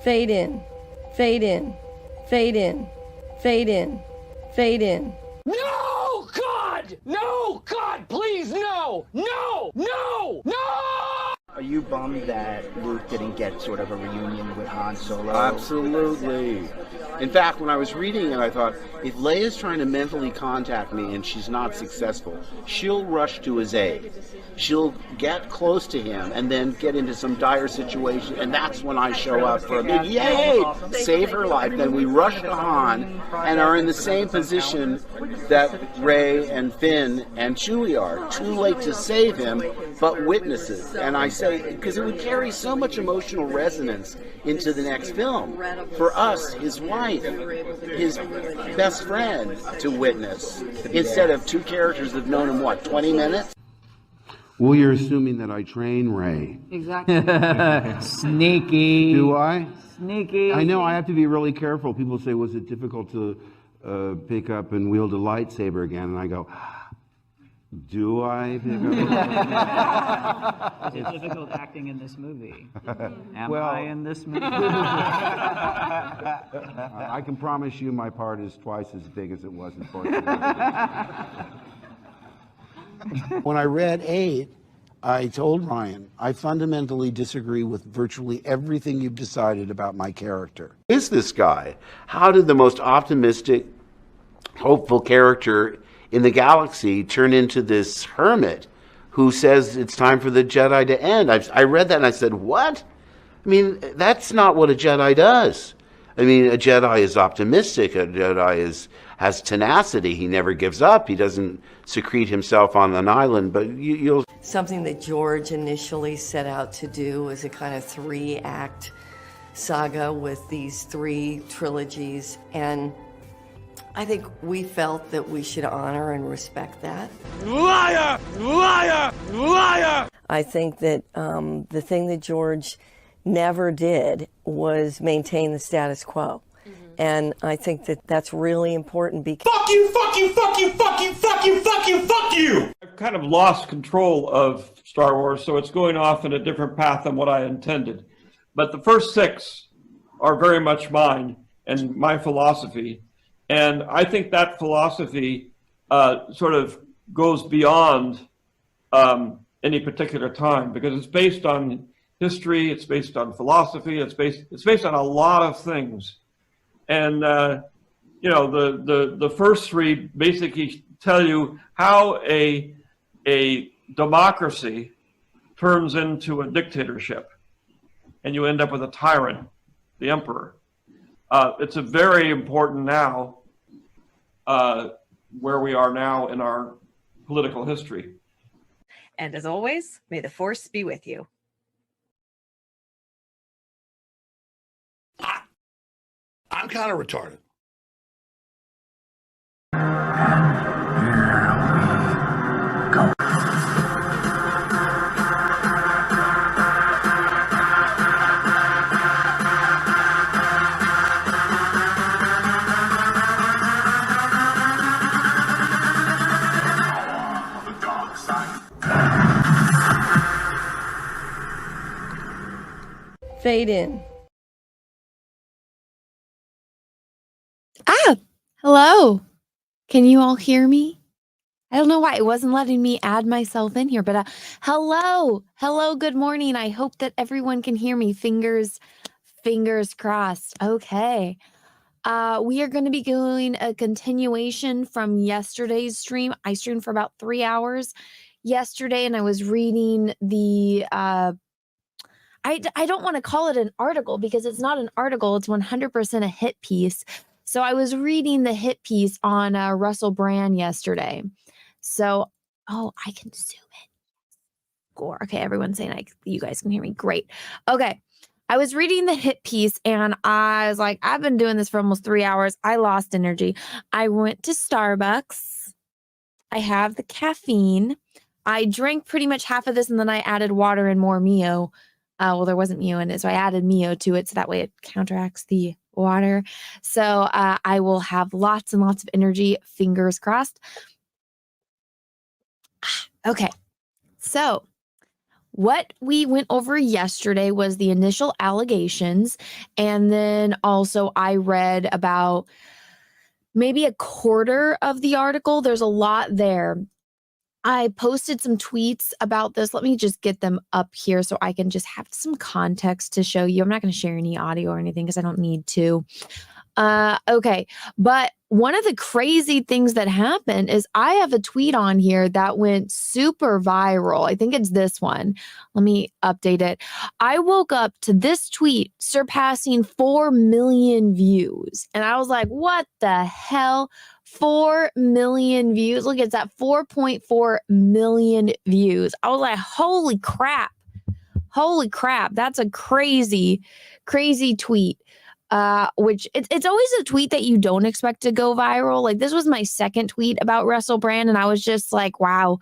fade in, fade in, fade in, fade in, fade in. No, God! No, God, please, no! No! No! No! Are you bummed that Luke didn't get sort of a reunion with Han Solo? Absolutely. In fact, when I was reading it, I thought, if Leia's trying to mentally contact me and she's not successful, she'll rush to his aid. She'll get close to him and then get into some dire situation, and that's when I show up for a big yay, save her life. Then we rush to Han and are in the same position that Rey and Finn and Chewie are. Too late to save him, but witnesses. And I say, because it would carry so much emotional resonance into the next film. For us, his wife, his best friend to witness, instead of two characters that have known him, what, 20 minutes? Well, you're assuming that I train Rey. Exactly. Sneaky. Do I? Sneaky. I know, I have to be really careful. People say, was it difficult to pick up and wield a lightsaber again? And I go, do I pick up? Is it difficult acting in this movie? Am Well, I in this movie? I can promise you my part is twice as big as it was in Force When I read 8, I told Ryan, I fundamentally disagree with virtually everything you've decided about my character. Who is this guy? How did the most optimistic, hopeful character in the galaxy turn into this hermit who says it's time for the Jedi to end? I read that and I said, what? I mean, that's not what a Jedi does. I mean, a Jedi is optimistic. A Jedi has tenacity. He never gives up. He doesn't secrete himself on an island. But you'll... Something that George initially set out to do was a kind of 3-act saga with these 3 trilogies. And I think we felt that we should honor and respect that. Liar! Liar! Liar! I think that the thing that George never did was maintain the status quo. And I think that that's really important because... Fuck you, fuck you, fuck you, fuck you, fuck you, fuck you, fuck you! I've kind of lost control of Star Wars, so it's going off in a different path than what I intended. But the first 6 are very much mine and my philosophy. And I think that philosophy sort of goes beyond any particular time, because it's based on history, it's based on philosophy, it's based on a lot of things. And you know, the first 3 basically tell you how a democracy turns into a dictatorship, and you end up with a tyrant, the emperor. It's a very important now, where we are now in our political history. And as always, may the force be with you. I'm kind of retarded. Fade in. Hello. Can you all hear me? I don't know why it wasn't letting me add myself in here, but hello. Hello, good morning. I hope that everyone can hear me. Fingers crossed. Okay. We are going to be doing a continuation from yesterday's stream. I streamed for about 3 hours yesterday, and I was reading the I don't want to call it an article because it's not an article. It's 100% a hit piece. So I was reading the hit piece on Russell Brand yesterday. So, I can zoom in. Score. Okay, everyone's saying you guys can hear me. Great. Okay. I was reading the hit piece and I was like, I've been doing this for almost 3 hours. I lost energy. I went to Starbucks. I have the caffeine. I drank pretty much half of this and then I added water and more Mio. Well, there wasn't Mio in it, so I added Mio to it so that way it counteracts the water. So I will have lots and lots of energy. Fingers crossed. Okay. So what we went over yesterday was the initial allegations. And then also I read about maybe a quarter of the article. There's a lot there. I posted some tweets about this. Let me just get them up here so I can just have some context to show you. I'm not going to share any audio or anything because I don't need to. Okay. But one of the crazy things that happened is I have a tweet on here that went super viral. I think it's this one. Let me update it. I woke up to this tweet surpassing 4 million views. And I was like, what the hell? 4 million views. Look, it's at 4.4 million views. I was like, holy crap. Holy crap. That's a crazy, crazy tweet. Which it's always a tweet that you don't expect to go viral. Like this was my second tweet about Russell Brand, and I was just like, wow.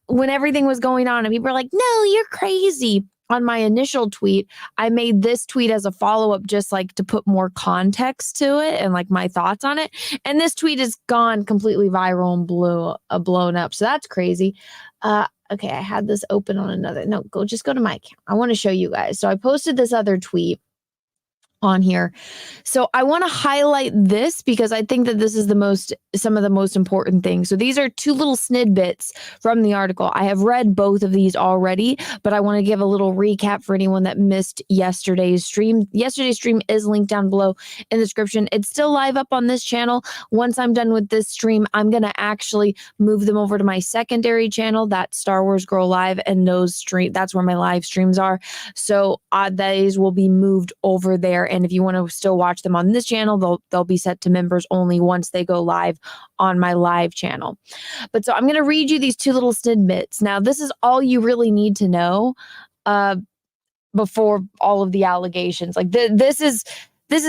When everything was going on, and people were like, no, you're crazy. On my initial tweet, I made this tweet as a follow-up just like to put more context to it and like my thoughts on it. And this tweet has gone completely viral and blown up. So that's crazy. Okay, I had this open on another. No, just go to my account. I want to show you guys. So I posted this other tweet on here. So I want to highlight this because I think that this is some of the most important things. So these are two little snippets from the article. I have read both of these already, but I want to give a little recap for anyone that missed yesterday's stream. Yesterday's stream is linked down below in the description. It's still live up on this channel. Once I'm done with this stream, I'm going to actually move them over to my secondary channel, that's Star Wars Girl Live, and that's where my live streams are. So these will be moved over there. And if you want to still watch them on this channel, they'll be set to members only once they go live on my live channel. But so I'm going to read you these two little snippets. Now, this is all you really need to know before all of the allegations. Like this is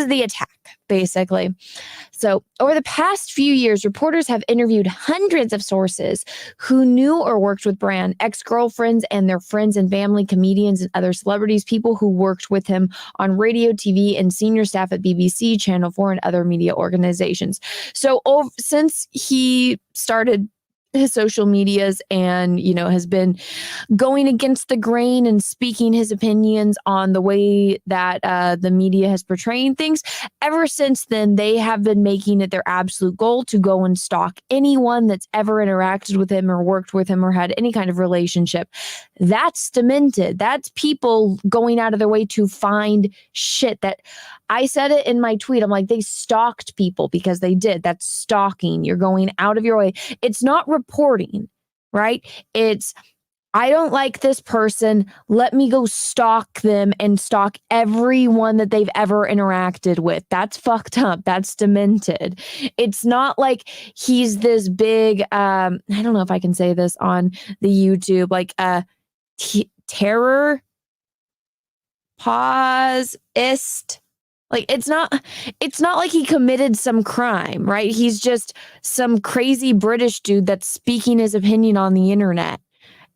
the attack, basically. So over the past few years, reporters have interviewed hundreds of sources who knew or worked with Brand, ex-girlfriends and their friends and family, comedians and other celebrities, people who worked with him on radio, TV, and senior staff at BBC, Channel 4, and other media organizations. So since he started his social medias and, has been going against the grain and speaking his opinions on the way that the media has portraying things. Ever since then, they have been making it their absolute goal to go and stalk anyone that's ever interacted with him or worked with him or had any kind of relationship. That's demented. That's people going out of their way to find shit that I said it in my tweet. I'm like, they stalked people because they did. That's stalking. You're going out of your way. It's not reporting, right? It's, I don't like this person. Let me go stalk them and stalk everyone that they've ever interacted with. That's fucked up. That's demented. It's not like he's this big, I don't know if I can say this on the YouTube, like terror pause-ist. Like it's not like he committed some crime, right? He's just some crazy British dude that's speaking his opinion on the internet.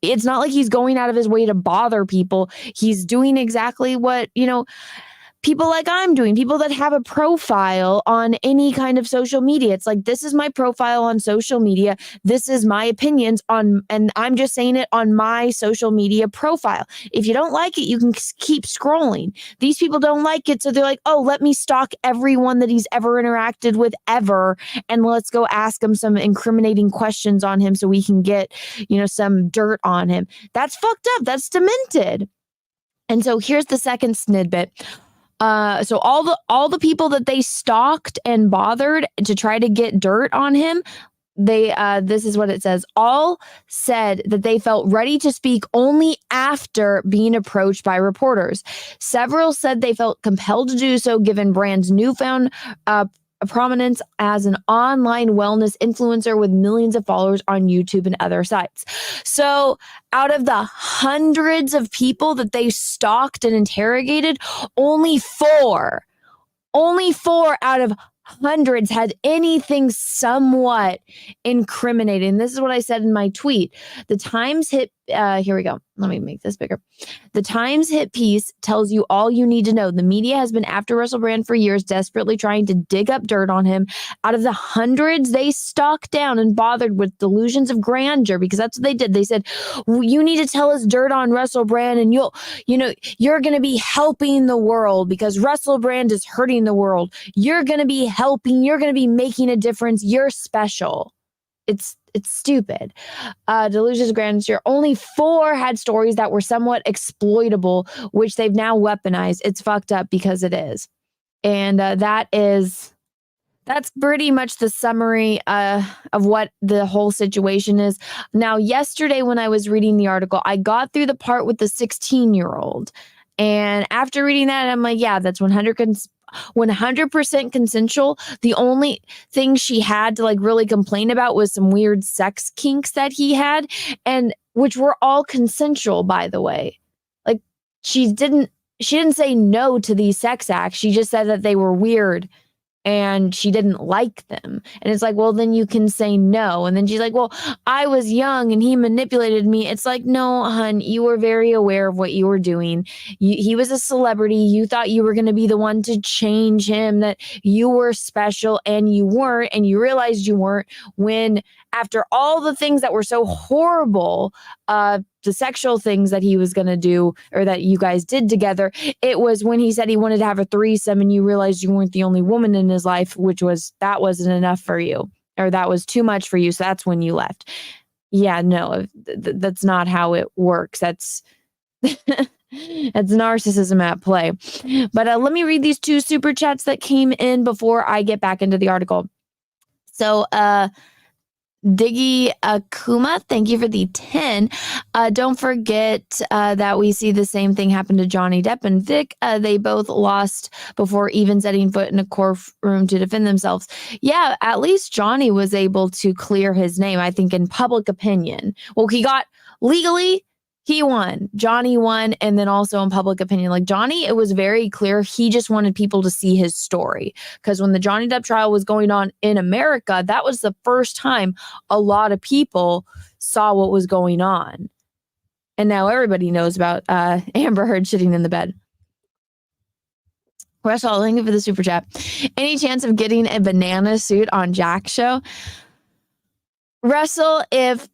It's not like he's going out of his way to bother people. He's doing exactly what, people like I'm doing, people that have a profile on any kind of social media. It's like, this is my profile on social media. This is my opinions on, and I'm just saying it on my social media profile. If you don't like it, you can keep scrolling. These people don't like it. So they're like, oh, let me stalk everyone that he's ever interacted with ever. And let's go ask him some incriminating questions on him so we can get, some dirt on him. That's fucked up. That's demented. And so here's the second snippet. So all the people that they stalked and bothered to try to get dirt on him, this is what it says. All said that they felt ready to speak only after being approached by reporters. Several said they felt compelled to do so given Brand's newfound prominence as an online wellness influencer with millions of followers on YouTube and other sites. So out of the hundreds of people that they stalked and interrogated, only four out of hundreds had anything somewhat incriminating. This is what I said in my tweet. The Times hit here we go. Let me make this bigger. The Times hit piece tells you all you need to know. The media has been after Russell Brand for years, desperately trying to dig up dirt on him. Out of the hundreds they stalked down and bothered with delusions of grandeur, because that's what they did. They said, you need to tell us dirt on Russell Brand, and you're going to be helping the world because Russell Brand is hurting the world. You're going to be helping. You're going to be making a difference. You're special. It's stupid. Delusions of grandeur. Only 4 had stories that were somewhat exploitable, which they've now weaponized. It's fucked up because it is. And that's pretty much the summary of what the whole situation is. Now, yesterday when I was reading the article, I got through the part with the 16-year-old. And after reading that, I'm like, yeah, that's 100% consensual. The only thing she had to like really complain about was some weird sex kinks that he had, and which were all consensual, by the way. Like she didn't say no to these sex acts. She just said that they were weird and she didn't like them. And it's like, well, then you can say no. And then she's like, well, I was young and he manipulated me. It's like, no, hun, you were very aware of what you were doing. He was a celebrity. You thought you were going to be the one to change him, that you were special, and you weren't. And you realized you weren't when, after all the things that were so horrible, the sexual things that he was going to do, or that you guys did together, it was when he said he wanted to have a threesome and you realized you weren't the only woman in his life, that wasn't enough for you, or that was too much for you. So that's when you left. Yeah, no, that's not how it works. That's narcissism at play. But let me read these 2 super chats that came in before I get back into the article. So, Diggy Akuma, thank you for the 10. Don't forget that we see the same thing happen to Johnny Depp and Vic. They both lost before even setting foot in a courtroom to defend themselves. Yeah, at least Johnny was able to clear his name, I think, in public opinion. Well, he got legally, he won. Johnny won, and then also in public opinion. Like Johnny, it was very clear he just wanted people to see his story. Because when the Johnny Depp trial was going on in America, that was the first time a lot of people saw what was going on. And now everybody knows about Amber Heard shitting in the bed. Russell, thank you for the super chat. Any chance of getting a banana suit on Jack's show? Russell, if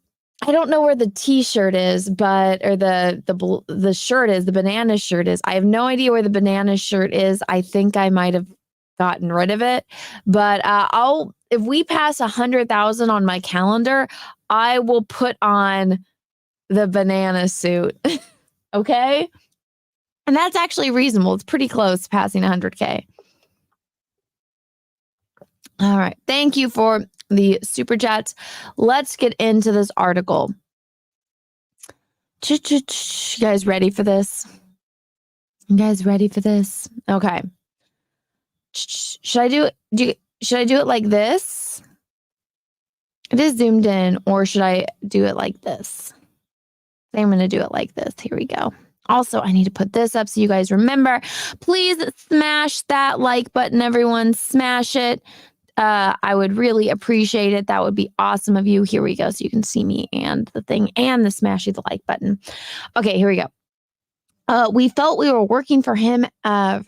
I don't know where the t-shirt is, but or the shirt is, the banana shirt is. I have no idea where the banana shirt is. I think I might have gotten rid of it, but if we pass 100,000 on my calendar, I will put on the banana suit. Okay? And that's actually reasonable. It's pretty close to passing 100K. All right. Thank you for the super chats. Let's get into this article. You guys ready for this? You guys ready for this? Okay. Should I do it like this? It is zoomed in, or should I do it like this? I'm going to do it like this. Here we go. Also, I need to put this up so you guys remember. Please smash that like button, everyone. Smash it. I would really appreciate it. That would be awesome of you. Here we go. So you can see me and the thing and the smashy the like button. Okay, here we go. We felt we were working for him,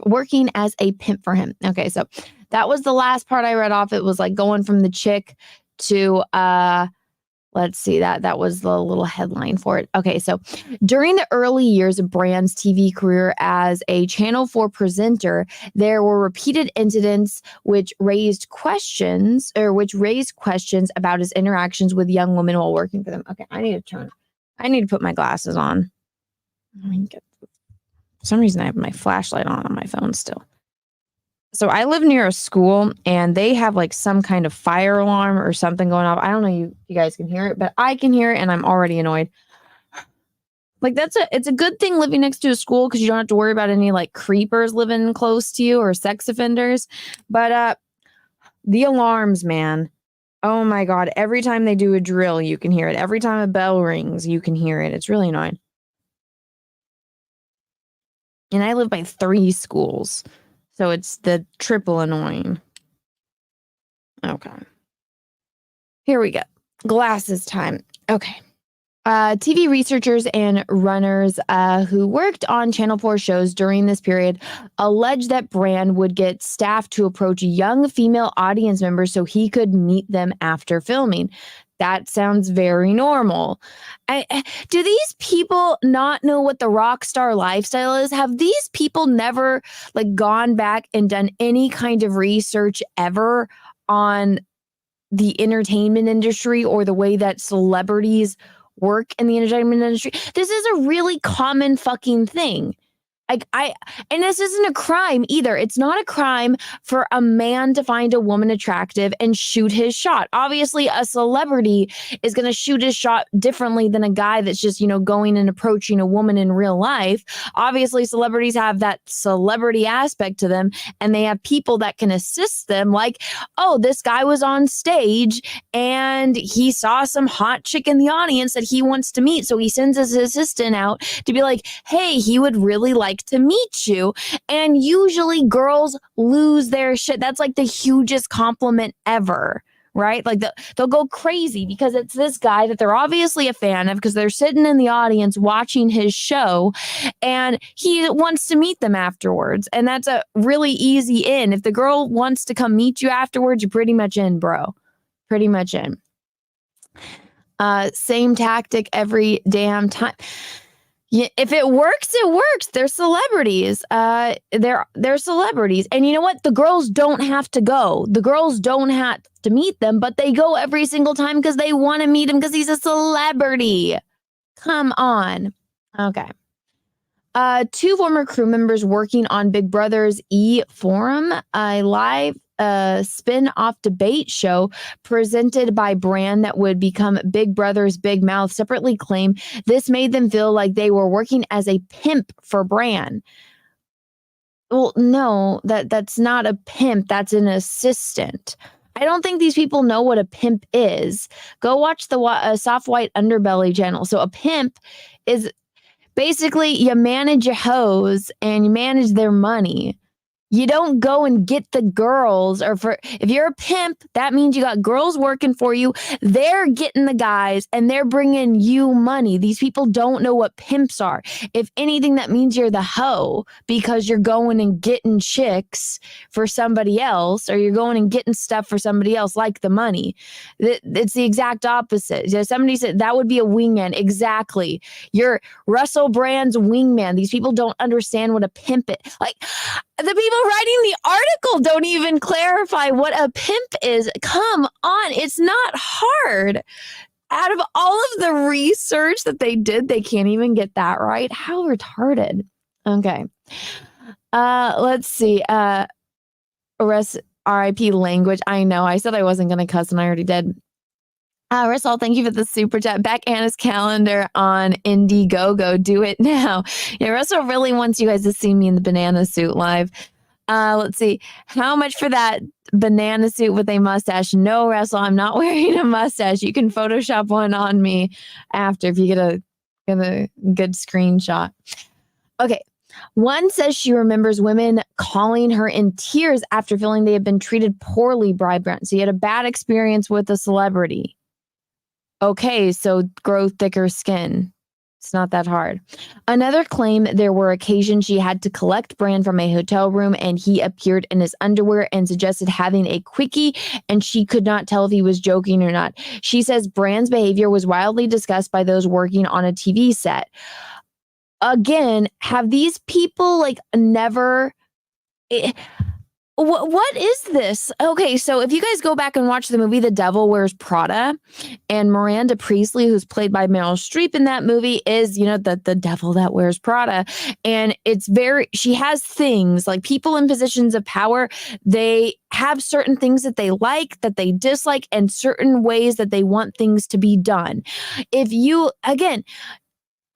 working as a pimp for him. Okay, so that was the last part I read off. It was like going from the chick to let's see, that was the little headline for it. Okay, so during the early years of Brand's TV career as a Channel 4 presenter, there were repeated incidents which raised questions about his interactions with young women while working for them. Okay, I need to put my glasses on. For some reason, I have my flashlight on my phone still. So I live near a school and they have like some kind of fire alarm or something going off. I don't know you guys can hear it, but I can hear it and I'm already annoyed. Like it's a good thing living next to a school because you don't have to worry about any like creepers living close to you or sex offenders. But the alarms, man. Oh my God. Every time they do a drill, you can hear it. Every time a bell rings, you can hear it. It's really annoying. And I live by 3 schools. So it's the triple annoying. Okay. Here we go. Glasses time. Okay. TV researchers and runners who worked on Channel 4 shows during this period allege that Brand would get staff to approach young female audience members so he could meet them after filming. That sounds very normal. Do these people not know what the rock star lifestyle is? Have these people never gone back and done any kind of research ever on the entertainment industry or the way that celebrities work in the entertainment industry? This is a really common fucking thing. And this isn't a crime either. It's not a crime for a man to find a woman attractive and shoot his shot. Obviously, a celebrity is going to shoot his shot differently than a guy that's just, going and approaching a woman in real life. Obviously, celebrities have that celebrity aspect to them, and they have people that can assist them. Like, oh, this guy was on stage and he saw some hot chick in the audience that he wants to meet. So he sends his assistant out to be like, hey, he would really like to meet you. And usually girls lose their shit. That's the hugest compliment ever, right? They'll go crazy because it's this guy that they're obviously a fan of because they're sitting in the audience watching his show and he wants to meet them afterwards. And that's a really easy in. If the girl wants to come meet you afterwards, you're pretty much in, bro. Pretty much in. Same tactic every damn time. Yeah, if it works, it works. They're celebrities. They're celebrities. And you know what? The girls don't have to go. The girls don't have to meet them, but they go every single time because they want to meet him because he's a celebrity. Come on. Okay. 2 former crew members working on Big Brother's E-Forum, a live spin-off debate show presented by Brand that would become Big Brother's Big Mouth, separately claimed this made them feel like they were working as a pimp for Brand. Well, no, that's not a pimp. That's an assistant. I don't think these people know what a pimp is. Go watch the Soft White Underbelly channel. So a pimp is basically you manage your hoes and you manage their money. You don't go and get the girls, if you're a pimp, that means you got girls working for you. They're getting the guys and they're bringing you money. These people don't know what pimps are. If anything, that means you're the hoe because you're going and getting chicks for somebody else, or you're going and getting stuff for somebody else, like the money. It's the exact opposite. Somebody said that would be a wingman. Exactly. You're Russell Brand's wingman. These people don't understand what a pimp is. The people writing the article don't even clarify what a pimp is. Come on, it's not hard. Out of all of the research that they did, they can't even get that right. How retarded. Okay. Let's see. RIP language. I know. I said I wasn't going to cuss and I already did. Russell, thank you for the super chat. Back Anna's calendar on Indiegogo. Do it now. Yeah, Russell really wants you guys to see me in the banana suit live. Let's see. How much for that banana suit with a mustache? No, Russell, I'm not wearing a mustache. You can Photoshop one on me after if you get a good screenshot. Okay. One says she remembers women calling her in tears after feeling they had been treated poorly by Brent. So you had a bad experience with a celebrity. Okay, so grow thicker skin. It's not that hard. Another claim there were occasions she had to collect Brand from a hotel room and he appeared in his underwear and suggested having a quickie and she could not tell if he was joking or not. She says Brand's behavior was wildly discussed by those working on a TV set. Again, have these people never... What is this? Okay, so if you guys go back and watch the movie The Devil Wears Prada, and Miranda Priestley, who's played by Meryl Streep in that movie, is, the devil that wears Prada. And she has things like people in positions of power, they have certain things that they like, that they dislike, and certain ways that they want things to be done.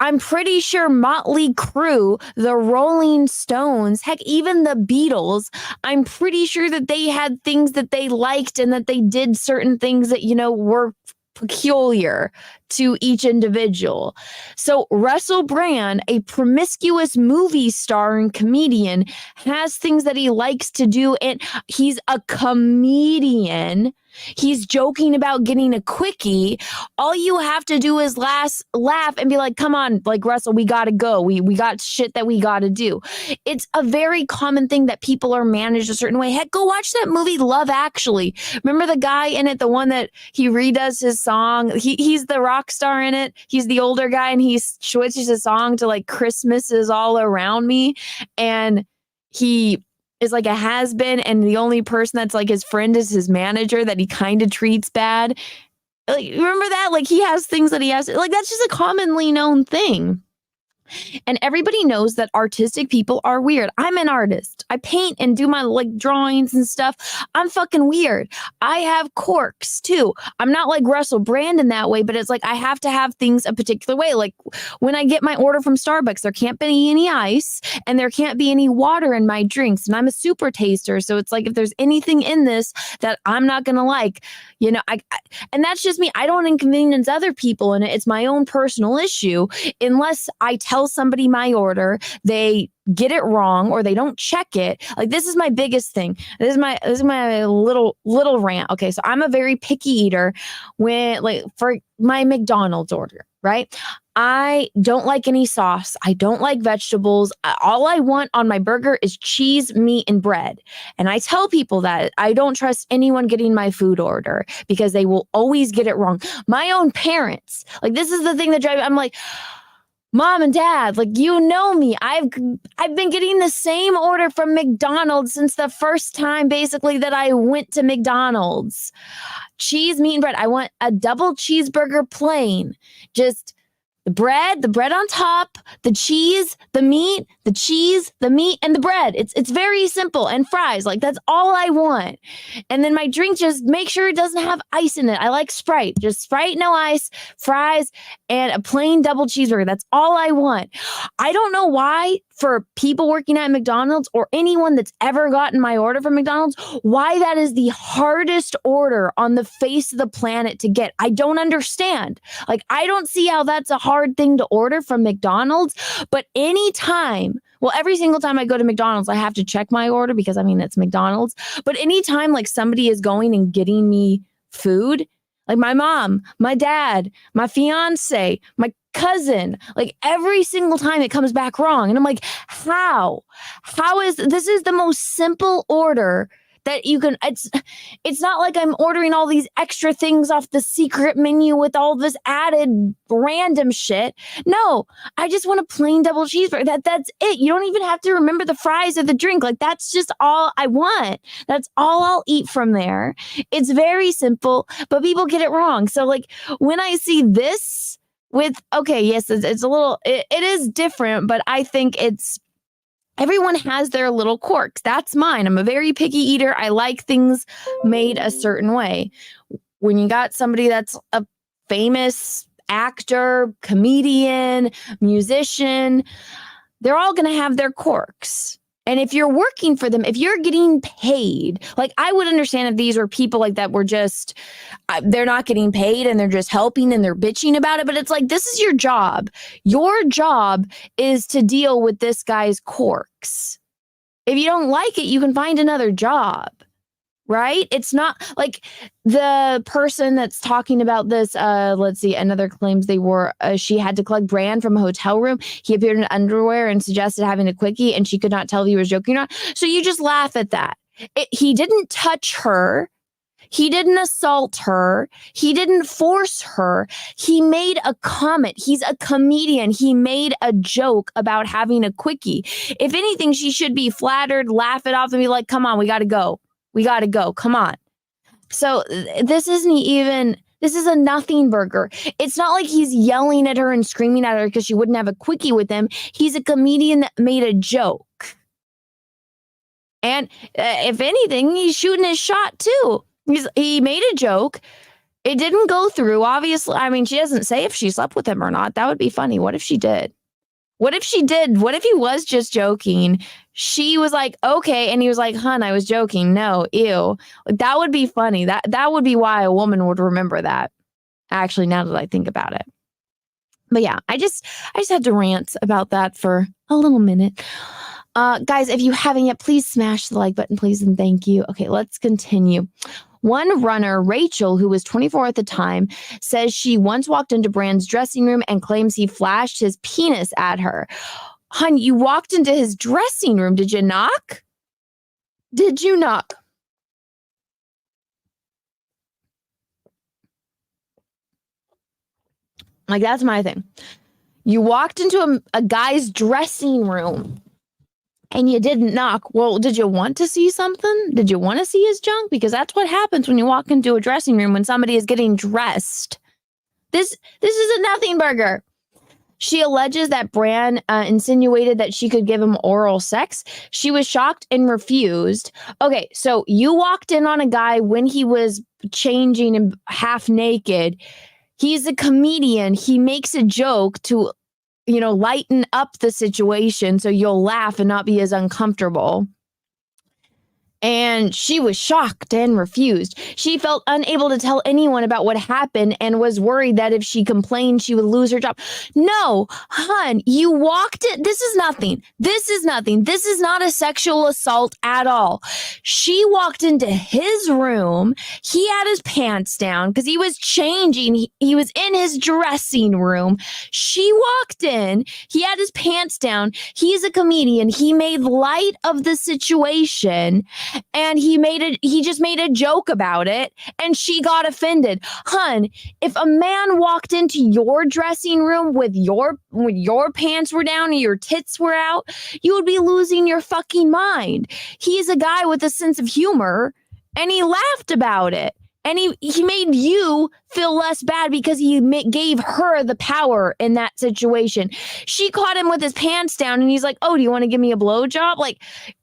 I'm pretty sure Motley Crue, the Rolling Stones, heck, even the Beatles, I'm pretty sure that they had things that they liked and that they did certain things that, were peculiar to each individual. So Russell Brand, a promiscuous movie star and comedian, has things that he likes to do, and he's a comedian. He's joking about getting a quickie. All you have to do is laugh and be like, come on, like, Russell, we gotta go. We got shit that we gotta do. It's a very common thing that people are managed a certain way. Heck, go watch that movie Love Actually. Remember the guy in it, the one that he redoes his song? He's the rock star in it. He's the older guy, and he switches his song to like Christmas is All Around Me. And he is like a has-been, and the only person that's like his friend is his manager that he kind of treats bad. Like, remember that? Like, he has things that he has, like, that's just a commonly known thing. And everybody knows that artistic people are weird. I'm an artist. I paint and do my like drawings and stuff. I'm fucking weird. I have quirks too. I'm not like Russell Brand in that way, but it's like I have to have things a particular way. Like when I get my order from Starbucks, there can't be any ice and there can't be any water in my drinks. And I'm a super taster. So it's like if there's anything in this that I'm not going to like, you know, and that's just me. I don't inconvenience other people in it. It's my own personal issue unless I tell somebody my order, they get it wrong or they don't check it. Like, this is my biggest thing. This is my little rant. Okay, so I'm a very picky eater when, like, for my McDonald's order, right? I don't like any sauce. I don't like vegetables. All I want on my burger is cheese, meat, and bread. And I tell people that I don't trust anyone getting my food order because they will always get it wrong. My own parents, like, this is the thing that drives me. I'm like, Mom and Dad, like, you know me. I've been getting the same order from McDonald's since the first time, basically, that I went to McDonald's. Cheese, meat, and bread. I want a double cheeseburger plain. Just the bread on top, the cheese, the meat, the cheese, the meat, and the bread. It's very simple. And fries. Like, that's all I want. And then my drink, just make sure it doesn't have ice in it. I like Sprite. Just Sprite, no ice, fries, and a plain double cheeseburger. That's all I want. I don't know why, for people working at McDonald's or anyone that's ever gotten my order from McDonald's, why that is the hardest order on the face of the planet to get. I don't understand. Like, I don't see how that's a hard thing to order from McDonald's. But anytime, well, every single time I go to McDonald's, I have to check my order because, I mean, it's McDonald's. But anytime, like, somebody is going and getting me food, like my mom, my dad, my fiance, my cousin, like, every single time it comes back wrong. And I'm like, how is this is the most simple order that you can, it's not like I'm ordering all these extra things off the secret menu with all this added random shit. No, I just want a plain double cheeseburger. That's it. You don't even have to remember the fries or the drink. Like, that's just all I want. That's all I'll eat from there. It's very simple, but people get it wrong. So, like, when I see this with, okay, yes, it's a little, it is different, but I think everyone has their little quirks. That's mine. I'm a very picky eater. I like things made a certain way. When you got somebody that's a famous actor, comedian, musician, they're all going to have their quirks. And if you're working for them, if you're getting paid, like, I would understand if these were people like that were just, they're not getting paid and they're just helping and they're bitching about it. But it's like, this is your job. Your job is to deal with this guy's quirks. If you don't like it, you can find another job. Right? It's not like the person that's talking about this. Let's see. Another claims they were. She had to collect Brand from a hotel room. He appeared in underwear and suggested having a quickie, and she could not tell if he was joking or not. So you just laugh at that. He didn't touch her. He didn't assault her. He didn't force her. He made a comment. He's a comedian. He made a joke about having a quickie. If anything, she should be flattered, laugh it off, and be like, "Come on, we got to go. We got to go. Come on." So this is a nothing burger. It's not like he's yelling at her and screaming at her because she wouldn't have a quickie with him. He's a comedian that made a joke. And if anything, he's shooting his shot too. He made a joke. It didn't go through. Obviously, I mean, she doesn't say if she slept with him or not. That would be funny. What if she did? What if she did? What if he was just joking? She was like, okay. And he was like, "Hun, I was joking. No, ew." Like, that would be funny. That would be why a woman would remember that. Actually, now that I think about it. But yeah, I just had to rant about that for a little minute. Guys, if you haven't yet, please smash the like button, please, and thank you. Okay, let's continue. One runner, Rachel, who was 24 at the time, says she once walked into Brand's dressing room and claims he flashed his penis at her. Hun, you walked into his dressing room. Did you knock? Did you knock? Like, that's my thing. You walked into a guy's dressing room and you didn't knock. Well, did you want to see something? Did you want to see his junk? Because that's what happens when you walk into a dressing room when somebody is getting dressed. This is a nothing burger. She alleges that Brand insinuated that she could give him oral sex. She was shocked and refused. Okay, so you walked in on a guy when he was changing and half naked. He's a comedian. He makes a joke to, lighten up the situation so you'll laugh and not be as uncomfortable. And she was shocked and refused. She felt unable to tell anyone about what happened and was worried that if she complained, she would lose her job. No, hun, you walked in. This is nothing. This is nothing. This is not a sexual assault at all. She walked into his room. He had his pants down because he was changing. He was in his dressing room. She walked in. He had his pants down. He's a comedian. He made light of the situation. And he just made a joke about it, and she got offended. Hun, if a man walked into your dressing room with your pants were down and your tits were out, you would be losing your fucking mind. He's a guy with a sense of humor, and he laughed about it. And he made you feel less bad because he gave her the power in that situation. She caught him with his pants down, and he's like, "Oh, do you want to give me a blowjob?" Like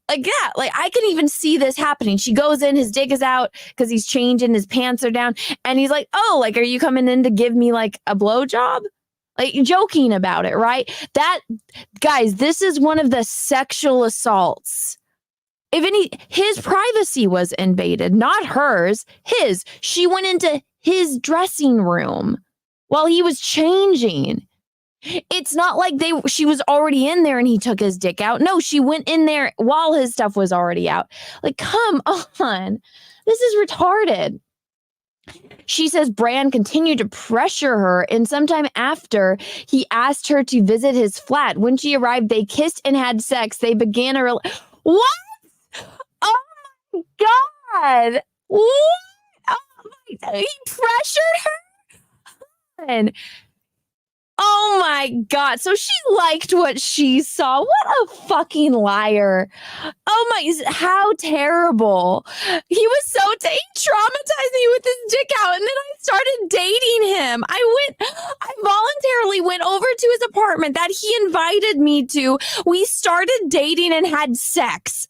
that. Like, I can even see this happening. She goes in, his dick is out because he's changing, his pants are down, and he's like, "Oh, like, are you coming in to give me like a blowjob?" Like, joking about it, right? That, guys, this is one of the sexual assaults. His privacy was invaded, not hers, his. She went into his dressing room while he was changing. It's not like she was already in there and he took his dick out. No, she went in there while his stuff was already out. Like, come on. This is retarded. She says Brand continued to pressure her, and sometime after, he asked her to visit his flat. When she arrived, they kissed and had sex. They began a What? Oh my God. What? Oh my, he pressured her? And oh my God. So she liked what she saw. What a fucking liar. Oh my, how terrible. He was so, he traumatized me with his dick out. And then I started dating him. I voluntarily went over to his apartment that he invited me to. We started dating and had sex.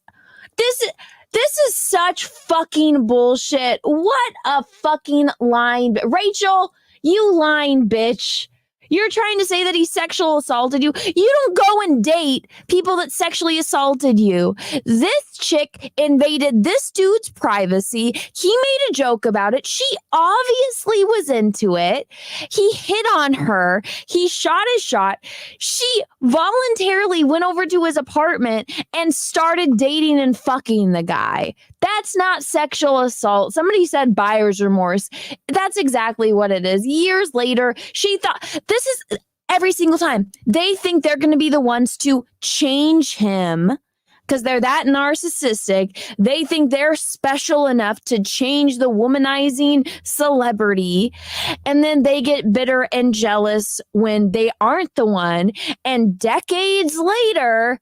This is such fucking bullshit. What a fucking line. Rachel, you lying bitch. You're trying to say that he sexual assaulted you. You don't go and date people that sexually assaulted you. This chick invaded this dude's privacy. He made a joke about it. She obviously was into it. He hit on her. He shot his shot. She voluntarily went over to his apartment and started dating and fucking the guy. That's not sexual assault. Somebody said buyer's remorse. That's exactly what it is. Years later, she thought, this is every single time. They think they're going to be the ones to change him because they're that narcissistic. They think they're special enough to change the womanizing celebrity. And then they get bitter and jealous when they aren't the one. And decades later,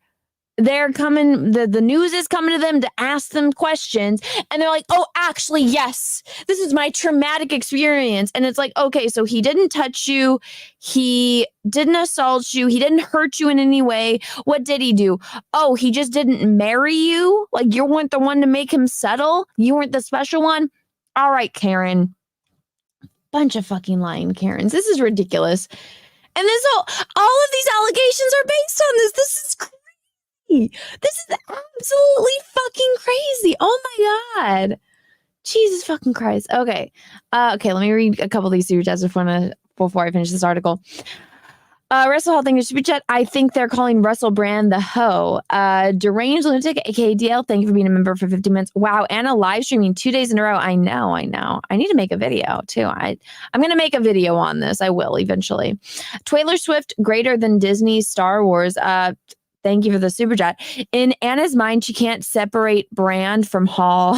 they're coming, the news is coming to them to ask them questions. And they're like, oh, actually, yes, this is my traumatic experience. And it's like, okay, so he didn't touch you. He didn't assault you. He didn't hurt you in any way. What did he do? Oh, he just didn't marry you? Like, you weren't the one to make him settle? You weren't the special one? All right, Karen. Bunch of fucking lying Karens. This is ridiculous. And this all of these allegations are based on this. This is crazy. This is absolutely fucking crazy. Oh my God. Jesus fucking Christ. Okay. Okay, let me read a couple of these super chats before I finish this article. Russell Hall, thank you, super chat. I think they're calling Russell Brand the hoe. Deranged Lunatic, aka DL, thank you for being a member for 50 minutes. Wow, Anna live streaming 2 days in a row. I know. I need to make a video too. I'm going to make a video on this. I will eventually. Taylor Swift, greater than Disney, Star Wars. Thank you for the super chat. In Anna's mind, she can't separate Brand from Hall.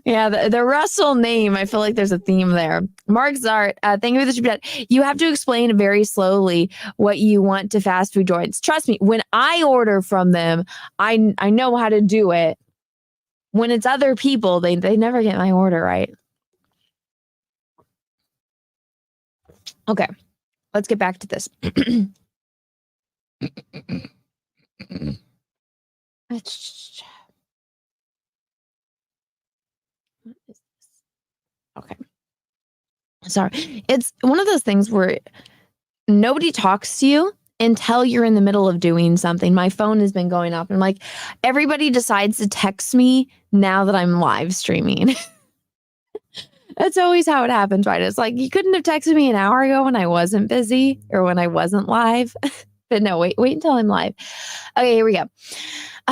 Yeah, the Russell name, I feel like there's a theme there. Mark Zart, thank you for the super chat. You have to explain very slowly what you want to fast food joints. Trust me, when I order from them, I know how to do it. When it's other people, they never get my order right. Okay, let's get back to this. Okay. Sorry. It's one of those things where nobody talks to you until you're in the middle of doing something. My phone has been going off and like everybody decides to text me now that I'm live streaming. That's always how it happens, right? It's like you couldn't have texted me an hour ago when I wasn't busy or when I wasn't live. But no, wait until I'm live. Okay, here we go.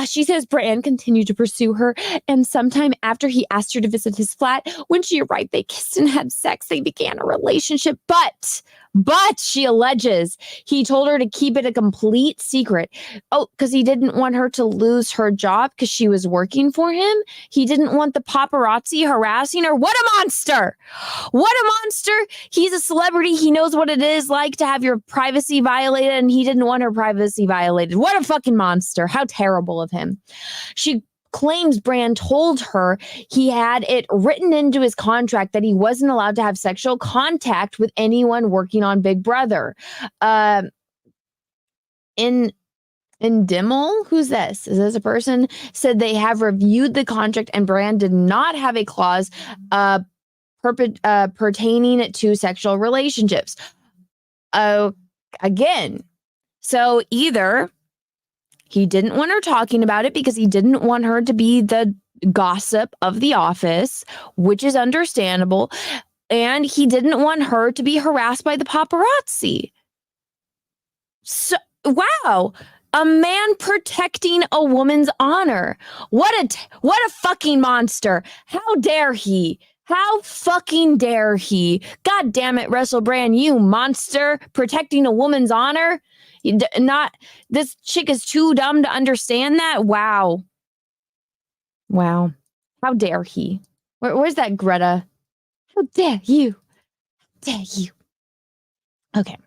She says Brand continued to pursue her, and sometime after he asked her to visit his flat, when she arrived, they kissed and had sex. They began a relationship, but she alleges he told her to keep it a complete secret. Oh, because he didn't want her to lose her job because she was working for him. He didn't want the paparazzi harassing her. What a monster! What a monster! He's a celebrity. He knows what it is like to have your privacy violated, and he didn't want her privacy violated. What a fucking monster. How terrible of him. She claims Brand told her he had it written into his contract that he wasn't allowed to have sexual contact with anyone working on Big Brother. In Dimmel, who's this? Is this a person? Said they have reviewed the contract and Brand did not have a clause pertaining to sexual relationships. Again, so either he didn't want her talking about it because he didn't want her to be the gossip of the office, which is understandable. And he didn't want her to be harassed by the paparazzi. So, wow. A man protecting a woman's honor. What a fucking monster. How dare he? How fucking dare he? God damn it, Russell Brand, you monster, protecting a woman's honor. This chick is too dumb to understand that. Wow. How dare he? Where's that Greta? How dare you? How dare you? Okay.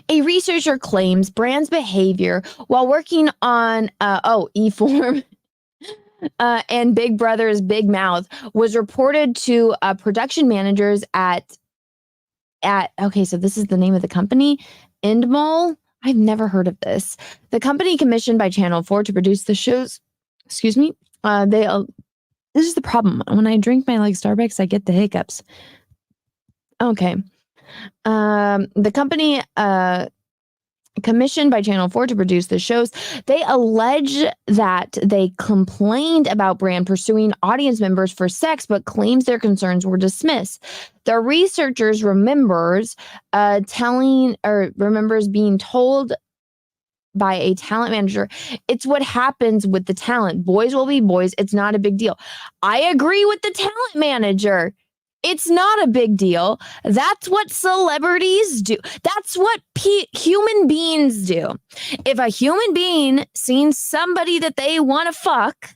A researcher claims Brand's behavior while working on E-Form and Big Brother's Big Mouth was reported to production managers at okay, so this is the name of the company, Endemol. I've never heard of this. The company commissioned by Channel 4 to produce the shows. Excuse me. This is the problem. When I drink my Starbucks, I get the hiccups. Okay. The company commissioned by Channel 4 to produce the shows, they allege that they complained about Brand pursuing audience members for sex, but claims their concerns were dismissed. The researchers remembers being told by a talent manager, it's what happens with the talent. Boys will be boys. It's not a big deal. I agree with the talent manager. It's not a big deal. That's what celebrities do. That's what human beings do. If a human being sees somebody that they want to fuck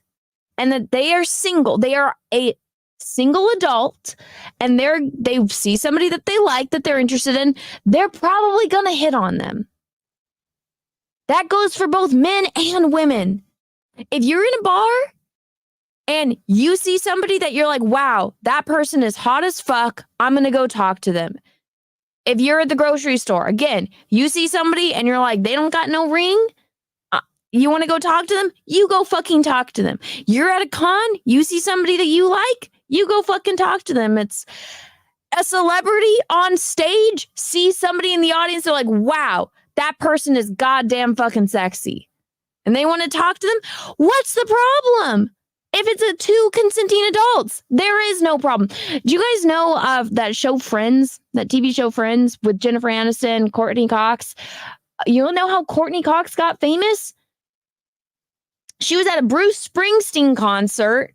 and that they are single, they are a single adult, and they see somebody that they like, that they're interested in, they're probably going to hit on them. That goes for both men and women. If you're in a bar and you see somebody that you're like, wow, that person is hot as fuck, I'm going to go talk to them. If you're at the grocery store, again, you see somebody and you're like, they don't got no ring, you want to go talk to them, you go fucking talk to them. You're at a con, you see somebody that you like, you go fucking talk to them. It's a celebrity on stage, see somebody in the audience, they're like, wow, that person is goddamn fucking sexy. And they want to talk to them. What's the problem? If it's two consenting adults, there is no problem. Do you guys know of that show Friends, that TV show Friends with Jennifer Aniston, Courtney Cox? You know how Courtney Cox got famous? She was at a Bruce Springsteen concert,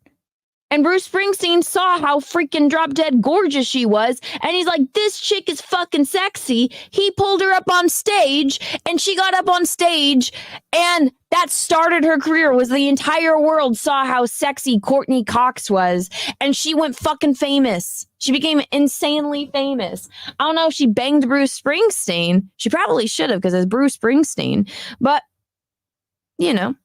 and Bruce Springsteen saw how freaking drop dead gorgeous she was, and he's like, this chick is fucking sexy. He pulled her up on stage, and she got up on stage, and that started her career. Was the entire world saw how sexy Courtney Cox was, and she went fucking famous. She became insanely famous. I don't know if she banged Bruce Springsteen. She probably should have, because it's Bruce Springsteen, but you know.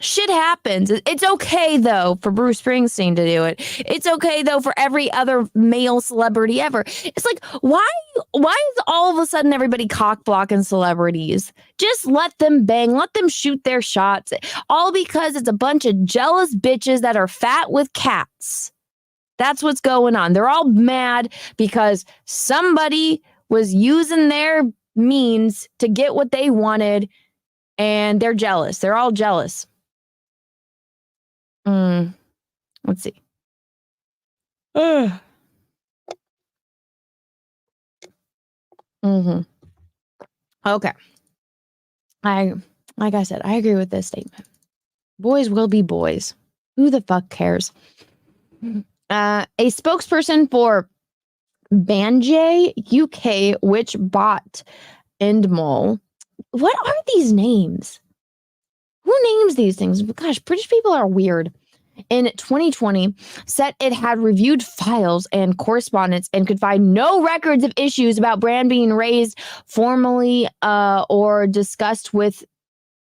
Shit happens. It's okay, though, for Bruce Springsteen to do it. It's okay, though, for every other male celebrity ever. It's like, why is all of a sudden everybody cock blocking celebrities? Just let them bang. Let them shoot their shots. All because it's a bunch of jealous bitches that are fat with cats. That's what's going on. They're all mad because somebody was using their means to get what they wanted, and they're jealous. They're all jealous. Let's see. Okay. Like I said, I agree with this statement. Boys will be boys. Who the fuck cares? A spokesperson for Berger UK, which bought Endemol. What are these names? Who names these things? Gosh, British people are weird. In 2020, said it had reviewed files and correspondence and could find no records of issues about brand being raised formally or discussed with,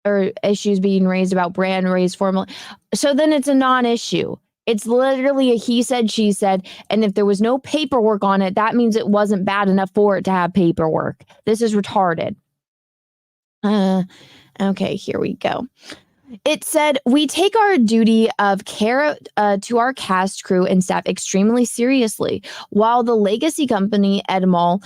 or issues being raised about brand raised formally. So then it's a non-issue. It's literally a he said, she said. And if there was no paperwork on it, that means it wasn't bad enough for it to have paperwork. This is retarded. Okay, here we go. It said, we take our duty of care to our cast, crew, and staff extremely seriously. While the legacy company, Endemol,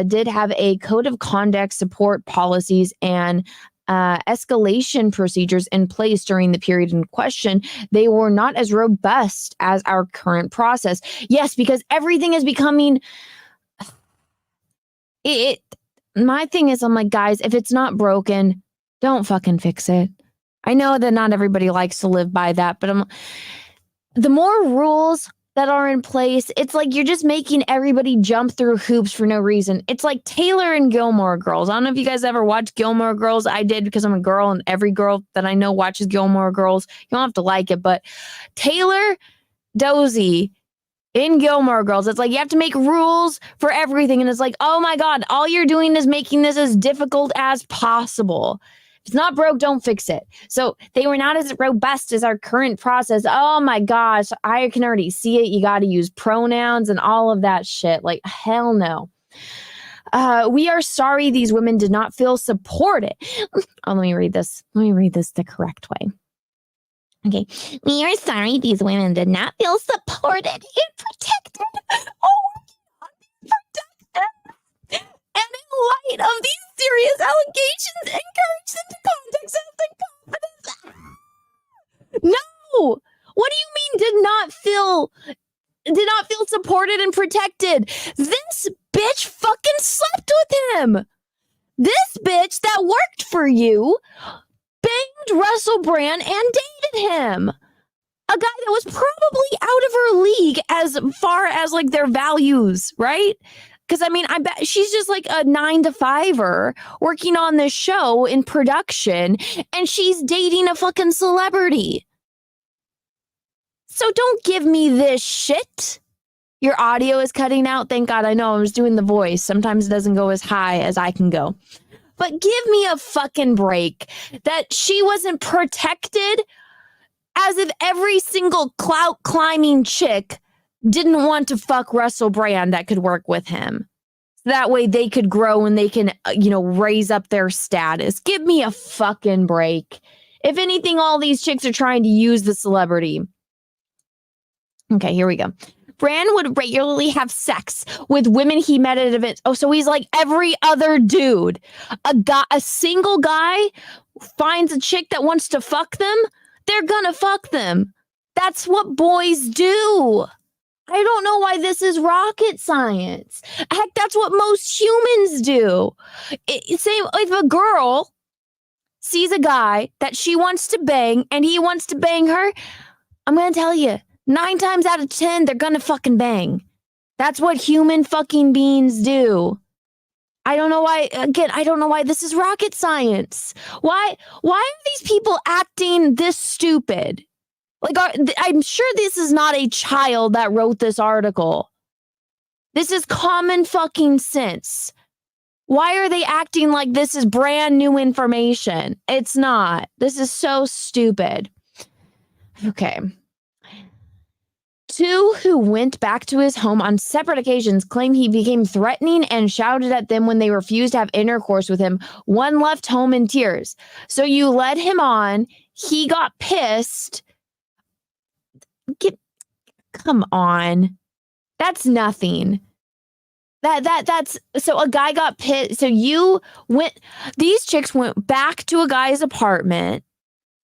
did have a code of conduct, support policies, and escalation procedures in place during the period in question, they were not as robust as our current process. Yes, because everything is becoming... My thing is, I'm like, guys, if it's not broken, don't fucking fix it. I know that not everybody likes to live by that, but the more rules that are in place, it's like you're just making everybody jump through hoops for no reason. It's like Taylor and Gilmore Girls. I don't know if you guys ever watched Gilmore Girls. I did, because I'm a girl, and every girl that I know watches Gilmore Girls. You don't have to like it, but Taylor Dozy in Gilmore Girls, it's like you have to make rules for everything, and it's like, oh my God, all you're doing is making this as difficult as possible. If it's not broke, don't fix it. So they were not as robust as our current process. Oh my gosh, I can already see it. You got to use pronouns and all of that shit. Like, hell no. We are sorry these women did not feel supported. Oh, let me read this. Let me read this the correct way. Okay. We are sorry these women did not feel supported and protected. And in light of these serious allegations, encourage them to contact us and confidence. No! What do you mean did not feel supported and protected? This bitch fucking slept with him. This bitch that worked for you banged Russell Brand and dated him. A guy that was probably out of her league as far as like their values, right? Because I mean, I bet she's just like a 9-to-5er working on this show in production, and she's dating a fucking celebrity. So don't give me this shit. Your audio is cutting out. Thank God. I know I was doing the voice. Sometimes it doesn't go as high as I can go. But give me a fucking break that she wasn't protected, as if every single clout climbing chick didn't want to fuck Russell Brand that could work with him. That way they could grow and they can, raise up their status. Give me a fucking break. If anything, all these chicks are trying to use the celebrity. Okay, here we go. Brand would regularly have sex with women he met at events. Oh, so he's like every other dude. A single guy finds a chick that wants to fuck them, they're gonna fuck them. That's what boys do. I don't know why this is rocket science. Heck, that's what most humans do. Same if a girl sees a guy that she wants to bang and he wants to bang her, I'm going to tell you, 9 times out of 10, they're going to fucking bang. That's what human fucking beings do. I don't know why, again, I don't know why this is rocket science. Why are these people acting this stupid? Like, I'm sure this is not a child that wrote this article. This is common fucking sense. Why are they acting like this is brand new information? It's not. This is so stupid. Okay. 2 who went back to his home on separate occasions claim he became threatening and shouted at them when they refused to have intercourse with him. 1 left home in tears. So you led him on. He got pissed. Come on. That's nothing. That's so a guy got pissed. So these chicks went back to a guy's apartment.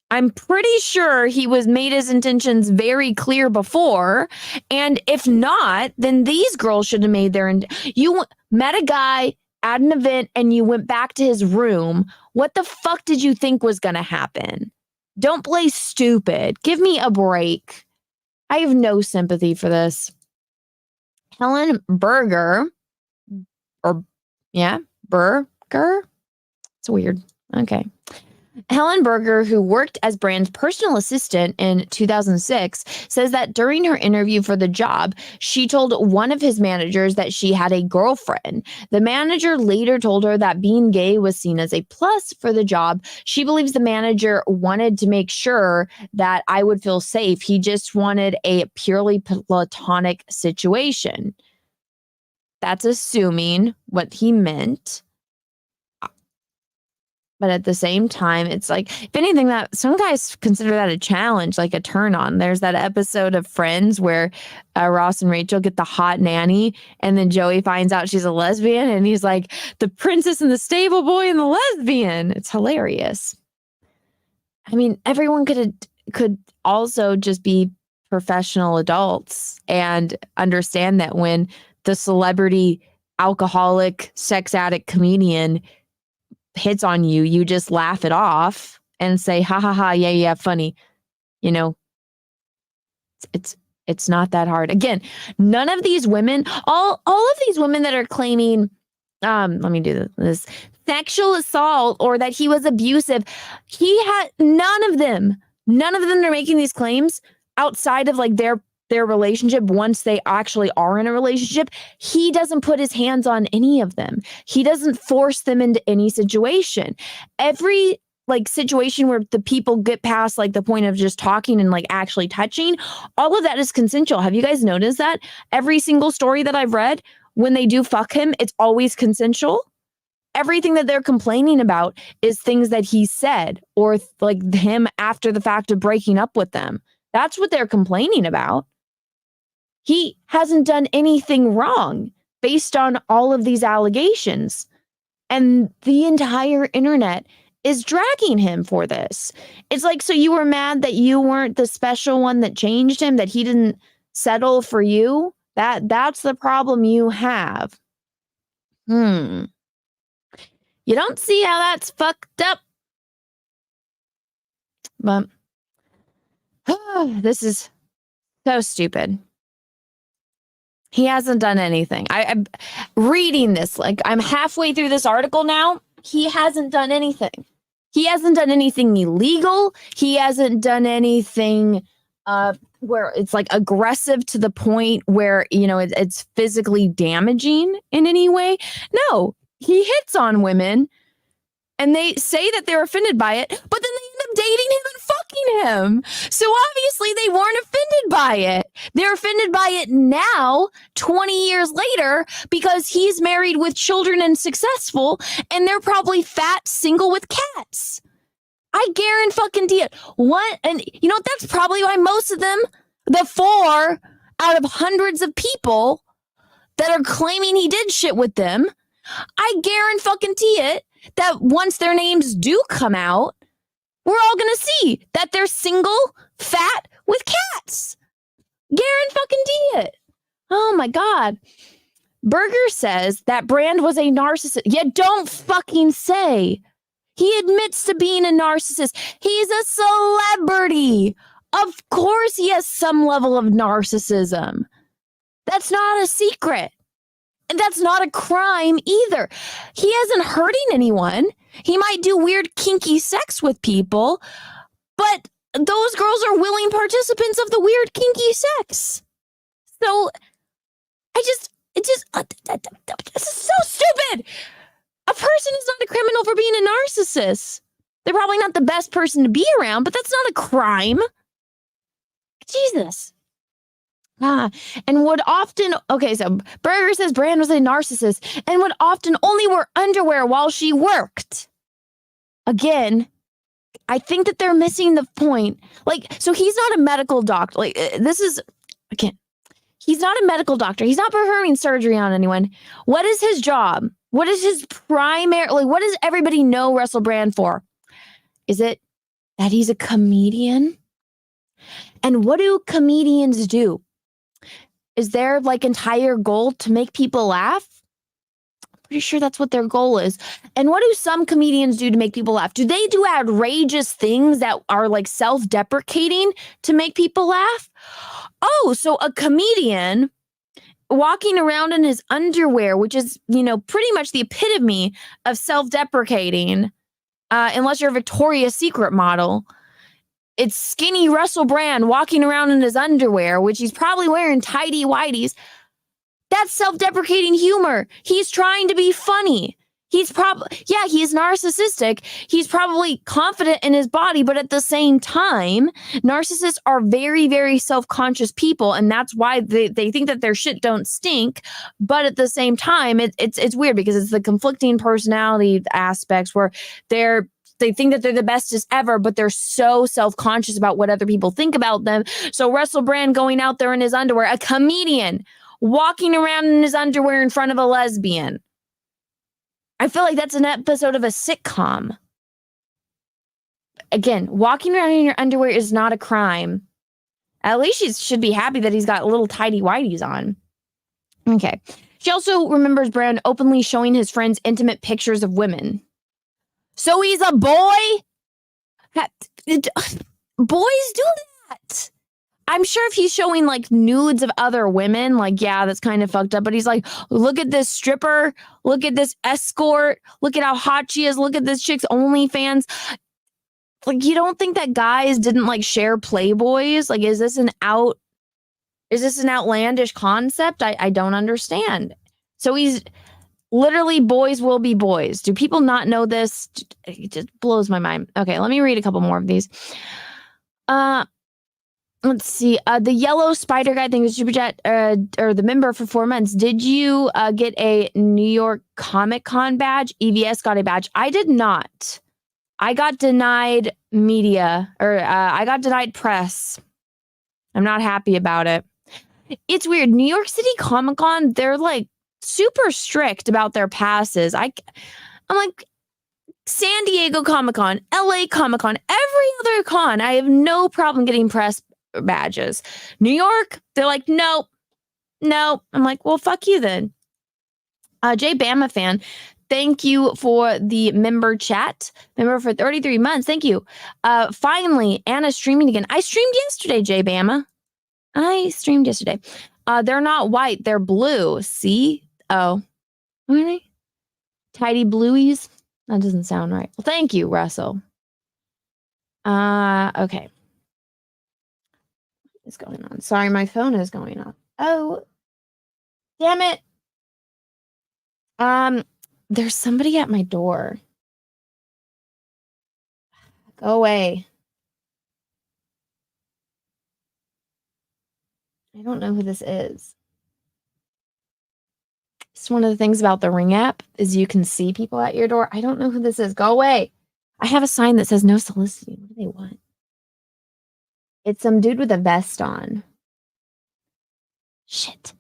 I'm pretty sure he was made his intentions very clear before. And if not, then these girls should have made you met a guy at an event and you went back to his room. What the fuck did you think was going to happen? Don't play stupid. Give me a break. I have no sympathy for this. Helen Berger. Berger? It's weird. Okay. Helen Berger, who worked as Brand's personal assistant in 2006, says that during her interview for the job, she told one of his managers that she had a girlfriend. The manager later told her that being gay was seen as a plus for the job. She believes the manager wanted to make sure that I would feel safe. He just wanted a purely platonic situation. That's assuming what he meant. But at the same time, it's like, if anything, that some guys consider that a challenge, like a turn on. There's that episode of Friends where Ross and Rachel get the hot nanny, and then Joey finds out she's a lesbian, and he's like, the princess and the stable boy and the lesbian. It's hilarious. I mean, everyone could also just be professional adults and understand that when the celebrity, alcoholic, sex addict comedian hits on you, you just laugh it off and say, ha ha ha, yeah, funny. You know, it's not that hard. Again, none of these women, all of these women that are claiming, let me do this, sexual assault or that he was abusive, none of them are making these claims outside of like their relationship. Once they actually are in a relationship, he doesn't put his hands on any of them. He doesn't force them into any situation. Every like situation where the people get past like the point of just talking and like actually touching, all of that is consensual. Have you guys noticed that? Every single story that I've read, when they do fuck him, it's always consensual. Everything that they're complaining about is things that he said or like him after the fact of breaking up with them. That's what they're complaining about. He hasn't done anything wrong based on all of these allegations. And the entire internet is dragging him for this. It's like, so you were mad that you weren't the special one that changed him, that he didn't settle for you? That's the problem you have. You don't see how that's fucked up. But this is so stupid. He hasn't done anything. I'm reading this, like I'm halfway through this article now. He hasn't done anything. He hasn't done anything illegal. He hasn't done anything where it's like aggressive to the point where, you know, it's physically damaging in any way. No, he hits on women and they say that they're offended by it, but then they end up dating him and fucking him. So obviously they weren't offended by it. They're offended by it now, 20 years later, because he's married with children and successful, and they're probably fat, single with cats. I guarantee it. What? And you know, that's probably why most of them, the 4 out of hundreds of people that are claiming he did shit with them, I guarantee it, that once their names do come out, we're all going to see that they're single, fat, with cats. Guaranteed it. Oh my God. Berger says that Brand was a narcissist. Yeah, don't fucking say. He admits to being a narcissist. He's a celebrity. Of course he has some level of narcissism. That's not a secret. And that's not a crime either. He isn't hurting anyone. He might do weird kinky sex with people, but those girls are willing participants of the weird kinky sex. So this is so stupid. A person is not a criminal for being a narcissist. They're probably not the best person to be around, but that's not a crime. Jesus. And would often, okay, so Berger says Brand was a narcissist and would often only wear underwear while she worked. Again, I think that they're missing the point. Like, so he's not a medical doctor. Like, he's not a medical doctor. He's not performing surgery on anyone. What is his job? What is his primary, like, what does everybody know Russell Brand for? Is it that he's a comedian? And what do comedians do? Is their like entire goal to make people laugh? I'm pretty sure that's what their goal is. And what do some comedians do to make people laugh? Do they do outrageous things that are like self-deprecating to make people laugh? Oh, so a comedian walking around in his underwear, which is, pretty much the epitome of self-deprecating, unless you're a Victoria's Secret model. It's skinny Russell Brand walking around in his underwear, which he's probably wearing tighty-whities. That's self-deprecating humor. He's trying to be funny. He's he's narcissistic. He's probably confident in his body, but at the same time, narcissists are very, very self-conscious people, and that's why they think that their shit don't stink. But at the same time, it's weird because it's the conflicting personality aspects where they think that they're the bestest ever, but they're so self-conscious about what other people think about them. So Russell Brand going out there in his underwear, a comedian walking around in his underwear in front of a lesbian. I feel like that's an episode of a sitcom. Again, walking around in your underwear is not a crime. At least she should be happy that he's got little tighty-whities on. Okay. She also remembers Brand openly showing his friends intimate pictures of women. So he's a boy? Boys do that. I'm sure if he's showing like nudes of other women, like, yeah, that's kind of fucked up. But he's like, look at this stripper. Look at this escort. Look at how hot she is. Look at this chick's OnlyFans. Like, you don't think that guys didn't like share Playboys? Like, is this an outlandish concept? I don't understand. So he's literally boys will be boys. Do people not know this? It just blows my mind. Okay, let me read a couple more of these. Let's see. The yellow spider guy thing is super chat or the member for 4 months. Did you get a New York Comic Con badge? EVS got a badge. I did not. I got denied media or I got denied press. I'm not happy about it. It's weird. New York City Comic Con, they're like super strict about their passes. I'm like, San Diego Comic Con, LA Comic Con, every other con, I have no problem getting press badges. New York, they're like, nope. I'm like, well, fuck you then. Jay Bama fan, thank you for the member chat. Member for 33 months. Thank you. Finally, Anna's streaming again. I streamed yesterday, Jay Bama. I streamed yesterday. They're not white. They're blue. See? Oh. Really? Tidy blueies? That doesn't sound right. Well, thank you, Russell. Okay. What is going on? Sorry, my phone is going off. Oh. Damn it. There's somebody at my door. Go away. I don't know who this is. It's one of the things about the Ring app is you can see people at your door. I don't know who this is. Go away. I have a sign that says no soliciting. What do they want? It's some dude with a vest on. Shit.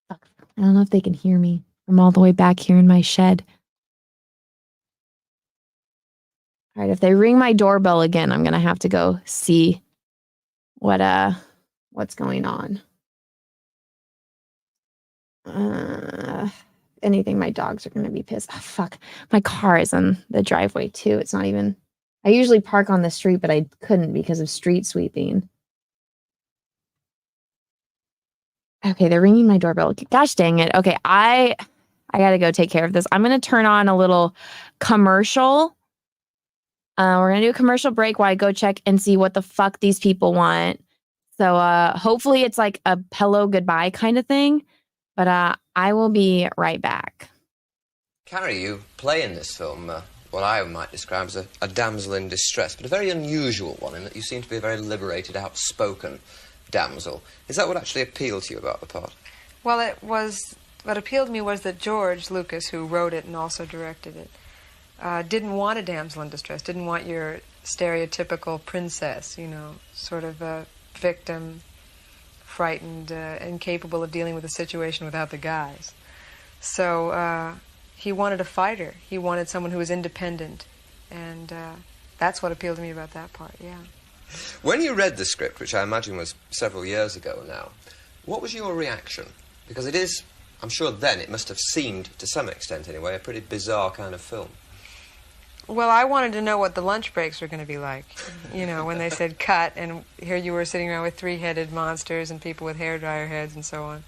Fuck. I don't know if they can hear me. I'm all the way back here in my shed. All right, if they ring my doorbell again, I'm gonna have to go see what's going on. Anything, my dogs are gonna be pissed. Oh, fuck. My car is in the driveway too. It's not even. I usually park on the street, but I couldn't because of street sweeping. Okay, they're ringing my doorbell. Gosh dang it. Okay, I gotta go take care of this. I'm gonna turn on a little commercial. We're gonna do a commercial break while I go check and see what the fuck these people want. So hopefully it's like a hello goodbye kind of thing. But I will be right back. Carrie, you play in this film what I might describe as a damsel in distress, but a very unusual one in that you seem to be a very liberated, outspoken damsel. Is that what actually appealed to you about the part? Well, what appealed to me was that George Lucas, who wrote it and also directed it, didn't want a damsel in distress, didn't want your stereotypical princess, you know, sort of a victim, frightened, incapable of dealing with the situation without the guys. So he wanted a fighter. He wanted someone who was independent, and that's what appealed to me about that part, yeah. When you read the script, which I imagine was several years ago now, what was your reaction? Because it is, I'm sure then it must have seemed, to some extent anyway, a pretty bizarre kind of film. Well, I wanted to know what the lunch breaks were going to be like, you know, when they said cut, and here you were sitting around with three-headed monsters and people with hairdryer heads and so on.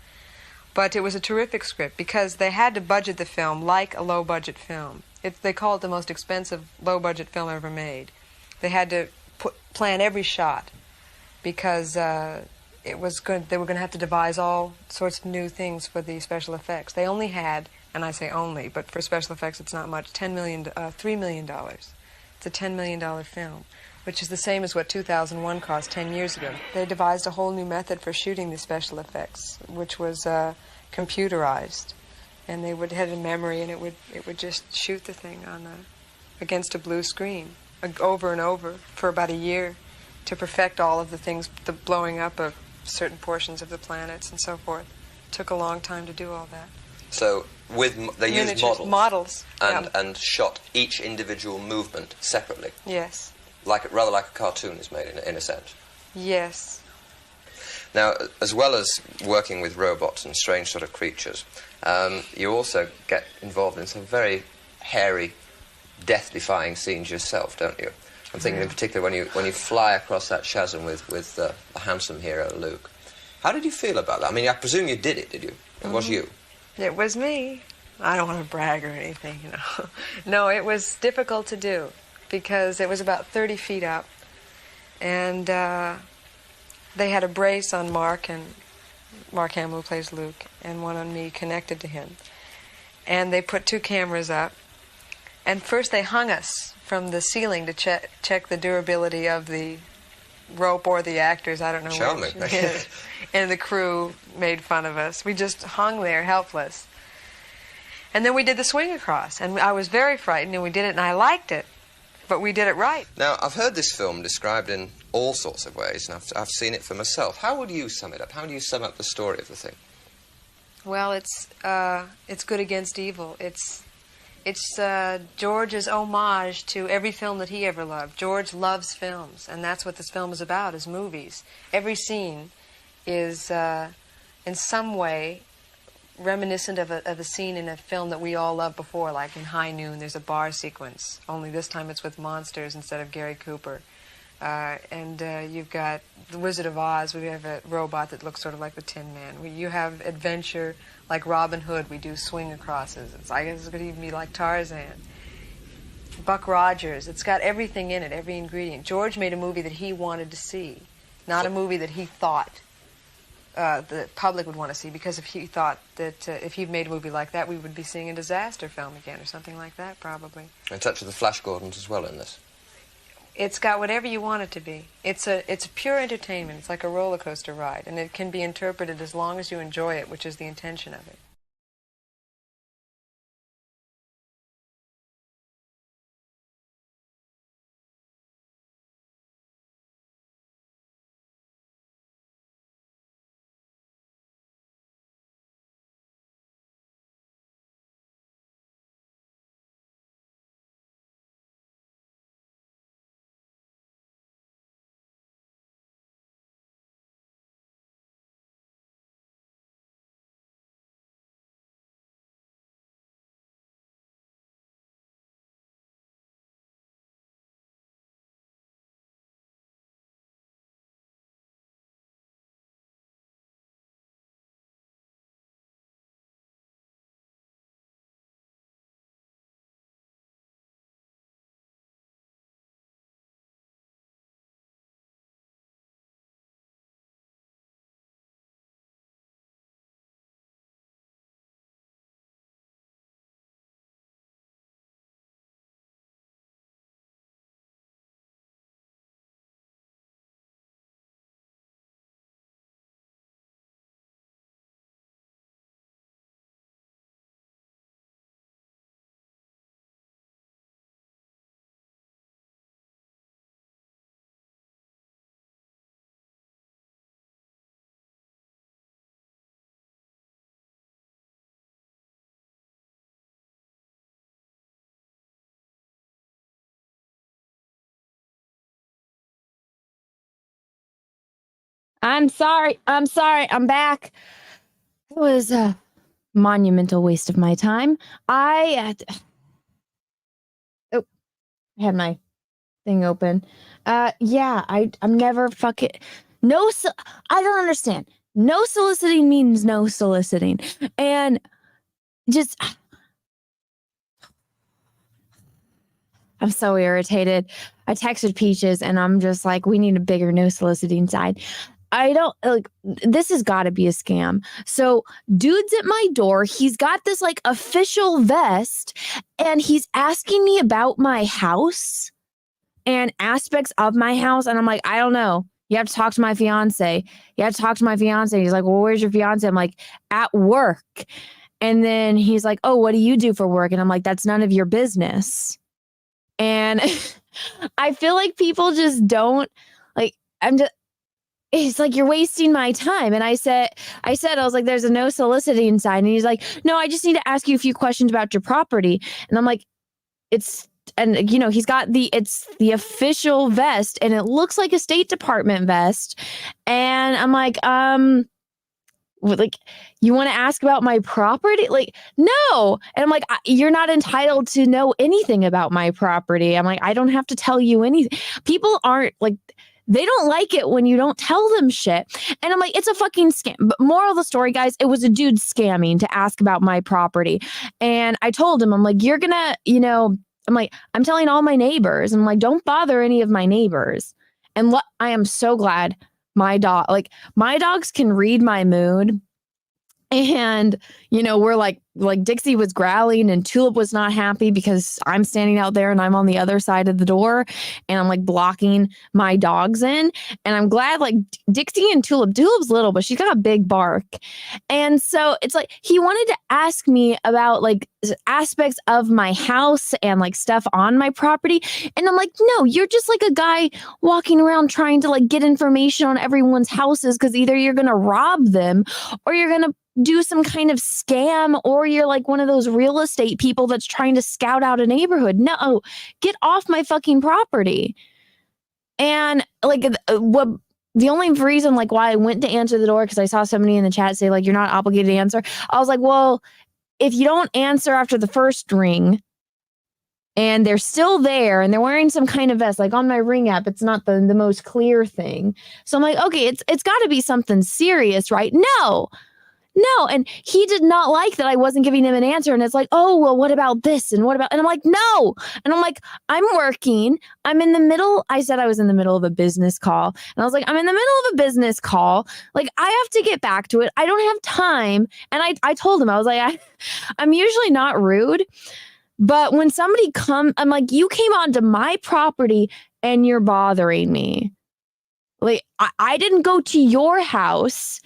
But it was a terrific script because they had to budget the film like a low-budget film. They call it the most expensive low-budget film ever made. They had to plan every shot because they were going to have to devise all sorts of new things for the special effects. They only had, and I say only, but for special effects it's not much, $3 million. It's a $10 million film, which is the same as what 2001 cost 10 years ago. They devised a whole new method for shooting the special effects, which was computerized. And they would have a memory, and it would just shoot the thing on against a blue screen over and over for about a year to perfect all of the things, the blowing up of certain portions of the planets and so forth. It took a long time to do all that. So they used models and shot each individual movement separately. Yes. Rather like a cartoon is made in a sense. Yes. Now, as well as working with robots and strange sort of creatures, you also get involved in some very hairy, death-defying scenes yourself, don't you? I'm thinking in particular when you fly across that chasm with the handsome hero Luke. How did you feel about that? I mean, I presume you did it, did you? It was you. It was me. I don't want to brag or anything, you know. No, it was difficult to do because it was about 30 feet up, and they had a brace on Mark Hamill, who plays Luke, and one on me connected to him. And they put 2 cameras up, and first they hung us from the ceiling to check the durability of the rope or the actors, I don't know which. Charming. And the crew made fun of us. We just hung there helpless. And then we did the swing across, and I was very frightened, and we did it, and I liked it, but we did it right. Now, I've heard this film described in all sorts of ways, and I've seen it for myself. How would you sum it up? How do you sum up the story of the thing? Well, it's good against evil. It's George's homage to every film that he ever loved. George loves films, and that's what this film is about, is movies. Every scene is, in some way, reminiscent of a scene in a film that we all loved before, like in High Noon, there's a bar sequence, only this time it's with monsters instead of Gary Cooper. And you've got The Wizard of Oz, we have a robot that looks sort of like the Tin Man. You have adventure like Robin Hood, we do swing acrosses. I guess it could even be like Tarzan. Buck Rogers, it's got everything in it, every ingredient. George made a movie that he wanted to see, not a movie that he thought the public would want to see, because if he thought that if he'd made a movie like that, we would be seeing a disaster film again or something like that, probably. And touch of the Flash Gordons as well in this. It's got whatever you want it to be. It's a pure entertainment. It's like a roller coaster ride, and it can be interpreted as long as you enjoy it, which is the intention of it. I'm sorry. I'm back. It was a monumental waste of my time. I had my thing open. Yeah, I'm never fucking I don't understand. No soliciting means no soliciting. And just I'm so irritated. I texted Peaches and I'm just like, we need a bigger no soliciting side. I don't like this has got to be a scam. So, dude's at my door. He's got this like official vest and he's asking me about my house and aspects of my house. And I'm like, I don't know. You have to talk to my fiance. He's like, well, where's your fiance? I'm like, at work. And then he's like, oh, what do you do for work? And I'm like, that's none of your business. And I feel like people just don't like, it's like, you're wasting my time. And I said, I was like, there's a no soliciting sign. And he's like, no, I just need to ask you a few questions about your property. And I'm like, he's got it's the official vest and it looks like a State Department vest. And I'm like, you want to ask about my property? Like, no. And I'm like, you're not entitled to know anything about my property. I'm like, I don't have to tell you anything. People aren't like, they don't like it when you don't tell them shit. And I'm like, it's a fucking scam. But moral of the story, guys, it was a dude scamming to ask about my property. And I told him, I'm like, you're gonna, I'm like, I'm telling all my neighbors. I'm like, don't bother any of my neighbors. And I am so glad my dogs can read my mood. And, we're like Dixie was growling and Tulip was not happy because I'm standing out there and I'm on the other side of the door and I'm like blocking my dogs in. And I'm glad like Dixie and Tulip's little, but she's got a big bark. And so it's like, he wanted to ask me about like aspects of my house and like stuff on my property. And I'm like, no, you're just like a guy walking around trying to like get information on everyone's houses because either you're going to rob them or you're going to do some kind of scam, or you're like one of those real estate people that's trying to scout out a neighborhood. No, get off my fucking property. And like the only reason like why I went to answer the door, because I saw somebody in the chat say like, you're not obligated to answer. I was like, well, if you don't answer after the first ring and they're still there and they're wearing some kind of vest, like on my Ring app, it's not the most clear thing. So I'm like, okay, it's got to be something serious, right? No. And he did not like that I wasn't giving him an answer. And it's like, oh, well, what about this? And what about, and I'm like, no. And I'm like, I'm working. I said I was in the middle of a business call. And I was like, I'm in the middle of a business call. Like, I have to get back to it. I don't have time. And I told him, I was like, I'm usually not rude. But when somebody I'm like, you came onto my property and you're bothering me. Like, I didn't go to your house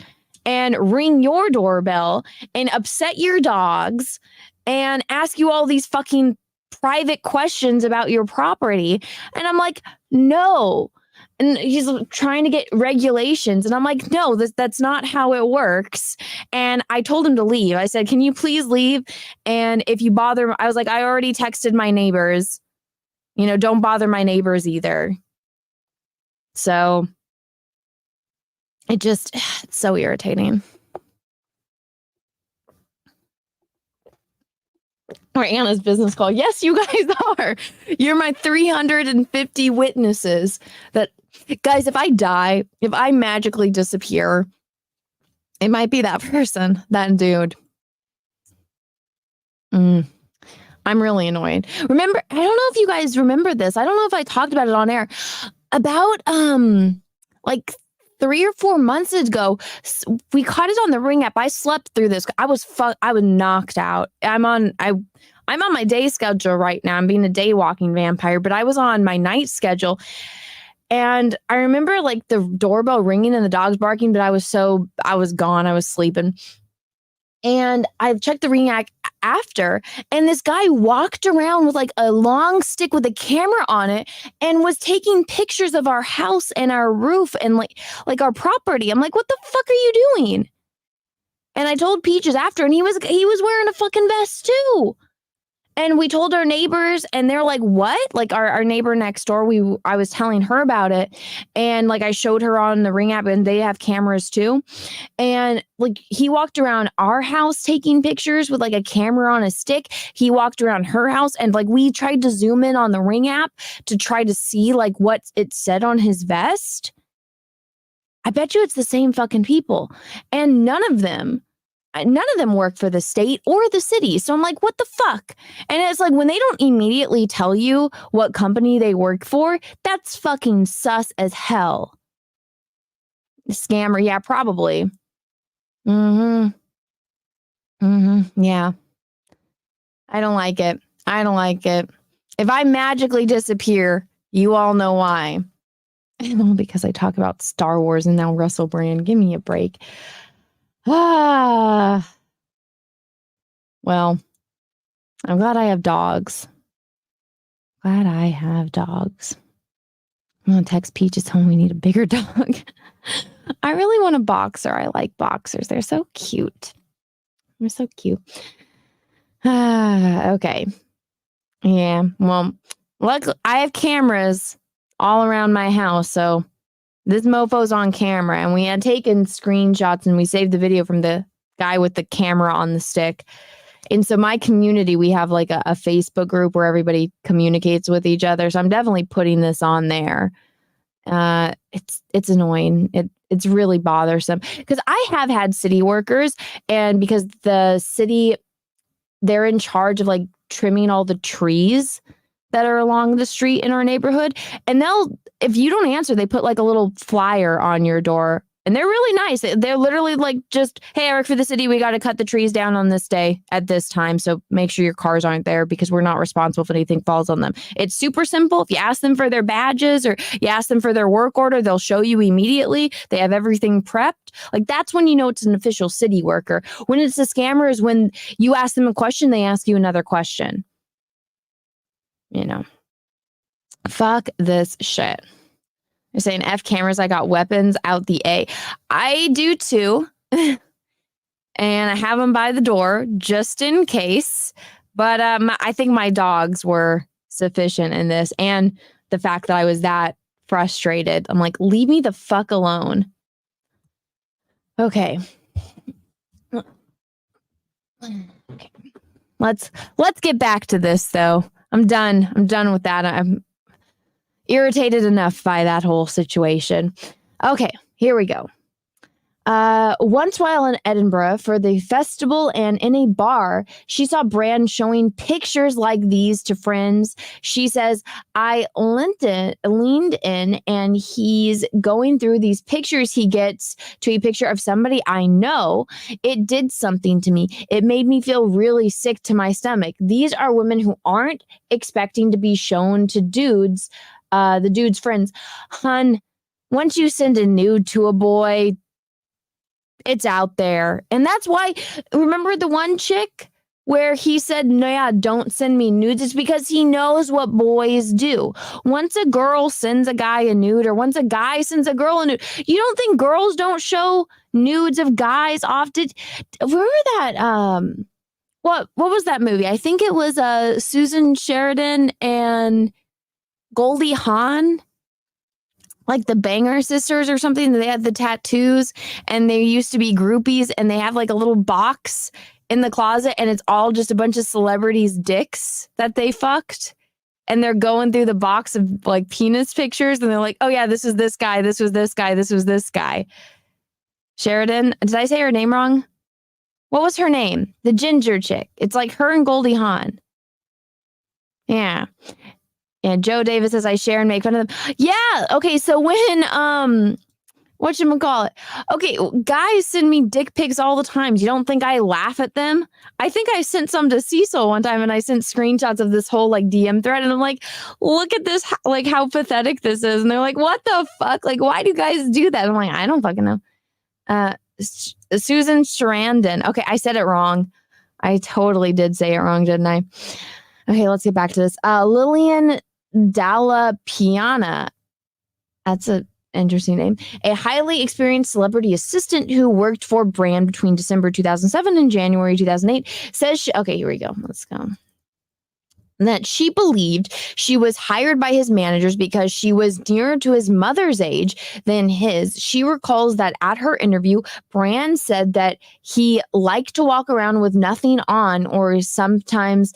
and ring your doorbell and upset your dogs and ask you all these fucking private questions about your property. And I'm like, no. And he's trying to get regulations. And I'm like, no, that's not how it works. And I told him to leave. I said, can you please leave? And if you bother, I was like, I already texted my neighbors, don't bother my neighbors either. So it's so irritating. Or Anna's business call. Yes, you guys are. You're my 350 witnesses that, guys, if I die, if I magically disappear, it might be that person, that dude. I'm really annoyed. Remember, I don't know if you guys remember this. I don't know if I talked about it on air. About, like 3 or 4 months ago, we caught it on the Ring app. I slept through this. I was knocked out. I'm on my day schedule right now. I'm being a day walking vampire, but I was on my night schedule. And I remember like the doorbell ringing and the dogs barking, but I was gone. I was sleeping. And I checked the Ring app after, and this guy walked around with like a long stick with a camera on it and was taking pictures of our house and our roof and like our property. I'm like, what the fuck are you doing? And I told Peaches after, and he was wearing a fucking vest too. And we told our neighbors, and they're like, what? Like our neighbor next door, I was telling her about it. And like I showed her on the Ring app, and they have cameras too. And like he walked around our house taking pictures with like a camera on a stick. He walked around her house, and like we tried to zoom in on the Ring app to try to see like what it said on his vest. I bet you it's the same fucking people. And none of them work for the state or the city. So I'm like, what the fuck? And it's like, when they don't immediately tell you what company they work for, that's fucking sus as hell. Scammer. Yeah, probably. Yeah. I don't like it. If I magically disappear, you all know why. And all because I talk about Star Wars and now Russell Brand. Give me a break. Well, I'm glad I have dogs. I'm gonna text Peaches home. We need a bigger dog. I really want a boxer. I like boxers. They're so cute. Okay. Yeah. Well, look, I have cameras all around my house, so this mofo's on camera, and we had taken screenshots, and we saved the video from the guy with the camera on the stick. And so my community, we have like a Facebook group where everybody communicates with each other. So I'm definitely putting this on there. It's annoying. It's really bothersome because I have had city workers, and because the city, they're in charge of like trimming all the trees that are along the street in our neighborhood. And if you don't answer, they put like a little flyer on your door, and they're really nice. They're literally like, just, hey, I work for the city. We got to cut the trees down on this day at this time. So make sure your cars aren't there because we're not responsible if anything falls on them. It's super simple. If you ask them for their badges or you ask them for their work order, they'll show you immediately. They have everything prepped. Like, that's when you know it's an official city worker. When it's a scammer is when you ask them a question, they ask you another question. You know, fuck this shit. You're saying F cameras, I got weapons out the A. I do too. And I have them by the door just in case. But I think my dogs were sufficient in this. And the fact that I was that frustrated. I'm like, leave me the fuck alone. Okay. Let's get back to this though. I'm done with that. I'm irritated enough by that whole situation. Okay, here we go. Once while in Edinburgh for the festival and in a bar, she saw Brand showing pictures like these to friends. She says, I leaned in and he's going through these pictures. He gets to a picture of somebody I know. It did something to me. It made me feel really sick to my stomach. These are women who aren't expecting to be shown to dudes, the dude's friends. Hun, once you send a nude to a boy, it's out there. And that's why, remember the one chick where he said, no, yeah, don't send me nudes? It's because he knows what boys do. Once a girl sends a guy a nude, or once a guy sends a girl a nude, you don't think girls don't show nudes of guys often? Remember that, what was that movie? I think it was Susan Sheridan and Goldie Hawn. Like the Banger sisters or something. They had the tattoos and they used to be groupies, and they have like a little box in the closet, and it's all just a bunch of celebrities' dicks that they fucked. And they're going through the box of like penis pictures, and they're like, oh yeah, this was this guy, this was this guy, this was this guy. Sheridan, did I say her name wrong? What was her name? The ginger chick. It's like her and Goldie Hawn. Yeah. And Joe Davis says, I share and make fun of them. Yeah. Okay. So when, whatchamacallit? Okay. Guys send me dick pics all the time. You don't think I laugh at them? I think I sent some to Cecil one time, and I sent screenshots of this whole like DM thread. And I'm like, look at this, like how pathetic this is. And they're like, what the fuck? Like, why do guys do that? I'm like, I don't fucking know. Susan Sarandon. Okay. I said it wrong. I totally did say it wrong, didn't I? Okay. Let's get back to this. Lillian Dalla Piana. That's an interesting name. A highly experienced celebrity assistant who worked for Brand between December 2007 and January 2008 says okay, here we go. Let's go. that she believed she was hired by his managers because she was nearer to his mother's age than his. She recalls that at her interview, Brand said that he liked to walk around with nothing on, or sometimes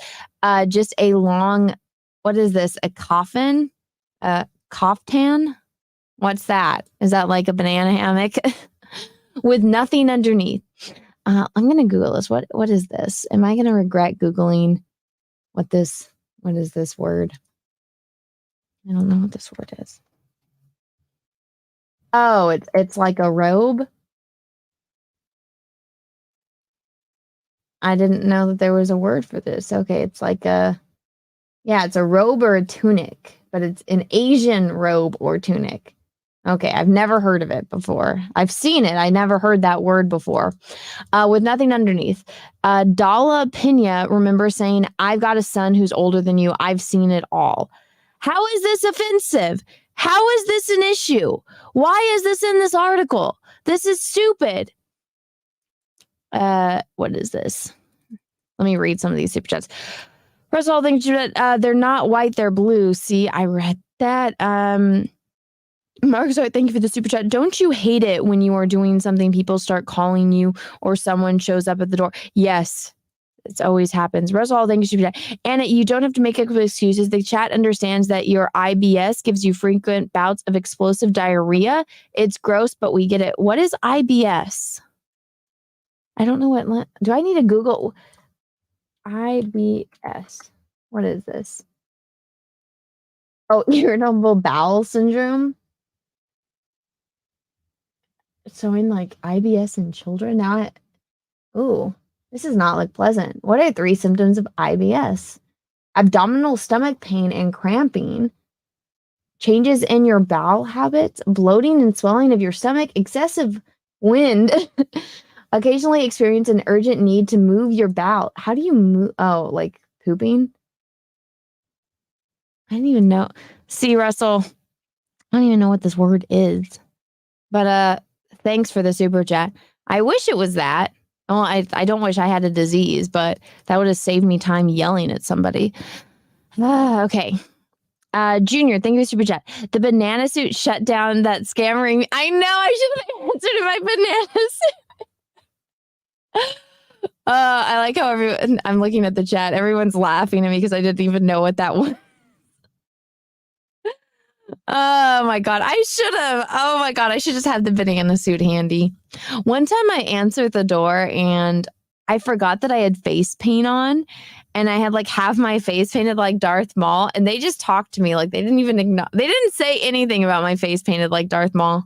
just a long, what is this, a coffin? Kaftan? What's that? Is that like a banana hammock? With nothing underneath. I'm going to Google this. What is this? Am I going to regret Googling what is this word? I don't know what this word is. Oh, it's like a robe. I didn't know that there was a word for this. Okay, it's like it's a robe or a tunic, but it's an Asian robe or tunic. Okay, I've never heard of it before. I've seen it. I never heard that word before. With nothing underneath. Dalla Pina remembers saying, I've got a son who's older than you. I've seen it all. How is this offensive? How is this an issue? Why is this in this article? This is stupid. What is this? Let me read some of these super chats. First of all, they're not white, they're blue. See, I read that. Mark, sorry, thank you for the super chat. Don't you hate it when you are doing something, people start calling you or someone shows up at the door? Yes, it always happens. Russell, thank you, super chat. Anna, you don't have to make excuses. The chat understands that your IBS gives you frequent bouts of explosive diarrhea. It's gross, but we get it. What is IBS? I don't know what. Do I need to Google IBS? What is this? Oh, irritable bowel syndrome. So in like IBS in children now, this is not like pleasant. What are 3 symptoms of IBS? Abdominal stomach pain and cramping, changes in your bowel habits, bloating and swelling of your stomach, excessive wind, occasionally experience an urgent need to move your bowel. How do you move? Oh, like pooping? I didn't even know. See, Russell, I don't even know what this word is. But thanks for the super chat. I wish it was that. Well, I don't wish I had a disease, but that would have saved me time yelling at somebody. Okay. Junior, thank you for super chat. The banana suit shut down that scam ring. I know I should have answered in my banana suit. I like how I'm looking at the chat. Everyone's laughing at me because I didn't even know what that was. Oh my God, I should have. Oh my God, I should just have the banana suit handy. One time I answered the door and I forgot that I had face paint on, and I had like half my face painted like Darth Maul, and they just talked to me like they didn't even they didn't say anything about my face painted like Darth Maul.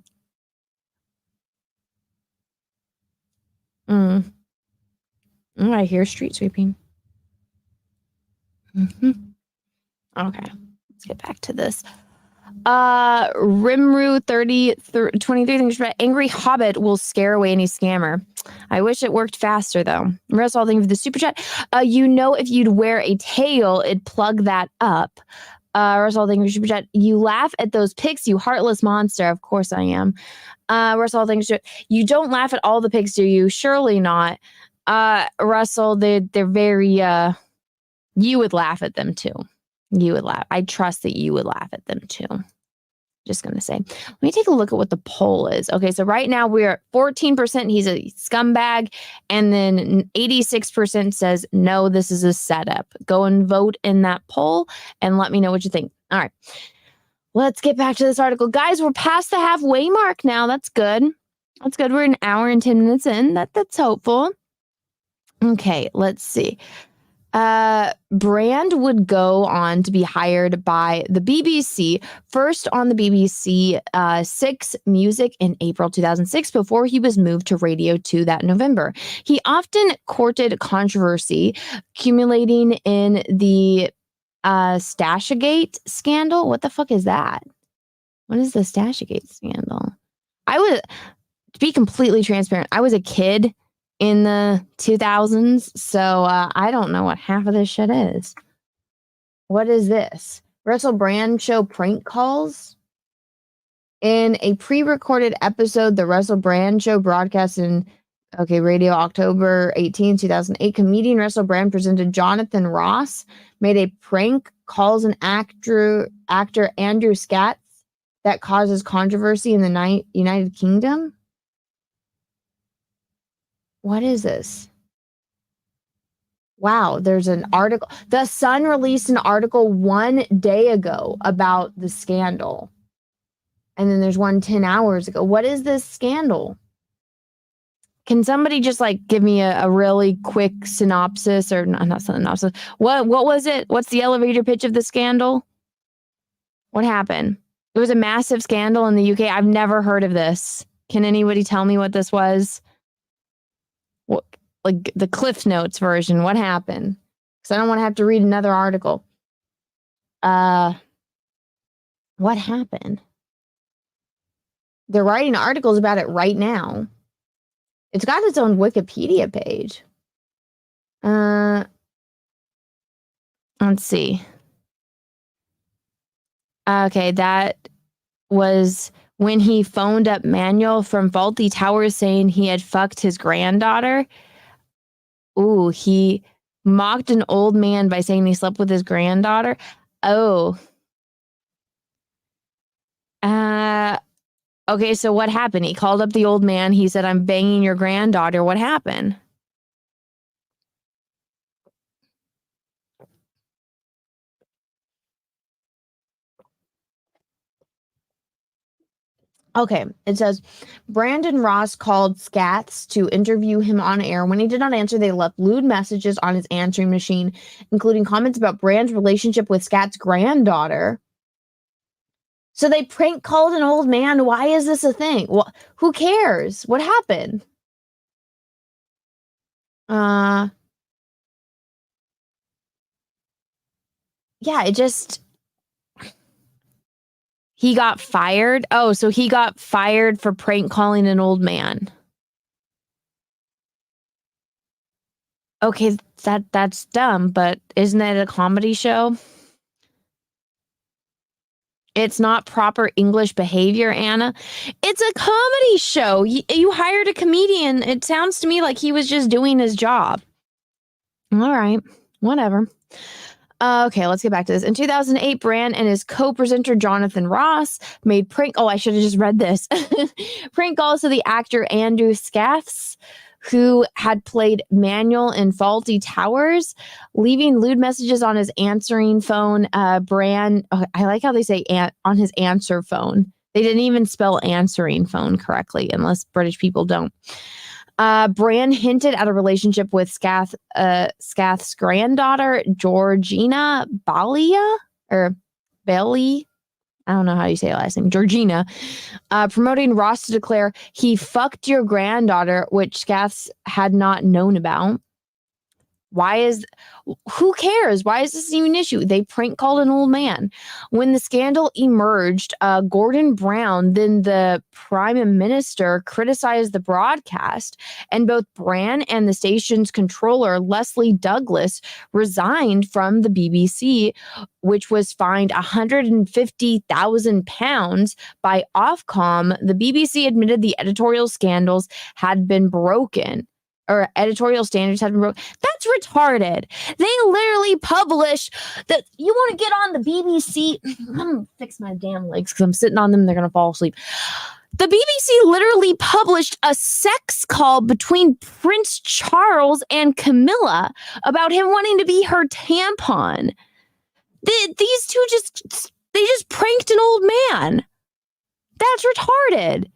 I hear street sweeping. Okay, let's get back to this. Rimru 23 thinks angry hobbit will scare away any scammer. I wish it worked faster though. Russell, thank you for the super chat. If you'd wear a tail, it'd plug that up. Russell, thank you for the super chat. You laugh at those pics, you heartless monster. Of course I am. Russell, thank you. You don't laugh at all the pics, do you? Surely not. Russell, they're very you would laugh at them too. You would laugh. I trust that you would laugh at them too. Just going to say. Let me take a look at what the poll is. Okay, so right now we're at 14%. He's a scumbag. And then 86% says, no, this is a setup. Go and vote in that poll and let me know what you think. All right. Let's get back to this article. Guys, we're past the halfway mark now. That's good. That's good. We're an hour and 10 minutes in. That's hopeful. Okay, let's see. Brand would go on to be hired by the BBC, first on the BBC 6 Music in April 2006, before he was moved to Radio 2 that November. He often courted controversy, accumulating in the Stashagate scandal. What the fuck is that? What is the Stashagate scandal? To be completely transparent, I was a kid in the 2000s, so I don't know what half of this shit is. What is this? Russell Brand show prank calls? In a pre-recorded episode, the Russell Brand show broadcast in Okay, radio October 18, 2008. Comedian Russell Brand presented Jonathan Ross made a prank, calls an actor Andrew Scatz that causes controversy in the United Kingdom. What is this? Wow, there's an article. The Sun released an article 1 day ago about the scandal. And then there's one 10 hours ago. What is this scandal? Can somebody just like give me a really quick synopsis or not synopsis? What was it? What's the elevator pitch of the scandal? What happened? It was a massive scandal in the UK. I've never heard of this. Can anybody tell me what this was? What, like the Cliff Notes version? What happened? Because I don't want to have to read another article. What happened? They're writing articles about it right now. It's got its own Wikipedia page. Let's see. Okay, that was when he phoned up Manuel from Faulty Towers saying he had fucked his granddaughter. Ooh, he mocked an old man by saying he slept with his granddaughter. Oh. Okay, so what happened? He called up the old man. He said, I'm banging your granddaughter. What happened? Okay, it says, Brandon Ross called Scatz to interview him on air. When he did not answer, they left lewd messages on his answering machine, including comments about Brand's relationship with Scatz's granddaughter. So they prank called an old man. Why is this a thing? Well, who cares? What happened? Yeah, it just... He got fired? Oh, so he got fired for prank calling an old man. Okay, that's dumb, but isn't it a comedy show? It's not proper English behavior, Anna. It's a comedy show. You hired a comedian. It sounds to me like he was just doing his job. All right, whatever. Okay, let's get back to this. In 2008, Brand and his co-presenter Jonathan Ross made prank... Oh, I should have just read this. Prank calls to the actor Andrew Scatz, who had played Manuel in Faulty Towers, leaving lewd messages on his answering phone. Brand... Oh, I like how they say on his answer phone. They didn't even spell answering phone correctly, unless British people don't. Brand hinted at a relationship with Scath's granddaughter, Georgina Balia, or Bailey. I don't know how you say her last name, Georgina, promoting Ross to declare he fucked your granddaughter, which Scath's had not known about. Who cares? Why is this even an issue? They prank called an old man. When the scandal emerged, Gordon Brown, then the Prime Minister, criticized the broadcast, and both Brand and the station's controller, Leslie Douglas, resigned from the BBC, which was fined £150,000 by Ofcom. The BBC admitted the editorial scandals had been broken. Or editorial standards had been broken. That's retarded. They literally publish that you want to get on the BBC. I'm going to fix my damn legs because I'm sitting on them and they're going to fall asleep. The BBC literally published a sex call between Prince Charles and Camilla about him wanting to be her tampon. These two just pranked an old man. That's retarded.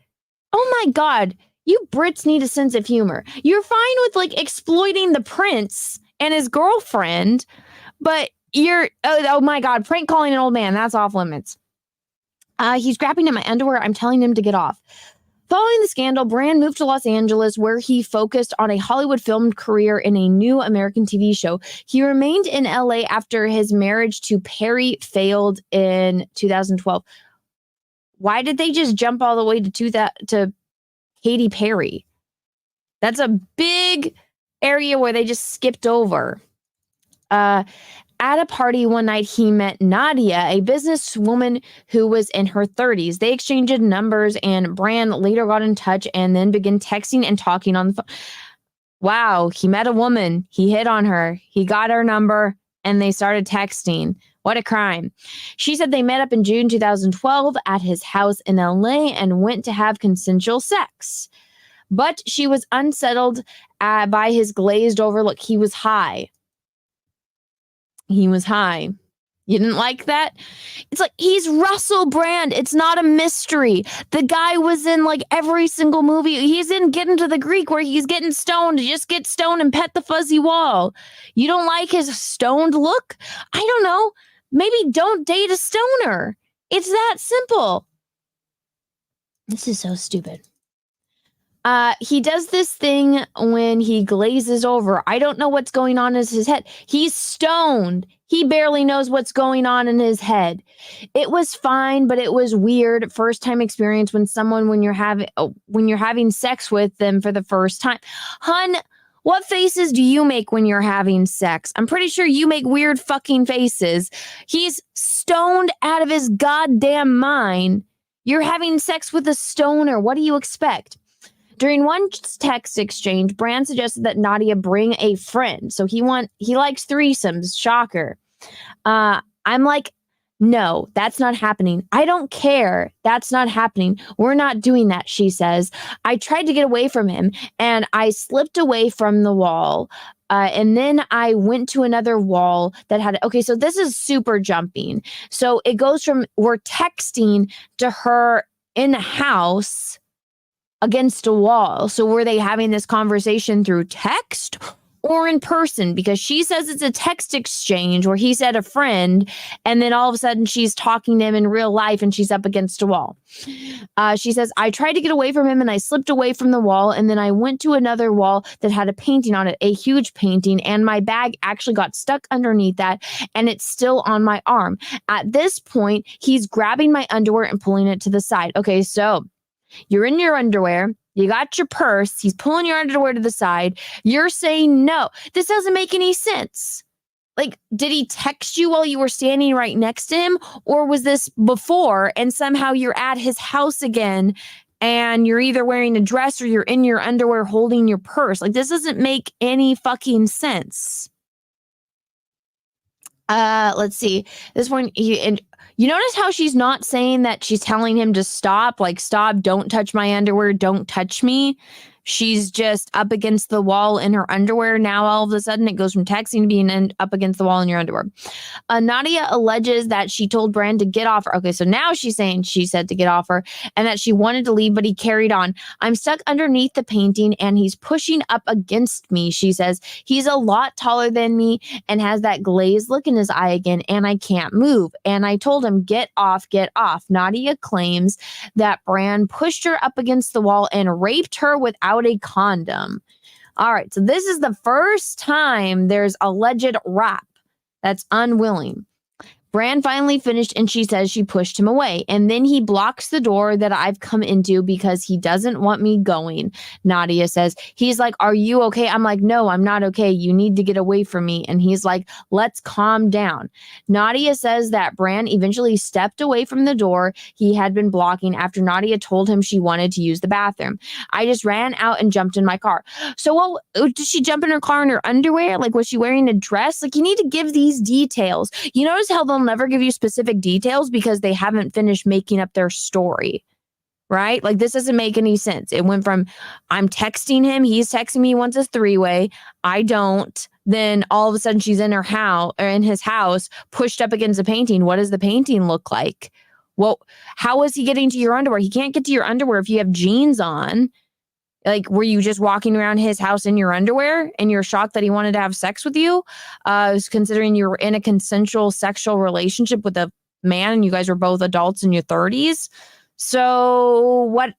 Oh my God. You Brits need a sense of humor. You're fine with like exploiting the prince and his girlfriend, but you're, oh my God, prank calling an old man. That's off limits. He's grabbing at my underwear. I'm telling him to get off. Following the scandal, Brand moved to Los Angeles, where he focused on a Hollywood film career in a new American TV show. He remained in LA after his marriage to Perry failed in 2012. Why did they just jump all the way to Katy Perry? That's a big area where they just skipped over. At a party one night, he met Nadia, a businesswoman who was in her 30s. They exchanged numbers, and Brand later got in touch and then began texting and talking on the phone. Wow, he met a woman. He hit on her. He got her number, and they started texting. What a crime. She said they met up in June 2012 at his house in LA and went to have consensual sex. But she was unsettled by his glazed over look. He was high. He was high. You didn't like that? It's like, he's Russell Brand. It's not a mystery. The guy was in like every single movie. He's in Get Into the Greek where he's getting stoned. Just get stoned and pet the fuzzy wall. You don't like his stoned look? I don't know. Maybe don't date a stoner. It's that simple. This is so stupid. He does this thing when he glazes over. I don't know what's going on in his head. He's stoned. He barely knows what's going on in his head. It was fine, but it was weird. First time experience when you're having sex with them for the first time. Hun, what faces do you make when you're having sex? I'm pretty sure you make weird fucking faces. He's stoned out of his goddamn mind. You're having sex with a stoner. What do you expect? During one text exchange, Brand suggested that Nadia bring a friend. So he likes threesomes. Shocker. I'm like, no, that's not happening. I don't care. That's not happening. We're not doing that, she says. I tried to get away from him and I slipped away from the wall. And then I went to another wall that had, okay, so this is super jumping. So it goes from we're texting to her in the house against a wall. So were they having this conversation through text or in person? Because she says it's a text exchange where he said a friend, and then all of a sudden she's talking to him in real life and she's up against a wall. She says, I tried to get away from him and I slipped away from the wall, and then I went to another wall that had a painting on it, a huge painting, and my bag actually got stuck underneath that and it's still on my arm. At this point, he's grabbing my underwear and pulling it to the side. Okay, so you're in your underwear. You got your purse. He's pulling your underwear to the side. You're saying no. This doesn't make any sense. Like, did he text you while you were standing right next to him? Or was this before and somehow you're at his house again and you're either wearing a dress or you're in your underwear holding your purse? Like, this doesn't make any fucking sense. Let's see. This one, you notice how she's not saying that she's telling him to stop, like, stop, don't touch my underwear, don't touch me. She's just up against the wall in her underwear. Now, all of a sudden, it goes from texting to being up against the wall in your underwear. Nadia alleges that she told Brand to get off her. Okay, so now she's saying she said to get off her and that she wanted to leave, but he carried on. I'm stuck underneath the painting and he's pushing up against me, she says. He's a lot taller than me and has that glazed look in his eye again, and I can't move. And I told him, get off, get off. Nadia claims that Brand pushed her up against the wall and raped her without a condom. All right, so this is the first time there's alleged rap that's unwilling. Brand finally finished and she says she pushed him away. And then he blocks the door that I've come into because he doesn't want me going. Nadia says, he's like, are you okay? I'm like, no, I'm not okay. You need to get away from me. And he's like, let's calm down. Nadia says that Brand eventually stepped away from the door he had been blocking after Nadia told him she wanted to use the bathroom. I just ran out and jumped in my car. So did she jump in her car in her underwear? Like, was she wearing a dress? Like, you need to give these details. You notice how they'll never give you specific details because they haven't finished making up their story, right? Like, this doesn't make any sense. It went from I'm texting him, he's texting me, he wants a three-way, I don't. Then all of a sudden she's in her house or in his house, pushed up against a painting. What does the painting look like? Well, how is he getting to your underwear? He can't get to your underwear if you have jeans on. Like, were you just walking around his house in your underwear and you're shocked that he wanted to have sex with you? Considering you were in a consensual sexual relationship with a man and you guys were both adults in your 30s. So what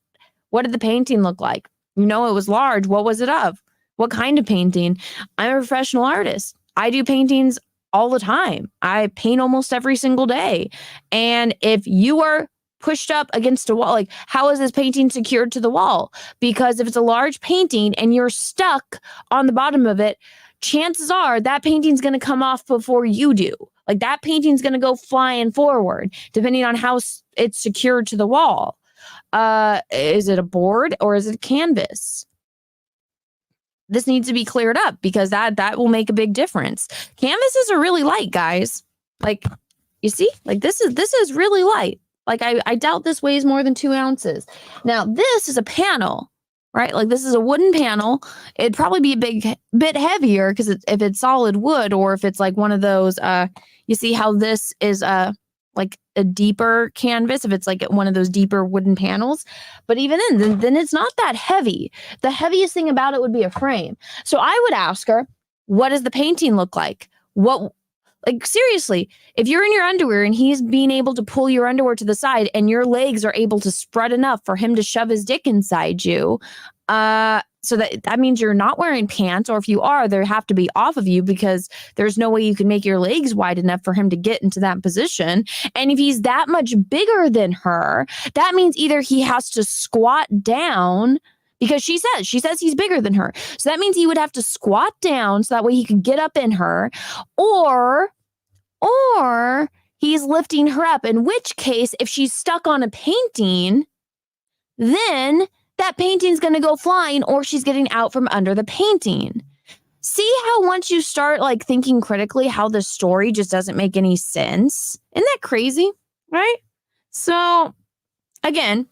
did the painting look like? You know, it was large. What was it of? What kind of painting? I'm a professional artist. I do paintings all the time. I paint almost every single day. And if you are pushed up against a wall, like, how is this painting secured to the wall? Because if it's a large painting and you're stuck on the bottom of it, chances are that painting's going to come off before you do. Like that painting's going to go flying forward, depending on how it's secured to the wall. Is it a board or is it a canvas? This needs to be cleared up because that will make a big difference. Canvases are really light, guys. Like, you see, like this is really light. Like I doubt this weighs more than 2 ounces. Now this is a panel, right? Like this is a wooden panel. It'd probably be a bit heavier because if it's solid wood, or if it's like one of those, you see how this is like a deeper canvas, if it's like one of those deeper wooden panels. But even then it's not that heavy. The heaviest thing about it would be a frame. So I would ask her, what does the painting look like? Like, seriously, if you're in your underwear and he's being able to pull your underwear to the side and your legs are able to spread enough for him to shove his dick inside you, so that means you're not wearing pants, or if you are, they have to be off of you because there's no way you can make your legs wide enough for him to get into that position. And if he's that much bigger than her, that means either he has to squat down, because she says he's bigger than her. So that means he would have to squat down so that way he could get up in her, or he's lifting her up, in which case, if she's stuck on a painting, then that painting's going to go flying, or she's getting out from under the painting. See how once you start like thinking critically, how the story just doesn't make any sense? Isn't that crazy? Right? So again,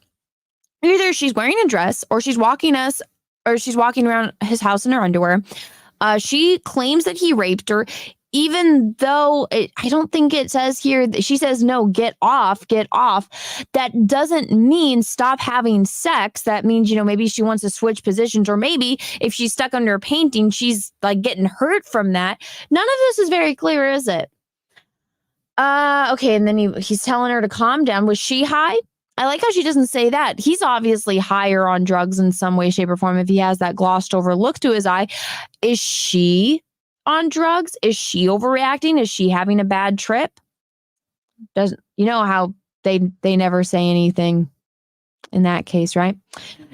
either she's wearing a dress or she's walking around his house in her underwear. She claims that he raped her, even though I don't think it says here. She says, no, get off. That doesn't mean stop having sex. That means, maybe she wants to switch positions, or maybe if she's stuck under a painting, she's like getting hurt from that. None of this is very clear, is it? Okay. And then he's telling her to calm down. Was she high? I like how she doesn't say that. He's obviously higher on drugs in some way, shape, or form if he has that glossed over look to his eye. Is she on drugs? Is she overreacting? Is she having a bad trip? How they never say anything in that case, right?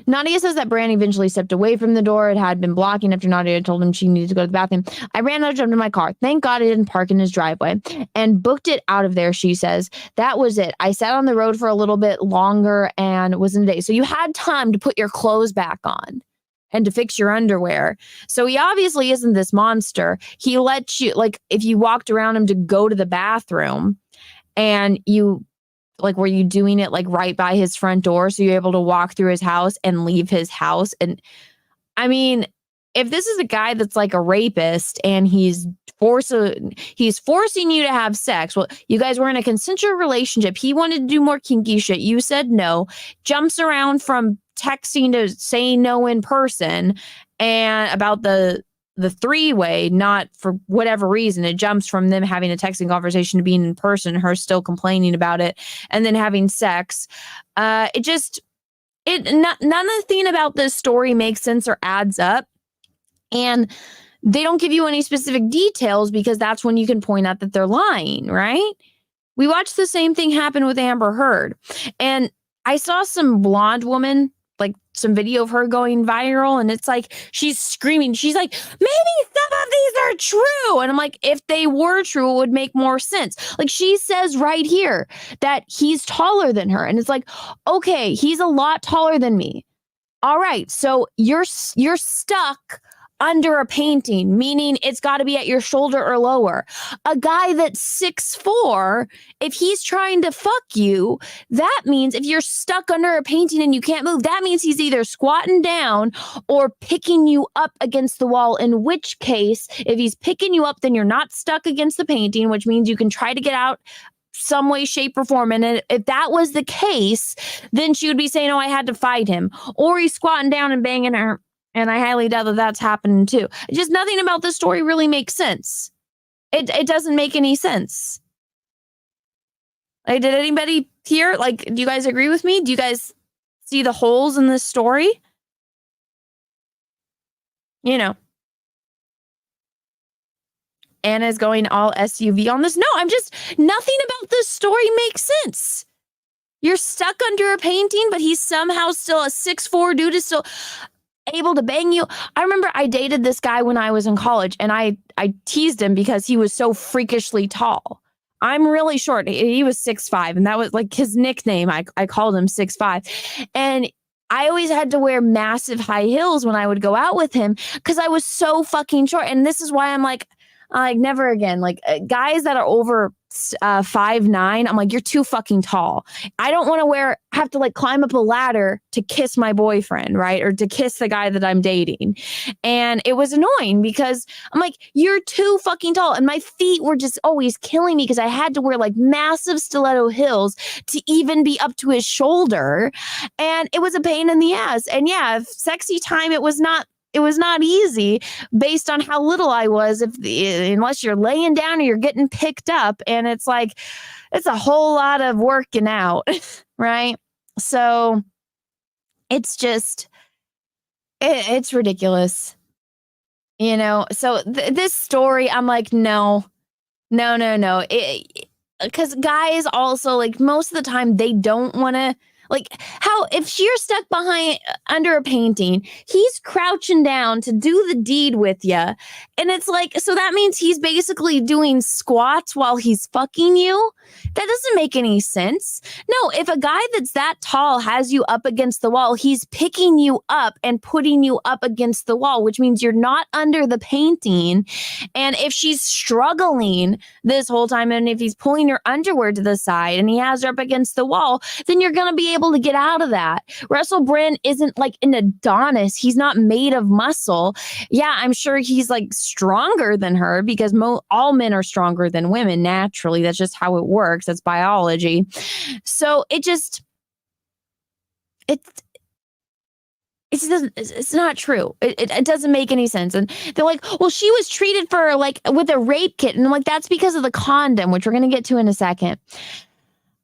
Nadia says that Brandy eventually stepped away from the door. It had been blocking after Nadia told him she needed to go to the bathroom. I ran out, jumped in my car. Thank God I didn't park in his driveway and booked it out of there, she says. That was it. I sat on the road for a little bit longer and was in the day. So you had time to put your clothes back on and to fix your underwear. So he obviously isn't this monster. He lets you, like, if you walked around him to go to the bathroom and you, like, were you doing it like right by his front door so you're able to walk through his house and leave his house? And I mean, if this is a guy that's like a rapist and he's forcing you to have sex, well, you guys were in a consensual relationship. He wanted to do more kinky shit. You said no. Jumps around from texting to saying no in person, and about the three-way, not for whatever reason, it jumps from them having a texting conversation to being in person, her still complaining about it, and then having sex. Nothing about this story makes sense or adds up. And they don't give you any specific details because that's when you can point out that they're lying, right? We watched the same thing happen with Amber Heard. And I saw some blonde woman, like some video of her going viral, and it's like she's screaming. She's like, maybe some of these are true. And I'm like, if they were true, it would make more sense. Like, she says right here that he's taller than her. And it's like, okay, he's a lot taller than me. All right, so you're stuck under a painting, meaning it's got to be at your shoulder or lower. A guy that's 6'4", if he's trying to fuck you, that means if you're stuck under a painting and you can't move, that means he's either squatting down or picking you up against the wall, in which case, if he's picking you up, then you're not stuck against the painting, which means you can try to get out some way, shape, or form. And if that was the case, then she would be saying, oh, I had to fight him. Or he's squatting down and banging her. And I highly doubt that that's happening too. Just nothing about this story really makes sense. It doesn't make any sense. Like, did anybody here, like, do you guys agree with me? Do you guys see the holes in this story? Anna's going all SUV on this. No, nothing about this story makes sense. You're stuck under a painting, but he's somehow still a 6'4" dude is still... able to bang you. I remember I dated this guy when I was in college, and I teased him because he was so freakishly tall. I'm really short. He was 6'5", and that was like his nickname. I called him 6'5", and I always had to wear massive high heels when I would go out with him because I was so fucking short. And this is why I'm like never again. Like guys that are over 5'9", I'm like, you're too fucking tall. I don't want to have to like climb up a ladder to kiss my boyfriend, right? Or to kiss the guy that I'm dating. And it was annoying because I'm like, you're too fucking tall. And my feet were just always killing me because I had to wear like massive stiletto heels to even be up to his shoulder. And it was a pain in the ass. And yeah, sexy time, it was not easy based on how little I was, unless you're laying down or you're getting picked up. And it's like, it's a whole lot of working out, right? So it's just, it's ridiculous, you know? So this story, I'm like, no. Because guys also, like, most of the time they don't want to, like, how if you're stuck under a painting, he's crouching down to do the deed with you, and it's like, so that means he's basically doing squats while he's fucking you. That doesn't make any sense. No, if a guy that's that tall has you up against the wall, he's picking you up and putting you up against the wall, which means you're not under the painting. And if she's struggling this whole time, and if he's pulling her underwear to the side and he has her up against the wall, then you're going to be able to get out of that. Russell Brand isn't like an Adonis. He's not made of muscle. Yeah, I'm sure he's like stronger than her because all men are stronger than women naturally. That's just how it works. That's biology. So it's not true. It doesn't make any sense. And they're like, well, she was treated for like with a rape kit. And I'm like, that's because of the condom, which we're going to get to in a second.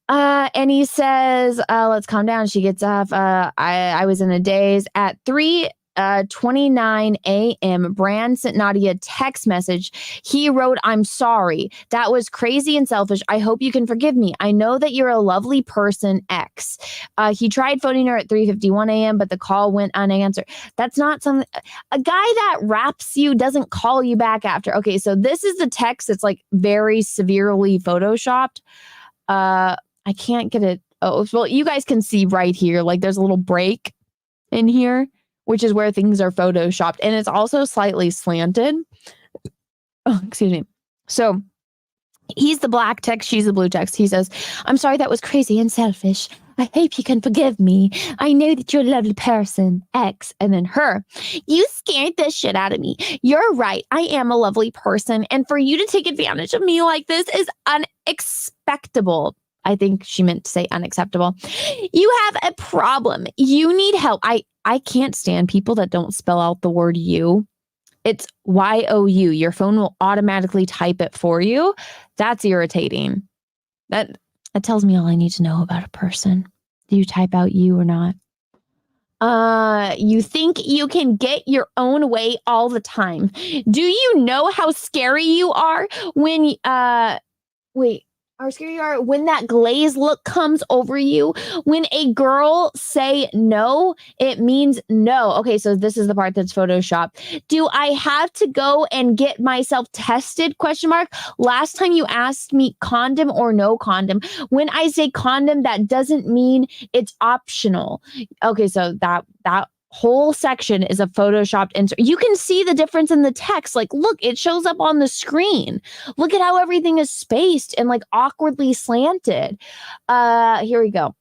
And he says, let's calm down. She gets off. I was in a daze at 3:29 a.m. Brand sent Nadia a text message. He wrote, I'm sorry. That was crazy and selfish. I hope you can forgive me. I know that you're a lovely person, X. He tried phoning her at 3:51 a.m., but the call went unanswered. That's not something. A guy that raps you doesn't call you back after. Okay, so this is the text that's like very severely photoshopped. I can't get it. Oh, well, you guys can see right here. Like there's a little break in here, which is where things are photoshopped. And it's also slightly slanted. Oh, excuse me. So he's the black text. She's the blue text. He says, I'm sorry, that was crazy and selfish. I hope you can forgive me. I know that you're a lovely person, X. And then her, you scared the shit out of me. You're right. I am a lovely person. And for you to take advantage of me like this is unexpectable. I think she meant to say unacceptable. You have a problem. You need help. I can't stand people that don't spell out the word you. It's Y-O-U. Your phone will automatically type it for you. That's irritating. That tells me all I need to know about a person. Do you type out you or not? You think you can get your own way all the time. Do you know how scary you are when how scary you are when that glaze look comes over you? When a girl say no, it means no. Okay, so this is the part that's photoshopped. Do I have to go and get myself tested? ? Last time you asked me condom or no condom. When I say condom, that doesn't mean it's optional. Okay, so that whole section is a photoshopped insert. You can see the difference in the text. Like, look, it shows up on the screen. Look at how everything is spaced and like awkwardly slanted. Here we go.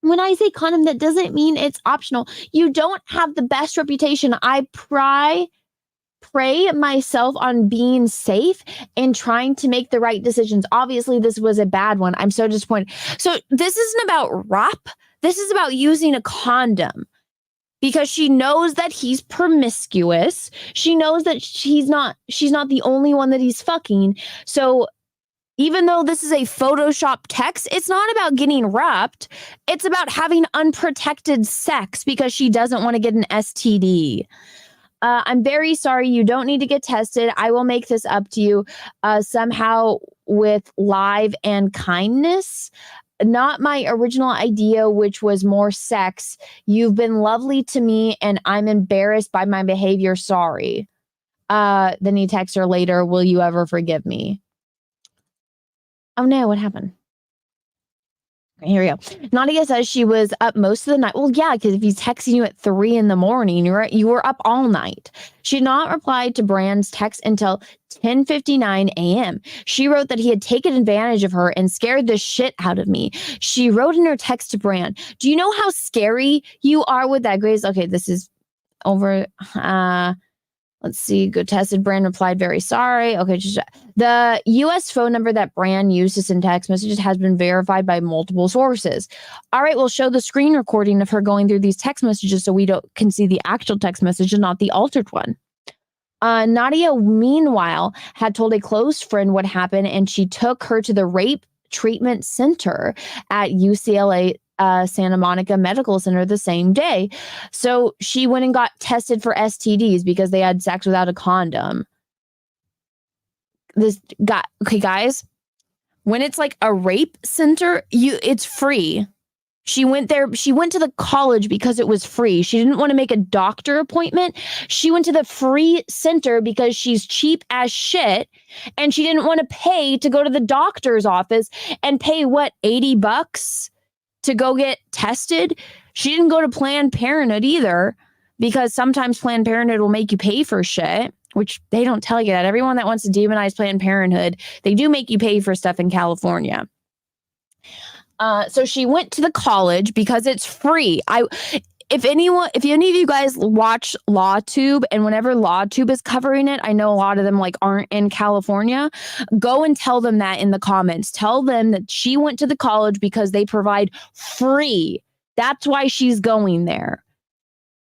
When I say condom, that doesn't mean it's optional. You don't have the best reputation. I pride myself on being safe and trying to make the right decisions. Obviously, this was a bad one. I'm so disappointed. So this isn't about ROP. This is about using a condom. Because she knows that he's promiscuous. She knows that she's not the only one that he's fucking. So even though this is a Photoshop text, it's not about getting wrapped. It's about having unprotected sex because she doesn't want to get an STD. I'm very sorry. You don't need to get tested. I will make this up to you somehow with live and kindness. not my original idea, which was more sex. You've been lovely to me, and I'm embarrassed by my behavior. Sorry. Then he texts her later, will you ever forgive me? Oh no, what happened? Here we go. Nadia says she was up most of the night. Well, yeah, because if he's texting you at 3 a.m, you were up all night. She had not replied to Brand's text until 10:59 a.m. She wrote that he had taken advantage of her and scared the shit out of me. She wrote in her text to Brand, do you know how scary you are with that, Grace? Okay, this is over. Let's see. Good tested. Brand replied, very sorry. Okay. The U.S. phone number that Brand used to send text messages has been verified by multiple sources. All right. We'll show the screen recording of her going through these text messages so we can see the actual text message and not the altered one. Nadia, meanwhile, had told a close friend what happened, and she took her to the rape treatment center at UCLA Santa Monica Medical Center the same day. So she went and got tested for STDs because they had sex without a condom. Okay, guys, when it's like a rape center, it's free. She went there. She went to the college because it was free. She didn't want to make a doctor appointment. She went to the free center because she's cheap as shit. And she didn't want to pay to go to the doctor's office and pay $80 to go get tested. She didn't go to Planned Parenthood either, because sometimes Planned Parenthood will make you pay for shit, which they don't tell you that. Everyone that wants to demonize Planned Parenthood, they do make you pay for stuff in California. So she went to the college because it's free. If any of you guys watch LawTube, and whenever LawTube is covering it, I know a lot of them aren't in California. Go and tell them that in the comments. Tell them that she went to the college because they provide free. That's why she's going there.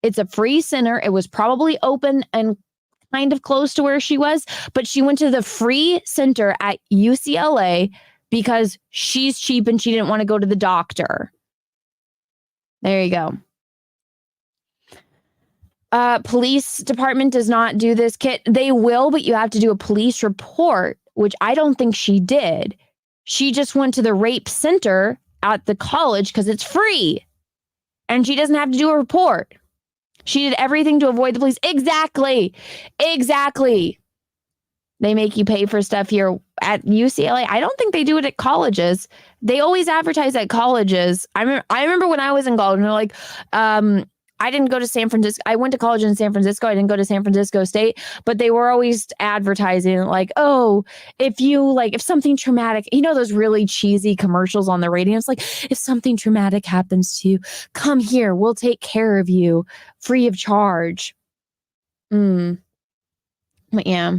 It's a free center. It was probably open and kind of close to where she was, but she went to the free center at UCLA because she's cheap and she didn't want to go to the doctor. There you go. Police department does not do this, Kit. They will, but you have to do a police report, which I don't think she did. She just went to the rape center at the college because it's free. And she doesn't have to do a report. She did everything to avoid the police. Exactly. They make you pay for stuff here at UCLA. I don't think they do it at colleges. They always advertise at colleges. I remember when I was in college, and they're like, I didn't go to San Francisco. I went to college in San Francisco. I didn't go to San Francisco State, but they were always advertising oh, if something traumatic, those really cheesy commercials on the radio. It's like, if something traumatic happens to you, come here. We'll take care of you free of charge. But yeah.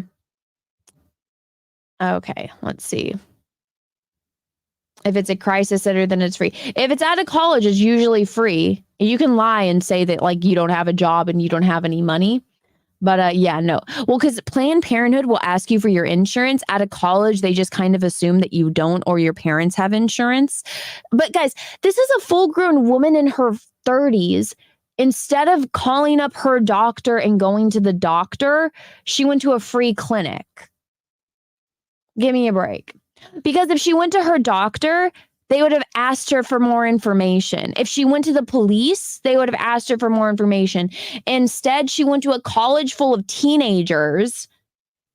Okay, let's see. If it's a crisis center, then it's free. If it's at a college, it's usually free. You can lie and say that you don't have a job and you don't have any money. But yeah, no. Well, because Planned Parenthood will ask you for your insurance. At a college, they just kind of assume that you don't, or your parents have insurance. But guys, this is a full-grown woman in her 30s. Instead of calling up her doctor and going to the doctor, she went to a free clinic. Give me a break. Because if she went to her doctor, they would have asked her for more information. If she went to the police, they would have asked her for more information. Instead, she went to a college full of teenagers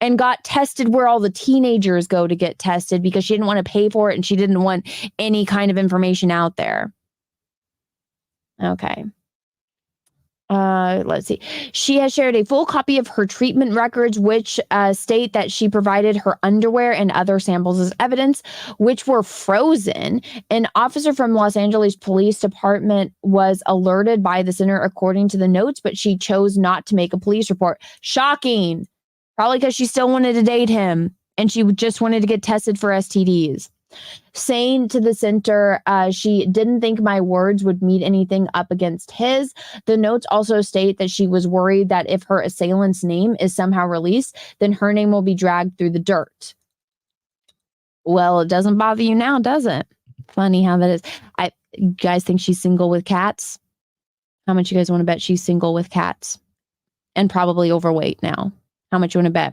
and got tested where all the teenagers go to get tested because she didn't want to pay for it and she didn't want any kind of information out there. Okay. Let's see. She has shared a full copy of her treatment records, which state that she provided her underwear and other samples as evidence, which were frozen. An officer from Los Angeles Police Department was alerted by the center, according to the notes, but she chose not to make a police report. Shocking. Probably because she still wanted to date him and she just wanted to get tested for STDs. Saying to the center, she didn't think my words would meet anything up against his. The notes also state that she was worried that if her assailant's name is somehow released, then her name will be dragged through the dirt. Well, it doesn't bother you now, does it? Funny how that is. You guys think she's single with cats? How much you guys want to bet she's single with cats? And probably overweight now. How much you want to bet?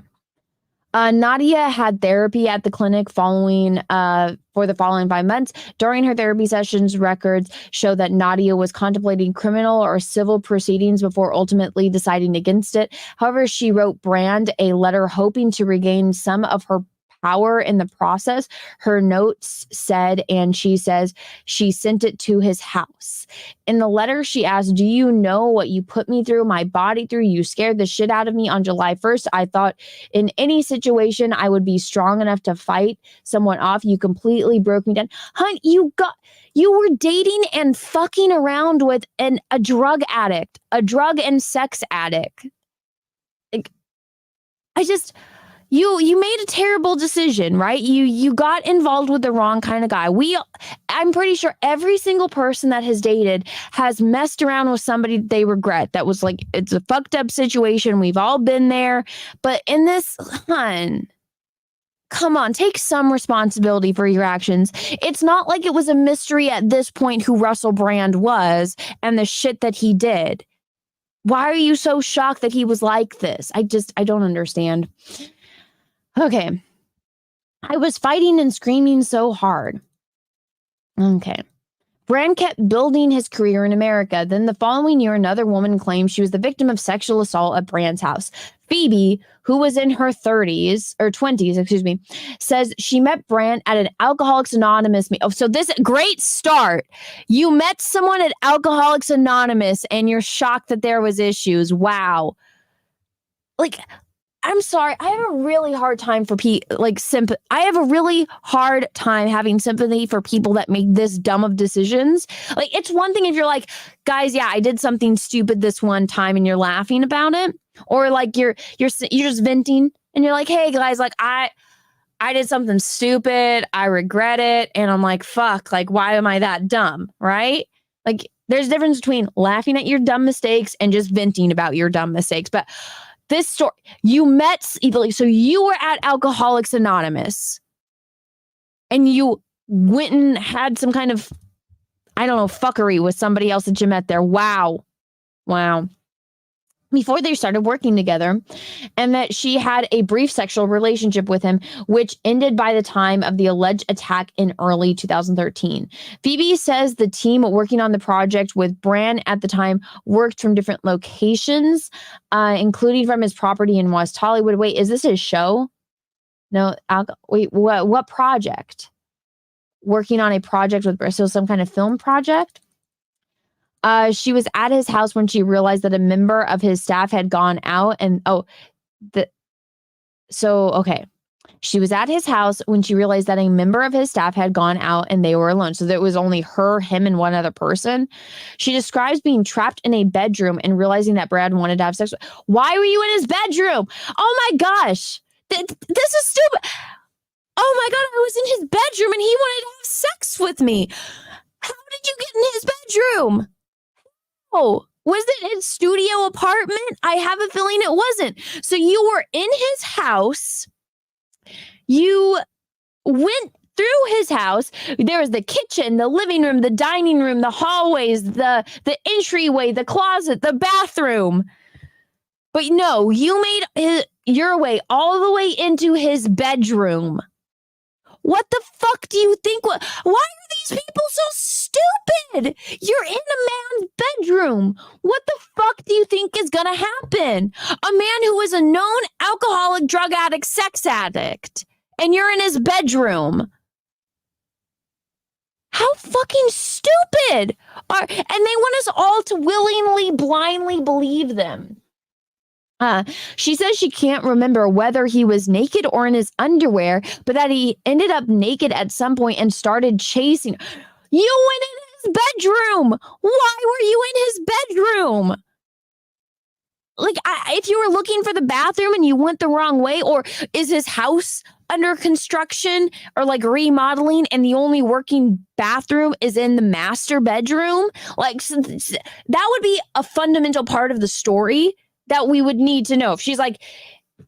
Nadia had therapy at the clinic for the following 5 months. During her therapy sessions, records show that Nadia was contemplating criminal or civil proceedings before ultimately deciding against it. However, she wrote Brand a letter hoping to regain some of her power in the process. Her notes said, and she says, she sent it to his house. In the letter, she asked, do you know what you put me through, my body through? You scared the shit out of me on July 1st. I thought in any situation I would be strong enough to fight someone off. You completely broke me down. Hun, you were dating and fucking around with a drug addict, a drug and sex addict. Like, You made a terrible decision, right? You got involved with the wrong kind of guy. I'm pretty sure every single person that has dated has messed around with somebody they regret. That was like, it's a fucked up situation. We've all been there. But in this, come on, take some responsibility for your actions. It's not like it was a mystery at this point who Russell Brand was and the shit that he did. Why are you so shocked that he was like this? I don't understand. Okay. I was fighting and screaming so hard. Okay. Brand kept building his career in America. Then the following year, another woman claimed she was the victim of sexual assault at Brand's house. Phoebe, who was in her 20s, says she met Brand at an Alcoholics Anonymous meeting. Oh, so this great start. You met someone at Alcoholics Anonymous and you're shocked that there was issues. Wow. Like, I'm sorry. I have a really hard time for I have a really hard time having sympathy for people that make this dumb of decisions. Like, it's one thing if you're like, guys, yeah, I did something stupid this one time and you're laughing about it, or like you're just venting and you're like, hey guys, like I did something stupid. I regret it. And I'm like, fuck, like, why am I that dumb? Right? Like, there's a difference between laughing at your dumb mistakes and just venting about your dumb mistakes. But this story, you met, so you were at Alcoholics Anonymous and you went and had some kind of, I don't know, fuckery with somebody else that you met there. Wow. Before they started working together, and that she had a brief sexual relationship with him, which ended by the time of the alleged attack in early 2013. Phoebe says the team working on the project with Brand at the time worked from different locations, including from his property in West Hollywood. Wait, is this his show? No, wait, what project? Working on a project with, so some kind of film project? She was at his house when she realized that a member of his staff had gone out She was at his house when she realized that a member of his staff had gone out and they were alone. So there was only her, him, and one other person. She describes being trapped in a bedroom and realizing that Brad wanted to have sex. Why were you in his bedroom? Oh my gosh. This is stupid. Oh my God, I was in his bedroom and he wanted to have sex with me. How did you get in his bedroom? Oh, was it his studio apartment? I have a feeling it wasn't. So you were in his house. You went through his house. There was the kitchen, the living room, the dining room, the hallways, the entryway, the closet, the bathroom. But no, you made your way all the way into his bedroom. What the fuck do you think? Why are these people so stupid? You're in a man's bedroom. What the fuck do you think is gonna happen? A man who is a known alcoholic, drug addict, sex addict, and you're in his bedroom. How fucking stupid and they want us all to willingly, blindly believe them. She says she can't remember whether he was naked or in his underwear, but that he ended up naked at some point and started chasing. You went in his bedroom. Why were you in his bedroom? Like, if you were looking for the bathroom and you went the wrong way, or is his house under construction or like remodeling and the only working bathroom is in the master bedroom? Like, that would be a fundamental part of the story that we would need to know. If she's like,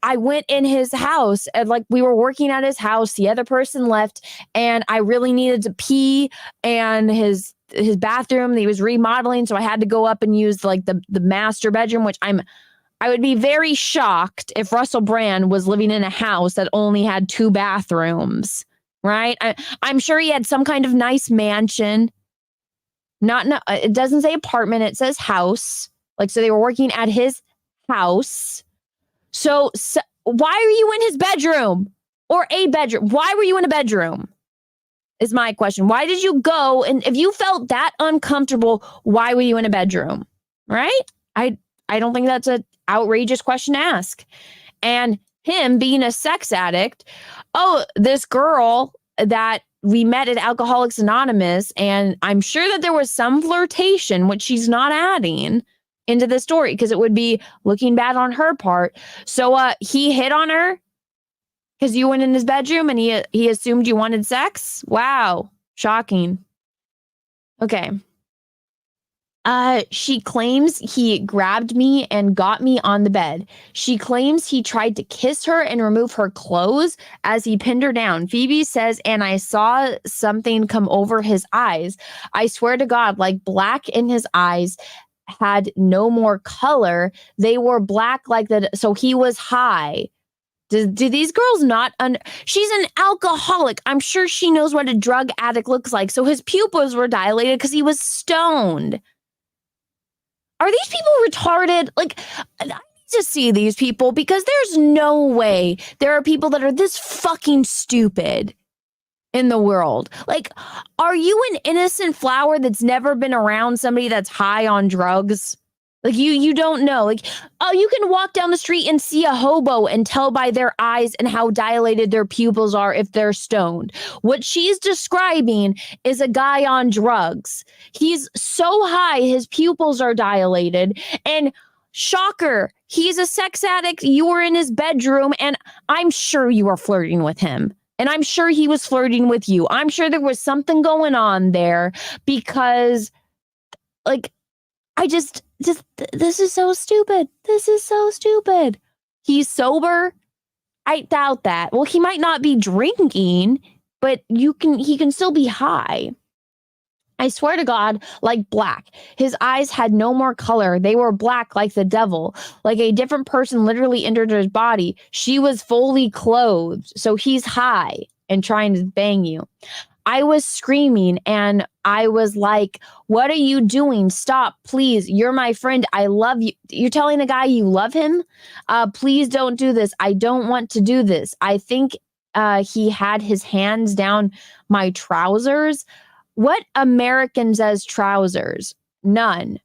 I went in his house and like we were working at his house, the other person left and I really needed to pee, and his bathroom he was remodeling, so I had to go up and use like the master bedroom, which I'm I would be very shocked if Russell Brand was living in a house that only had 2 bathrooms, right? I'm sure he had some kind of nice mansion. It doesn't say apartment, it says house. Like, so they were working at his house. So why are you in his bedroom or a bedroom? Why were you in a bedroom? Is my question. Why did you go? And if you felt that uncomfortable, why were you in a bedroom? Right? I don't think that's an outrageous question to ask. And him being a sex addict, this girl that we met at Alcoholics Anonymous, and I'm sure that there was some flirtation, which she's not adding into the story because it would be looking bad on her part. So he hit on her because you went in his bedroom and he assumed you wanted sex? Wow. Shocking. Okay. She claims he grabbed me and got me on the bed. She claims he tried to kiss her and remove her clothes as he pinned her down. Phoebe says, and I saw something come over his eyes. I swear to God, like black in his eyes had no more color. They were black like that. So he was high. Do these girls not she's an alcoholic. I'm sure she knows what a drug addict looks like. So his pupils were dilated because he was stoned. Are these people retarded? Like, I need to see these people because there's no way there are people that are this fucking stupid in the world. Like, are you an innocent flower that's never been around somebody that's high on drugs? Like, you don't know. Like, you can walk down the street and see a hobo and tell by their eyes and how dilated their pupils are if they're stoned. What she's describing is a guy on drugs. He's so high, his pupils are dilated. And shocker, he's a sex addict. You were in his bedroom, and I'm sure you were flirting with him. And I'm sure he was flirting with you. I'm sure there was something going on there because, like, this is so stupid. This is so stupid. He's sober. I doubt that. Well, he might not be drinking, but he can still be high. I swear to God, like black. His eyes had no more color. They were black like the devil. Like a different person literally entered his body. She was fully clothed. So he's high and trying to bang you. I was screaming and I was like, what are you doing? Stop, please. You're my friend. I love you. You're telling the guy you love him? Please don't do this. I don't want to do this. I think he had his hands down my trousers. What American says trousers? None.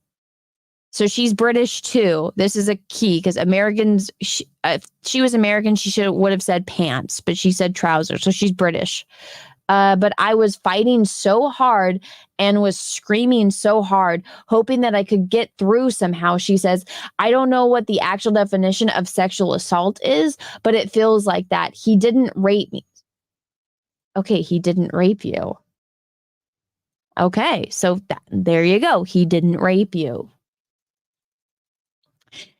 So she's British too. This is a key because Americans, if she was American, she would have said pants, but she said trousers. So she's British. But I was fighting so hard and was screaming so hard, hoping that I could get through somehow. She says, I don't know what the actual definition of sexual assault is, but it feels like that. He didn't rape me. Okay, he didn't rape you. Okay, so there you go. He didn't rape you.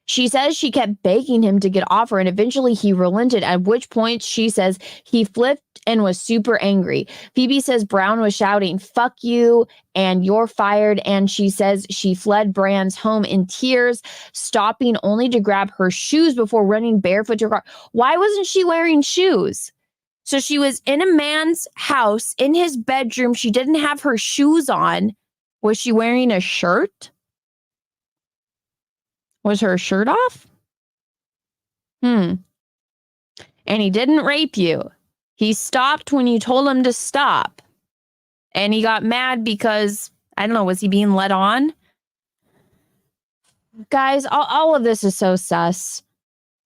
She says she kept begging him to get off her, and eventually he relented, at which point she says he flipped and was super angry. Phoebe says Brown was shouting, fuck you, and you're fired, and she says she fled Brand's home in tears, stopping only to grab her shoes before running barefoot to her car. Why wasn't she wearing shoes? So she was in a man's house, in his bedroom. She didn't have her shoes on. Was she wearing a shirt? Was her shirt off? And he didn't rape you. He stopped when you told him to stop. And he got mad because, I don't know, was he being led on? Guys, all of this is so sus.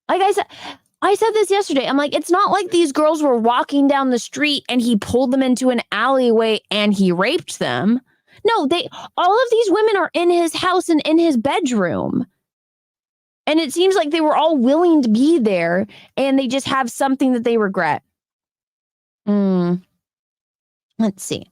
Like I said this yesterday. I'm like, it's not like these girls were walking down the street and he pulled them into an alleyway and he raped them. No, all of these women are in his house and in his bedroom. And it seems like they were all willing to be there and they just have something that they regret. Let's see.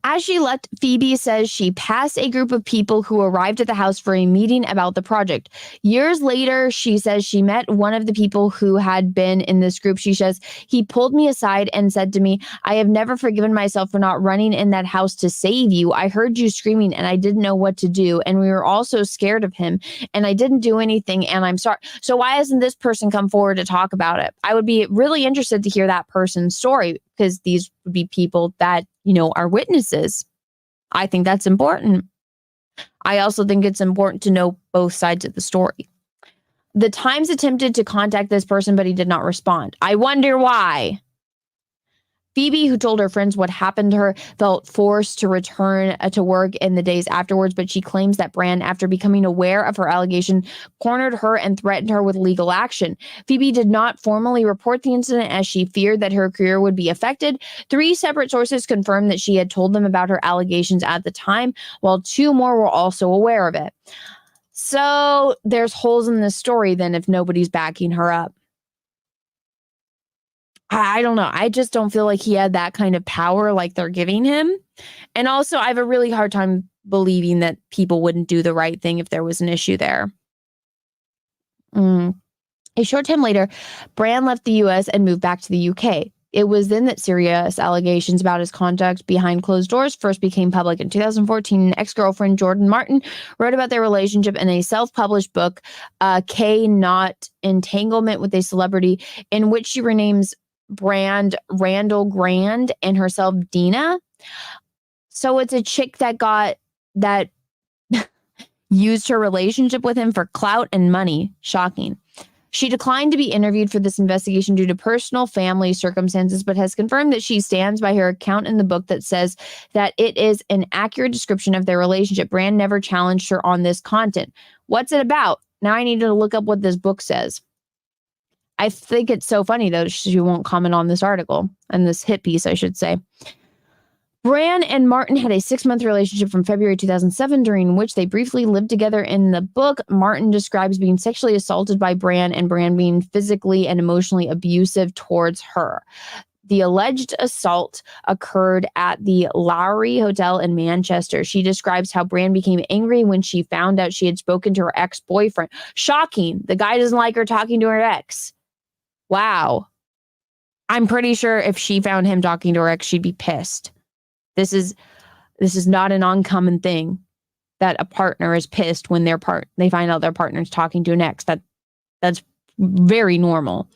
As she left, Phoebe says she passed a group of people who arrived at the house for a meeting about the project. Years later, she says she met one of the people who had been in this group. She says, he pulled me aside and said to me, I have never forgiven myself for not running in that house to save you. I heard you screaming and I didn't know what to do. And we were all so scared of him and I didn't do anything and I'm sorry. So why hasn't this person come forward to talk about it? I would be really interested to hear that person's story because these would be people that, are witnesses. I think that's important. I also think it's important to know both sides of the story. The Times attempted to contact this person, but he did not respond. I wonder why. Phoebe, who told her friends what happened to her, felt forced to return to work in the days afterwards, but she claims that Brand, after becoming aware of her allegation, cornered her and threatened her with legal action. Phoebe did not formally report the incident as she feared that her career would be affected. 3 separate sources confirmed that she had told them about her allegations at the time, while 2 more were also aware of it. So there's holes in this story then if nobody's backing her up. I don't know. I just don't feel like he had that kind of power like they're giving him. And also, I have a really hard time believing that people wouldn't do the right thing if there was an issue there. A short time later, Brand left the U.S. and moved back to the U.K. It was then that serious allegations about his conduct behind closed doors first became public. In 2014, an ex-girlfriend, Jordan Martin, wrote about their relationship in a self-published book, K Not Entanglement with a Celebrity, in which she renames Brand Randall Grand and herself Dina. So it's a chick that used her relationship with him for clout and money. Shocking. She declined to be interviewed for this investigation due to personal family circumstances, but has confirmed that she stands by her account in the book that says that it is an accurate description of their relationship. Brand never challenged her on this content. What's it about? Now I need to look up what this book says. I think it's so funny, though, she won't comment on this article and this hit piece, I should say. Brand and Martin had a 6-month relationship from February 2007, during which they briefly lived together. In the book, Martin describes being sexually assaulted by Brand and Brand being physically and emotionally abusive towards her. The alleged assault occurred at the Lowry Hotel in Manchester. She describes how Brand became angry when she found out she had spoken to her ex-boyfriend. Shocking. The guy doesn't like her talking to her ex. Wow. I'm pretty sure if she found him talking to her ex, she'd be pissed. This is not an uncommon thing that a partner is pissed when they find out their partner's talking to an ex. That's very normal.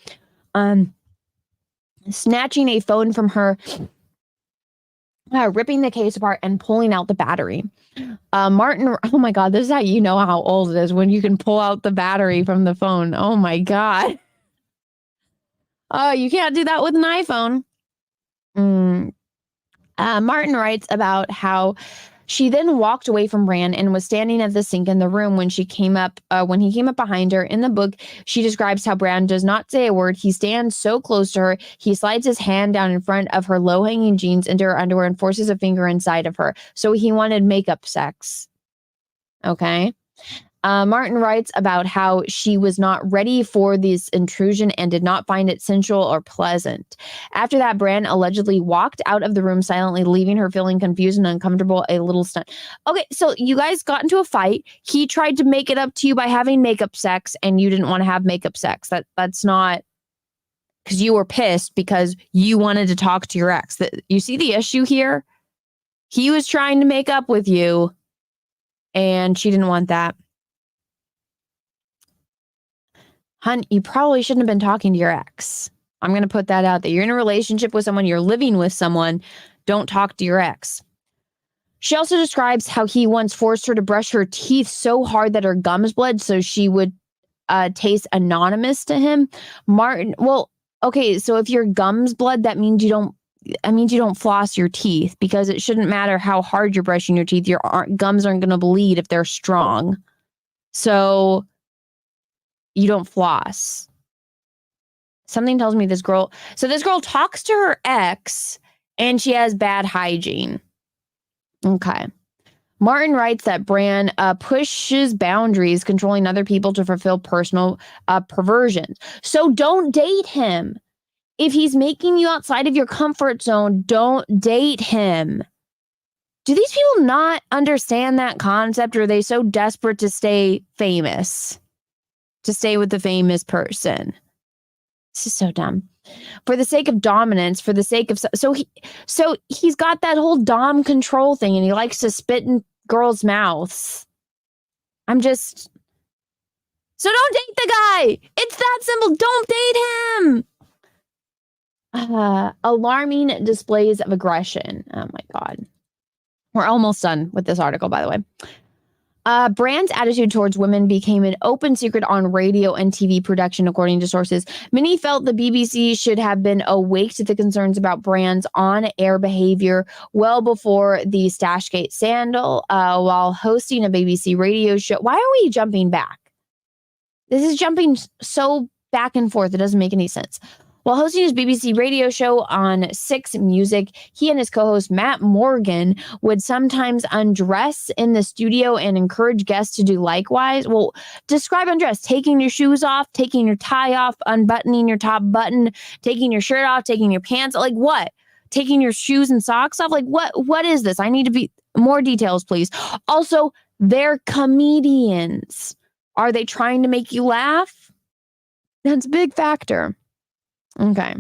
Snatching a phone from her, ripping the case apart and pulling out the battery. Martin, oh my God, this is how you know how old it is, when you can pull out the battery from the phone. Oh my God. Oh, you can't do that with an iPhone. Martin writes about how she then walked away from Brand and was standing at the sink in the room when he came up behind her. In the book, she describes how Brand does not say a word. He stands so close to her, he slides his hand down in front of her low-hanging jeans into her underwear and forces a finger inside of her. So he wanted makeup sex. Okay. Martin writes about how she was not ready for this intrusion and did not find it sensual or pleasant. After that, Brand allegedly walked out of the room silently, leaving her feeling confused and uncomfortable, a little stunned. Okay, so you guys got into a fight. He tried to make it up to you by having makeup sex, and you didn't want to have makeup sex. That's not because you were pissed because you wanted to talk to your ex. You see the issue here? He was trying to make up with you, and she didn't want that. Hun, you probably shouldn't have been talking to your ex. I'm going to put that out there. You're in a relationship with someone, you're living with someone, don't talk to your ex. She also describes how he once forced her to brush her teeth so hard that her gums bled so she would taste anonymous to him. Martin, well, okay, so if your gums bled, that means you don't floss your teeth, because it shouldn't matter how hard you're brushing your teeth. Your gums aren't going to bleed if they're strong. So you don't floss. Something tells me this girl talks to her ex and she has bad hygiene. Okay. Martin writes that Brand pushes boundaries, controlling other people to fulfill personal perversions. So don't date him. If he's making you outside of your comfort zone, don't date him. Do these people not understand that concept, or are they so desperate to stay famous, to stay with the famous person? This is so dumb. For the sake of dominance, for the sake of so he's got that whole dom control thing, and he likes to spit in girls' mouths. So don't date the guy. It's that simple. Don't date him. Alarming displays of aggression. Oh my God. We're almost done with this article, by the way. Brand's attitude towards women became an open secret on radio and TV production, according to sources. Many felt the BBC should have been awake to the concerns about Brand's on-air behavior well before the Stashgate scandal, while hosting a BBC radio show. Why are we jumping back? This is jumping so back and forth. It doesn't make any sense. While hosting his BBC radio show on 6 Music, he and his co-host Matt Morgan would sometimes undress in the studio and encourage guests to do likewise. Well, describe undress: taking your shoes off, taking your tie off, unbuttoning your top button, taking your shirt off, taking your pants. Like what? Taking your shoes and socks off? Like what is this? I need to be more details, please. Also, they're comedians. Are they trying to make you laugh? That's a big factor. Okay.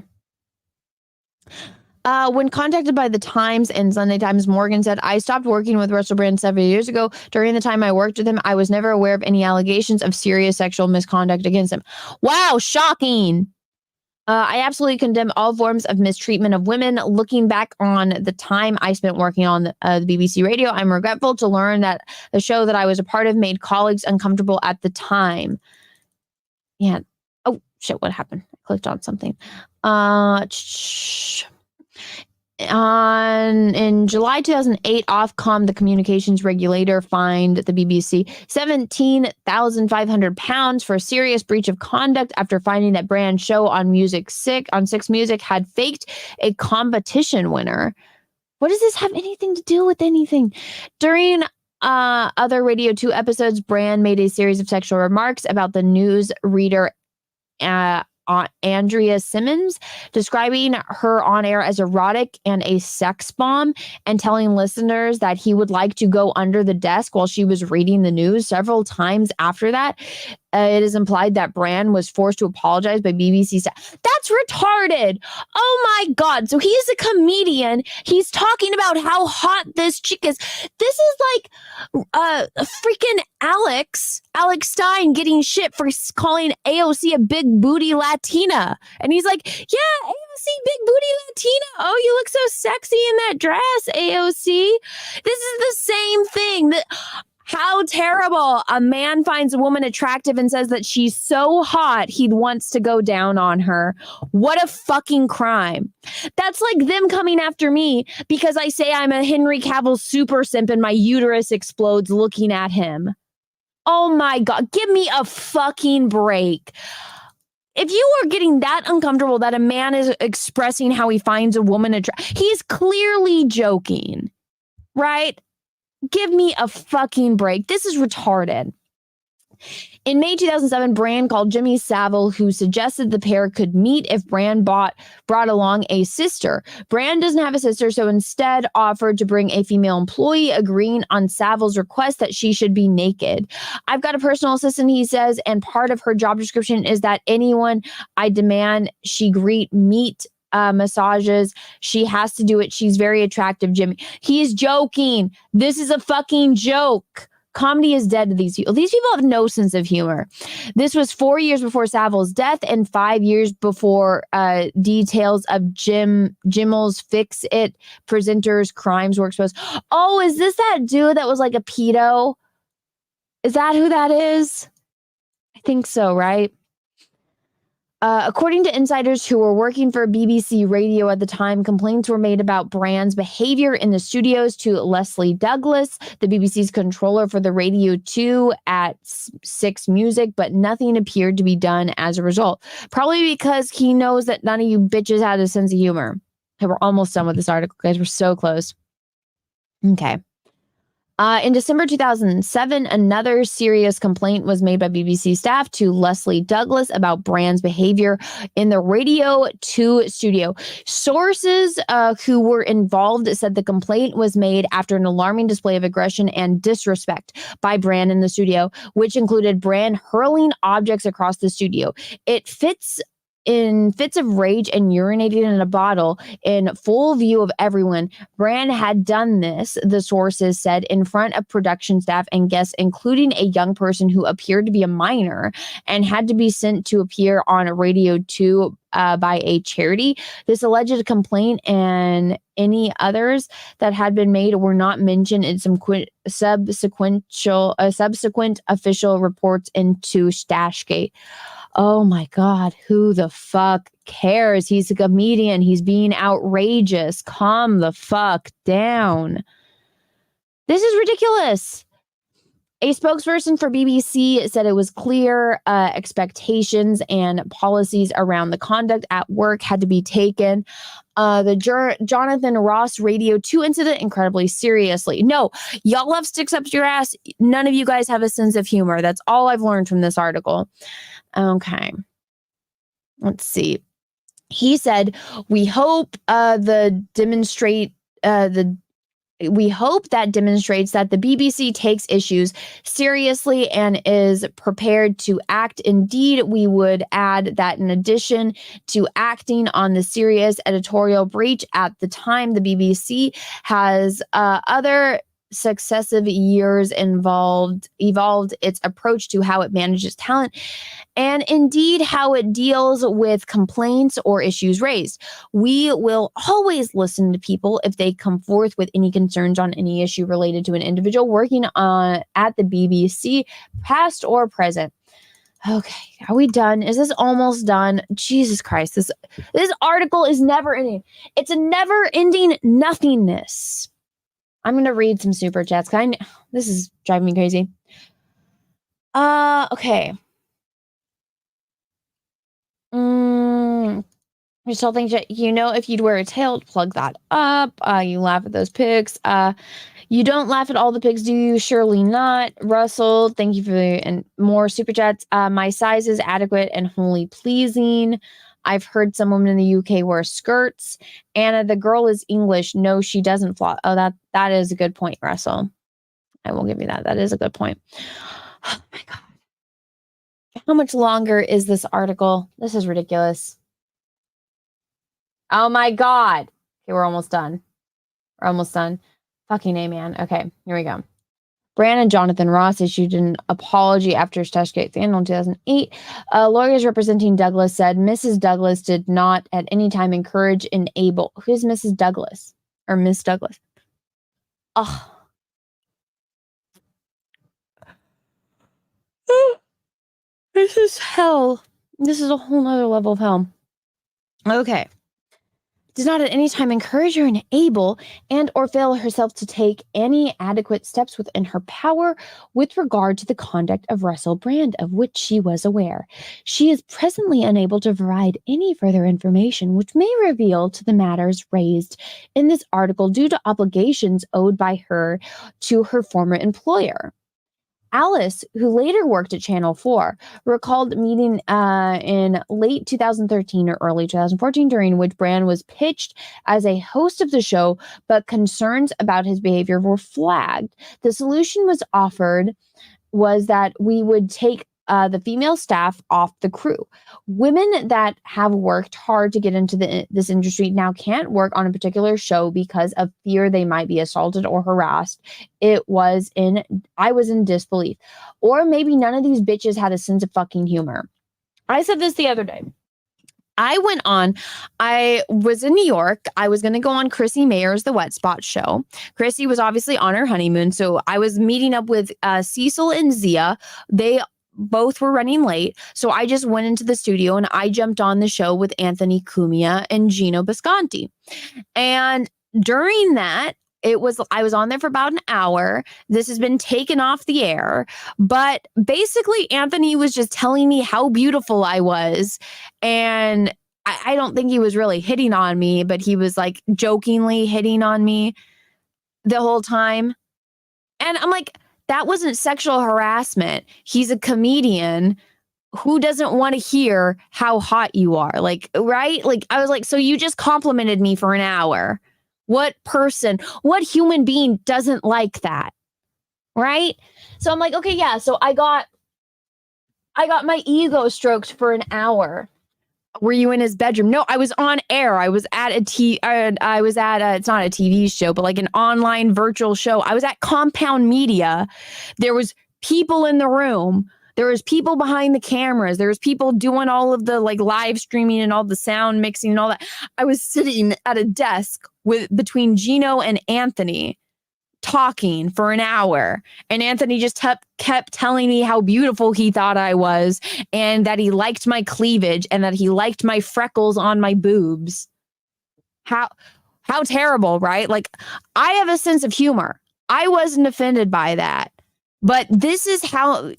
When contacted by the Times and Sunday Times, Morgan said, "I stopped working with Russell Brand 7 years ago. During the time I worked with him, I was never aware of any allegations of serious sexual misconduct against him." Wow, shocking. I absolutely condemn all forms of mistreatment of women. Looking back on the time I spent working on the BBC radio, I'm regretful to learn that the show that I was a part of made colleagues uncomfortable at the time. Yeah. Oh, shit, what happened? I clicked on something. In July 2008, Ofcom, the communications regulator, fined the BBC £17,500 for a serious breach of conduct after finding that Brand's show on 6 Music had faked a competition winner. What does this have anything to do with anything? During other Radio 2 episodes, Brand made a series of sexual remarks about the news reader Andrea Simmons, describing her on air as erotic and a sex bomb, and telling listeners that he would like to go under the desk while she was reading the news. Several times after that, it is implied that Brand was forced to apologize by BBC staff. That's retarded. Oh my God. So he is a comedian. He's talking about how hot this chick is. This is like freaking Alex Stein getting shit for calling AOC a big booty Latina. And he's like, yeah, AOC, big booty Latina. Oh, you look so sexy in that dress, AOC. This is the same thing. How terrible. A man finds a woman attractive and says that she's so hot he wants to go down on her. What a fucking crime. That's like them coming after me because I say I'm a Henry Cavill super simp and my uterus explodes looking at him. Oh my God. Give me a fucking break. If you are getting that uncomfortable that a man is expressing how he finds a woman attractive, he's clearly joking, right? Give me a fucking break. This is retarded. In May 2007, Brand called Jimmy Savile, who suggested the pair could meet if Brand brought along a sister. Brand doesn't have a sister, so instead offered to bring a female employee, agreeing on Savile's request that she should be naked. "I've got a personal assistant," he says, "and part of her job description is that anyone I demand she greet, meet, massages. She has to do it. She's very attractive, Jimmy." He is joking. This is a fucking joke. Comedy is dead to these people. These people have no sense of humor. This was 4 years before Savile's death and 5 years before details of Jimmel's Fix It presenters' crimes were exposed. Oh, is this that dude that was like a pedo? Is that who that is? I think so, right? According to insiders who were working for BBC Radio at the time, complaints were made about Brand's behavior in the studios to Leslie Douglas, the BBC's controller for the Radio 2 at 6 Music, but nothing appeared to be done as a result. Probably because he knows that none of you bitches had a sense of humor. Okay, we're almost done with this article, guys. We're so close. Okay. In December 2007, another serious complaint was made by BBC staff to Leslie Douglas about Brand's behavior in the Radio 2 studio. Sources who were involved said the complaint was made after an alarming display of aggression and disrespect by Brand in the studio, which included Brand hurling objects across the studio. It fits in fits of rage and urinating in a bottle in full view of everyone. Brand had done this, the sources said, in front of production staff and guests, including a young person who appeared to be a minor and had to be sent to appear on Radio 2 by a charity. This alleged complaint and any others that had been made were not mentioned in some subsequent official reports into Stashgate. Oh my God, who the fuck cares? He's a comedian. He's being outrageous. Calm the fuck down. This is ridiculous. A spokesperson for BBC said it was clear expectations and policies around the conduct at work had to be taken. The Jonathan Ross Radio 2 incident incredibly seriously. No, y'all have sticks up your ass. None of you guys have a sense of humor. That's all I've learned from this article. Okay. Let's see. He said, we hope that demonstrates that the BBC takes issues seriously and is prepared to act. Indeed, we would add that in addition to acting on the serious editorial breach at the time, the BBC has other successive years evolved its approach to how it manages talent and indeed how it deals with complaints or issues raised. We will always listen to people if they come forth with any concerns on any issue related to an individual working on at the BBC, past or present. Okay, are we done? Is this almost done? Jesus Christ, this article is never ending. It's a never ending nothingness. I'm going to read some super chats. This is driving me crazy. Okay. You still think that, if you'd wear a tail, plug that up. You laugh at those pics. You don't laugh at all the pics, do you? Surely not. Russell, thank you for and more super chats. My size is adequate and wholly pleasing. I've heard some women in the UK wear skirts. Anna, the girl is English. No, she doesn't flaunt. Oh, that is a good point, Russell. I will give you that. That is a good point. Oh my God. How much longer is this article? This is ridiculous. Oh my God. Okay, we're almost done. Fucking A, man. Okay, here we go. Brand and Jonathan Ross issued an apology after Stashgate scandal in 2008. Lawyers representing Douglas said Mrs. Douglas did not at any time encourage, enable. Who's Mrs. Douglas? Or Miss Douglas? Oh. This is hell. This is a whole nother level of hell. Okay. Does not at any time encourage or enable and or fail herself to take any adequate steps within her power with regard to the conduct of Russell Brand, of which she was aware. She is presently unable to provide any further information which may reveal to the matters raised in this article due to obligations owed by her to her former employer. Alice, who later worked at Channel 4, recalled meeting in late 2013 or early 2014, during which Brand was pitched as a host of the show, but concerns about his behavior were flagged. The solution was offered was that we would take the female staff off the crew. Women that have worked hard to get into this industry now can't work on a particular show because of fear they might be assaulted or harassed. I was in disbelief. Or maybe none of these bitches had a sense of fucking humor. I said this the other day. I was in New York. I was going to go on Chrissy Mayer's The Wet Spot show. Chrissy was obviously on her honeymoon. So I was meeting up with Cecil and Zia. They both were running late. So I just went into the studio and I jumped on the show with Anthony Cumia and Gino Bisconti. And during that, I was on there for about an hour. This has been taken off the air, but basically Anthony was just telling me how beautiful I was. And I don't think he was really hitting on me, but he was like jokingly hitting on me the whole time. And And I'm like, that wasn't sexual harassment. He's a comedian. Who doesn't want to hear how hot you are? Like, right? Like, I was like, so you just complimented me for an hour. What person, what human being doesn't like that? Right? So I'm like, okay, yeah. So I got my ego stroked for an hour. Were you in his bedroom? No, I was on air. I was at it's not a TV show, but like an online virtual show. I was at Compound Media. There was people in the room. There was people behind the cameras. There was people doing all of the like live streaming and all the sound mixing and all that. I was sitting at a desk between Gino and Anthony talking for an hour. And Anthony just kept telling me how beautiful he thought I was and that he liked my cleavage and that he liked my freckles on my boobs. How terrible, right? Like, I have a sense of humor. I wasn't offended by that. But this is how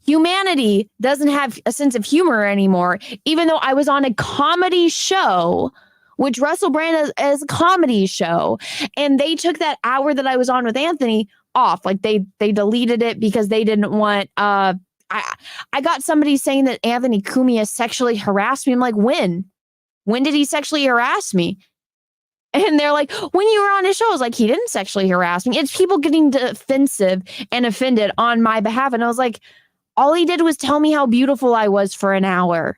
humanity doesn't have a sense of humor anymore, even though I was on a comedy show, which Russell Brand is a comedy show. And they took that hour that I was on with Anthony off. Like they deleted it because they didn't want, I got somebody saying that Anthony Cumia sexually harassed me. I'm like, when did he sexually harass me? And they're like, when you were on his show. I was like, he didn't sexually harass me. It's people getting defensive and offended on my behalf. And I was like, all he did was tell me how beautiful I was for an hour.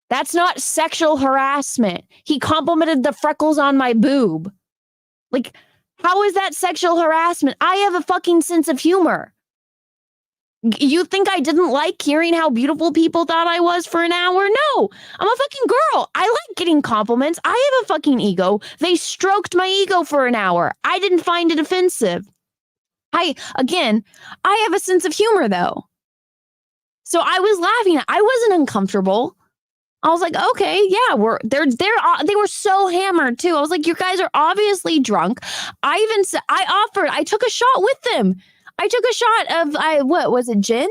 That's not sexual harassment. He complimented the freckles on my boob. Like, how is that sexual harassment? I have a fucking sense of humor. You think I didn't like hearing how beautiful people thought I was for an hour? No, I'm a fucking girl. I like getting compliments. I have a fucking ego. They stroked my ego for an hour. I didn't find it offensive. I have a sense of humor though. So I was laughing. I wasn't uncomfortable. I was like, okay, yeah, they were so hammered too. I was like, you guys are obviously drunk. I took a shot with them. I took a shot of, what was it, gin?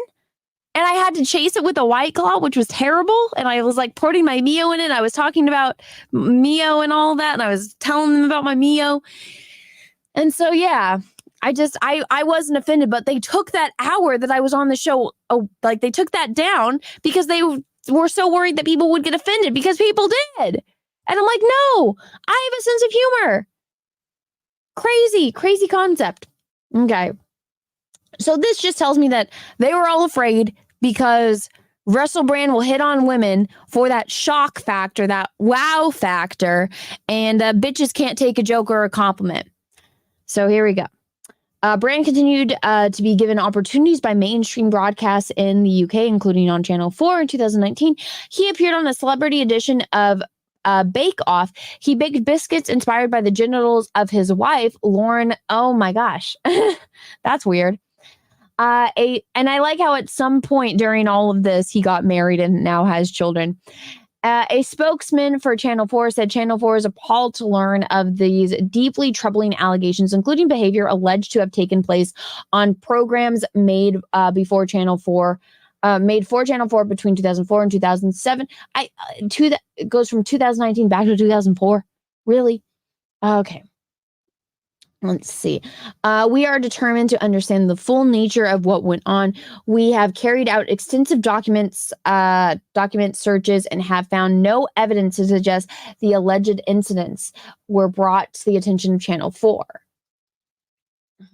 And I had to chase it with a White Claw, which was terrible. And I was like pouring my Mio in it. I was talking about Mio and all that. And I was telling them about my Mio. And so, yeah, I wasn't offended, but they took that hour that I was on the show. Like they took that down because they were so worried that people would get offended because people did. And I'm like, no, I have a sense of humor. Crazy concept. Okay. So this just tells me that they were all afraid because Russell Brand will hit on women for that shock factor, that wow factor, and bitches can't take a joke or a compliment. So here we go. Brand continued to be given opportunities by mainstream broadcasts in the UK, including on Channel 4 in 2019. He appeared on a celebrity edition of Bake Off. He baked biscuits inspired by the genitals of his wife, Lauren. Oh my gosh, that's weird. And I like how at some point during all of this, he got married and now has children. A spokesman for Channel 4 said Channel 4 is appalled to learn of these deeply troubling allegations, including behavior alleged to have taken place on programs made for Channel 4 between 2004 and 2007. It goes from 2019 back to 2004. Really? Okay. Let's see. We are determined to understand the full nature of what went on. We have carried out extensive document searches and have found no evidence to suggest the alleged incidents were brought to the attention of Channel 4.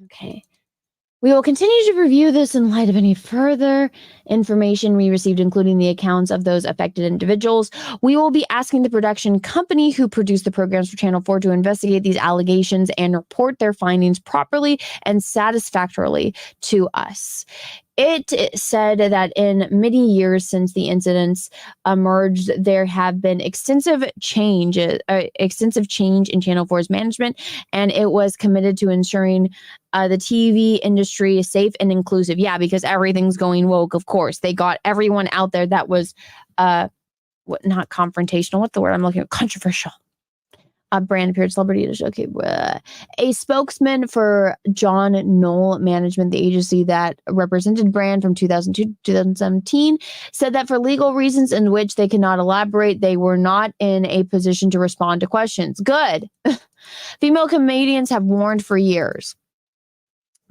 Okay. We will continue to review this in light of any further information we received, including the accounts of those affected individuals. We will be asking the production company who produced the programs for Channel 4 to investigate these allegations and report their findings properly and satisfactorily to us. It said that in many years since the incidents emerged, there have been extensive change in Channel 4's management, and it was committed to ensuring the TV industry is safe and inclusive. Yeah, because everything's going woke, of course. They got everyone out there that was not confrontational. What's the word I'm looking at? Controversial. Brand appeared celebrity edition. Okay. A spokesman for John Knoll Management, the agency that represented Brand from 2002 to 2017, said that for legal reasons in which they cannot elaborate, they were not in a position to respond to questions. Good. Female comedians have warned for years.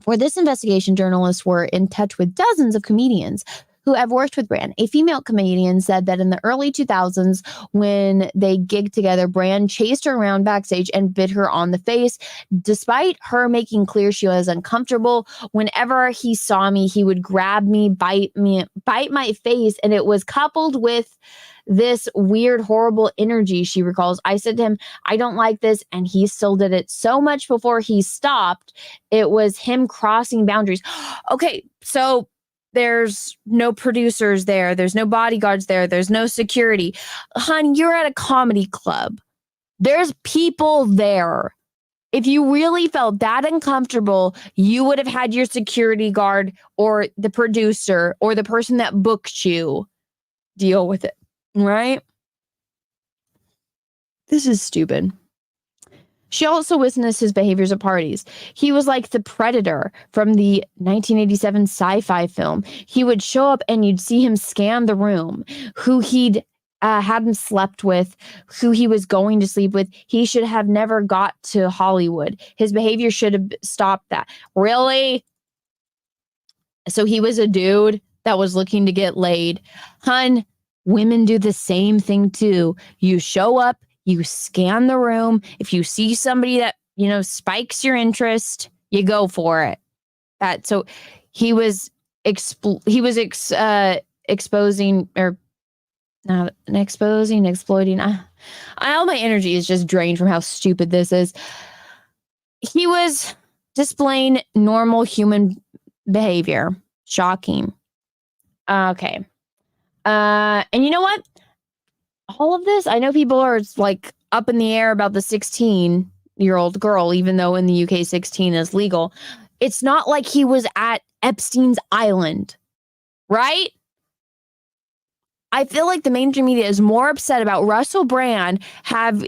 For this investigation, journalists were in touch with dozens of comedians who have worked with Brand. A female comedian said that in the early 2000s, when they gigged together, Brand chased her around backstage and bit her on the face. Despite her making clear she was uncomfortable, whenever he saw me, he would grab me, bite my face, and it was coupled with this weird, horrible energy, she recalls. I said to him, I don't like this, and he still did it so much before he stopped. It was him crossing boundaries. Okay, so there's no producers there. There's no bodyguards there. There's no security. Hon, you're at a comedy club. There's people there. If you really felt that uncomfortable, you would have had your security guard or the producer or the person that booked you deal with it, right? This is stupid. She also witnessed his behaviors at parties. He was like the Predator from the 1987 sci-fi film. He would show up and you'd see him scan the room, who he'd hadn't slept with, who he was going to sleep with. He should have never got to Hollywood. His behavior should have stopped that. Really? So he was a dude that was looking to get laid. Hun, women do the same thing too. You show up, you scan the room. If you see somebody that, spikes your interest, you go for it. So he was exposing or not exploiting. All my energy is just drained from how stupid this is. He was displaying normal human behavior. Shocking. Okay. And you know what? All of this, I know people are like up in the air about the 16-year-old girl, even though in the UK 16 is legal. It's not like he was at Epstein's Island, right? I feel like the mainstream media is more upset about Russell Brand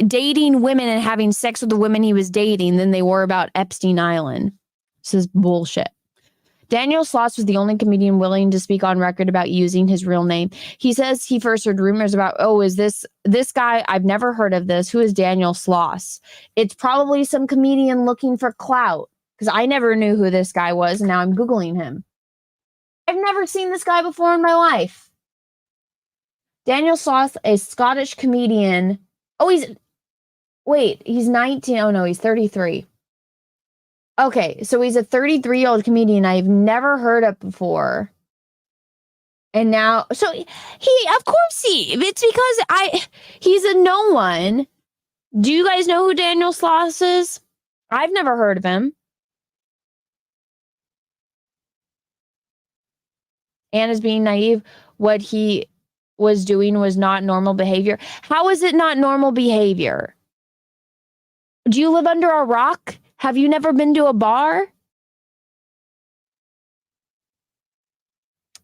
dating women and having sex with the women he was dating than they were about Epstein Island. This is bullshit. Daniel Sloss was the only comedian willing to speak on record about using his real name. He says he first heard rumors about, is this guy? I've never heard of this. Who is Daniel Sloss? It's probably some comedian looking for clout, because I never knew who this guy was, and now I'm Googling him. I've never seen this guy before in my life. Daniel Sloss, a Scottish comedian. He's 19. Oh, no, he's 33. Okay, so he's a 33-year-old comedian I've never heard of before. And now, so it's because he's a no one. Do you guys know who Daniel Sloss is? I've never heard of him. Anna's being naive. What he was doing was not normal behavior. How is it not normal behavior? Do you live under a rock? Have you never been to a bar?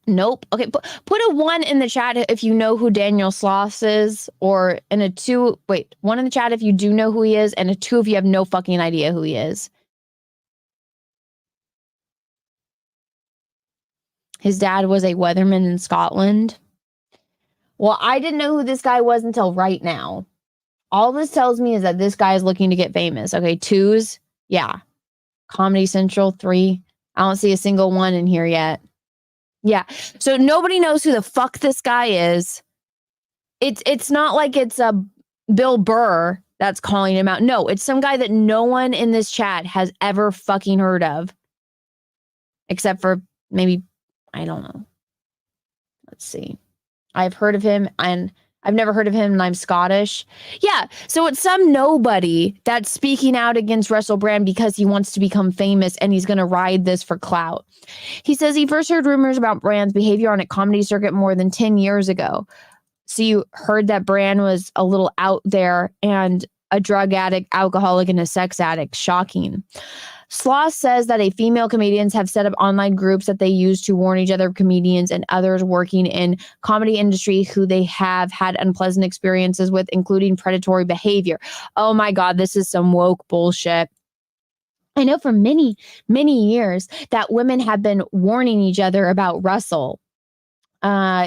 Nope. Okay, put a 1 in the chat if you know who Daniel Sloss is, or in a 2. Wait, 1 in the chat if you do know who he is, and a 2 if you have no fucking idea who he is. His dad was a weatherman in Scotland. Well, I didn't know who this guy was until right now. All this tells me is that this guy is looking to get famous. Okay, 2s. Yeah. Comedy Central, 3. I don't see a single 1 in here yet. Yeah. So nobody knows who the fuck this guy is. It's not like it's a Bill Burr that's calling him out. No, it's some guy that no one in this chat has ever fucking heard of. Except for maybe, I don't know. Let's see. I've heard of him, and I've never heard of him, and I'm Scottish. Yeah, so it's some nobody that's speaking out against Russell Brand because he wants to become famous, and he's going to ride this for clout. He says he first heard rumors about Brand's behavior on a comedy circuit more than 10 years ago. So you heard that Brand was a little out there and a drug addict, alcoholic, and a sex addict. Shocking. Sloss says that female comedians have set up online groups that they use to warn each other of comedians and others working in comedy industry who they have had unpleasant experiences with, including predatory behavior. Oh my God, this is some woke bullshit. I know for many, many years that women have been warning each other about Russell.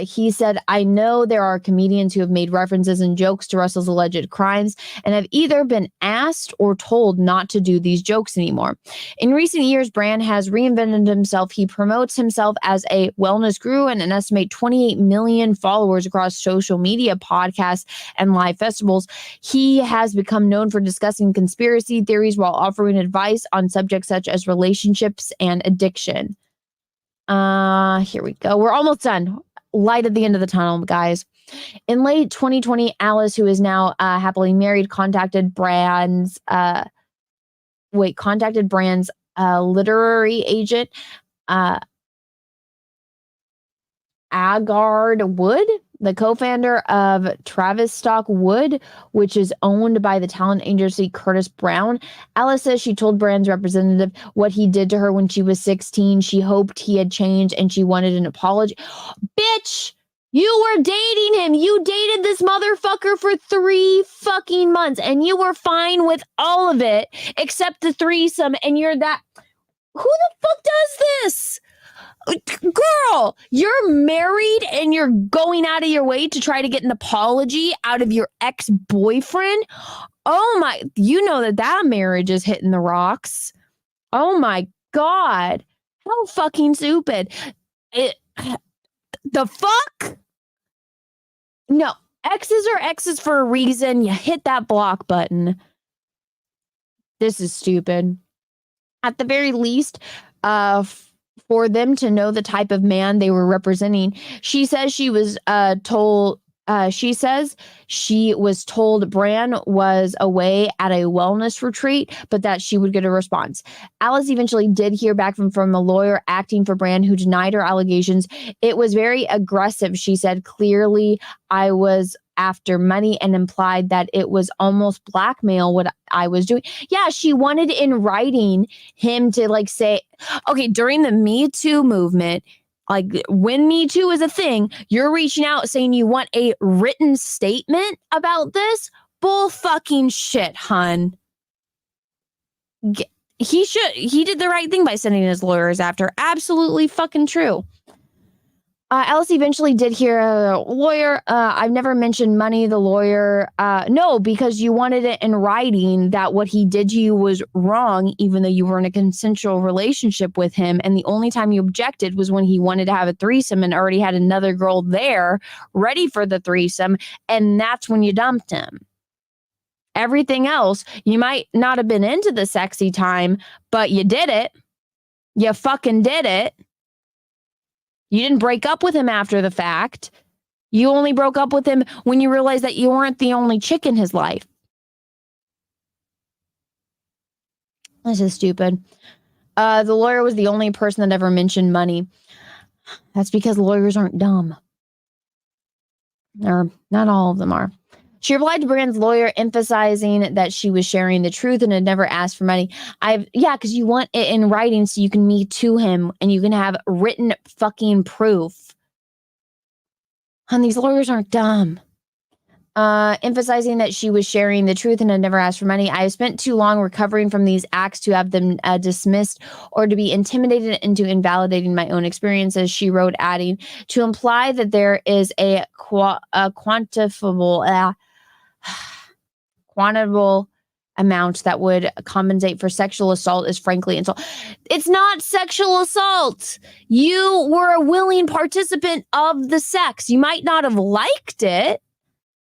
He said, I know there are comedians who have made references and jokes to Russell's alleged crimes and have either been asked or told not to do these jokes anymore. In recent years, Brand has reinvented himself. He promotes himself as a wellness guru and an estimated 28 million followers across social media, podcasts, and live festivals. He has become known for discussing conspiracy theories while offering advice on subjects such as relationships and addiction. Here we go. We're almost done. Light at the end of the tunnel, guys. In late 2020, Alice, who is now happily married, contacted Brand's literary agent, Agard Wood, the co-founder of Tavistock Wood, which is owned by the talent agency Curtis Brown. Alice says she told Brand's representative what he did to her when she was 16. She hoped he had changed and she wanted an apology. Bitch, you were dating him. You dated this motherfucker for 3 fucking months and you were fine with all of it except the threesome, and you're that. Who the fuck does this? Girl, you're married and you're going out of your way to try to get an apology out of your ex-boyfriend. Oh my, you know that marriage is hitting the rocks. Oh my God. How fucking stupid. The fuck? No, exes are exes for a reason. You hit that block button. This is stupid. At the very least, for them to know the type of man they were representing. She says she was told Bran was away at a wellness retreat, but that she would get a response. Alice eventually did hear back from a lawyer acting for Bran who denied her allegations. It was very aggressive, she said. Clearly, I was after money and implied that it was almost blackmail what I was doing. Yeah, she wanted in writing him to like say, okay, during the Me Too movement, like when Me Too is a thing, you're reaching out saying you want a written statement about this? Bull fucking shit, hun. He did the right thing by sending his lawyers after. Absolutely fucking true. Alice eventually did hear a lawyer. I've never mentioned money. The lawyer, no, because you wanted it in writing that what he did to you was wrong, even though you were in a consensual relationship with him. And the only time you objected was when he wanted to have a threesome and already had another girl there ready for the threesome. And that's when you dumped him. Everything else, you might not have been into the sexy time, but you did it. You fucking did it. You didn't break up with him after the fact. You only broke up with him when you realized that you weren't the only chick in his life. This is stupid. The lawyer was the only person that ever mentioned money. That's because lawyers aren't dumb. Or not all of them are. She replied to Brand's lawyer, emphasizing that she was sharing the truth and had never asked for money. Because you want it in writing so you can Me Too him and you can have written fucking proof. And these lawyers aren't dumb. Emphasizing that she was sharing the truth and had never asked for money. I have spent too long recovering from these acts to have them dismissed or to be intimidated into invalidating my own experiences, she wrote, adding, to imply that there is a quantifiable amount that would compensate for sexual assault is frankly insult. It's not sexual assault. You were a willing participant of the sex. You might not have liked it,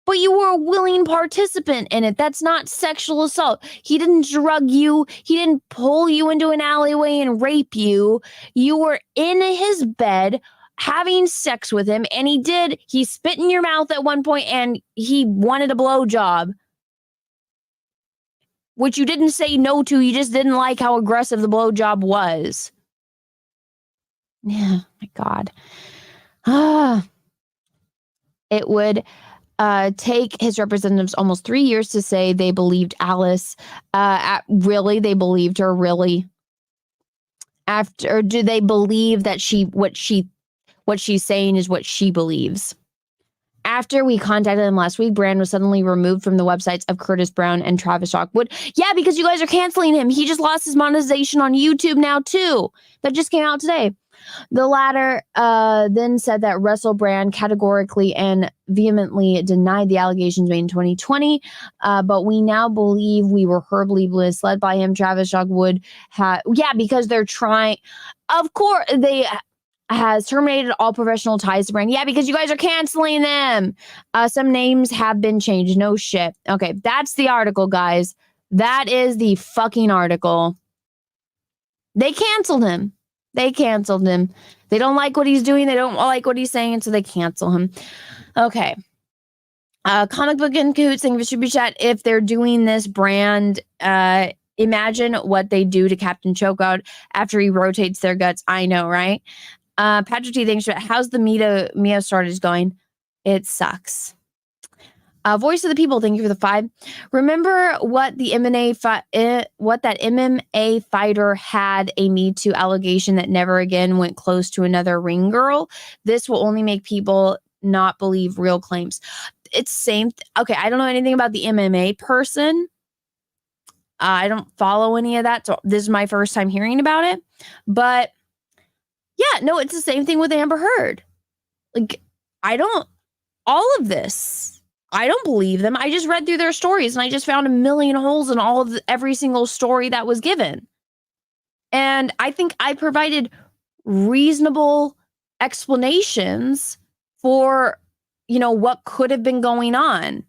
but you were a willing participant in it. That's not sexual assault. He didn't drug you. He didn't pull you into an alleyway and rape you. You were in his bed having sex with him, and he spit in your mouth at one point and he wanted a blowjob, which you didn't say no to. You just didn't like how aggressive the blowjob was. Yeah, my God. It would take his representatives almost 3 years to say they believed Alice. Really? They believed her? Really? Or do they believe that what she's saying is what she believes? After we contacted him last week, Brand was suddenly removed from the websites of Curtis Brown and Tavistock Wood. Yeah, because you guys are canceling him. He just lost his monetization on YouTube now, too. That just came out today. The latter then said that Russell Brand categorically and vehemently denied the allegations made in 2020, but we now believe we were horribly misled by him. Travis Dogwood because they're trying. Of course, they has terminated all professional ties to Brand. Yeah, because you guys are canceling them. Some names have been changed. No shit. Okay, that's the article, guys. That is the fucking article. They canceled him. They canceled him. They don't like what he's doing. They don't like what he's saying, so they cancel him. Okay. Comic Book and Cahoots, thank you for Super Chat. If they're doing this Brand, imagine what they do to Captain Chokeout after he rotates their guts. I know, right? Patrick T, thanks for how's the Mio started going? It sucks. Voice of the People, thank you for the 5. Remember what the that MMA fighter had a Me Too allegation that never again went close to another ring girl? This will only make people not believe real claims. It's same. Okay, I don't know anything about the MMA person. I don't follow any of that, so this is my first time hearing about it. But yeah, no, it's the same thing with Amber Heard. Like, all of this. I don't believe them. I just read through their stories and I just found a million holes in every single story that was given. And I think I provided reasonable explanations for, what could have been going on.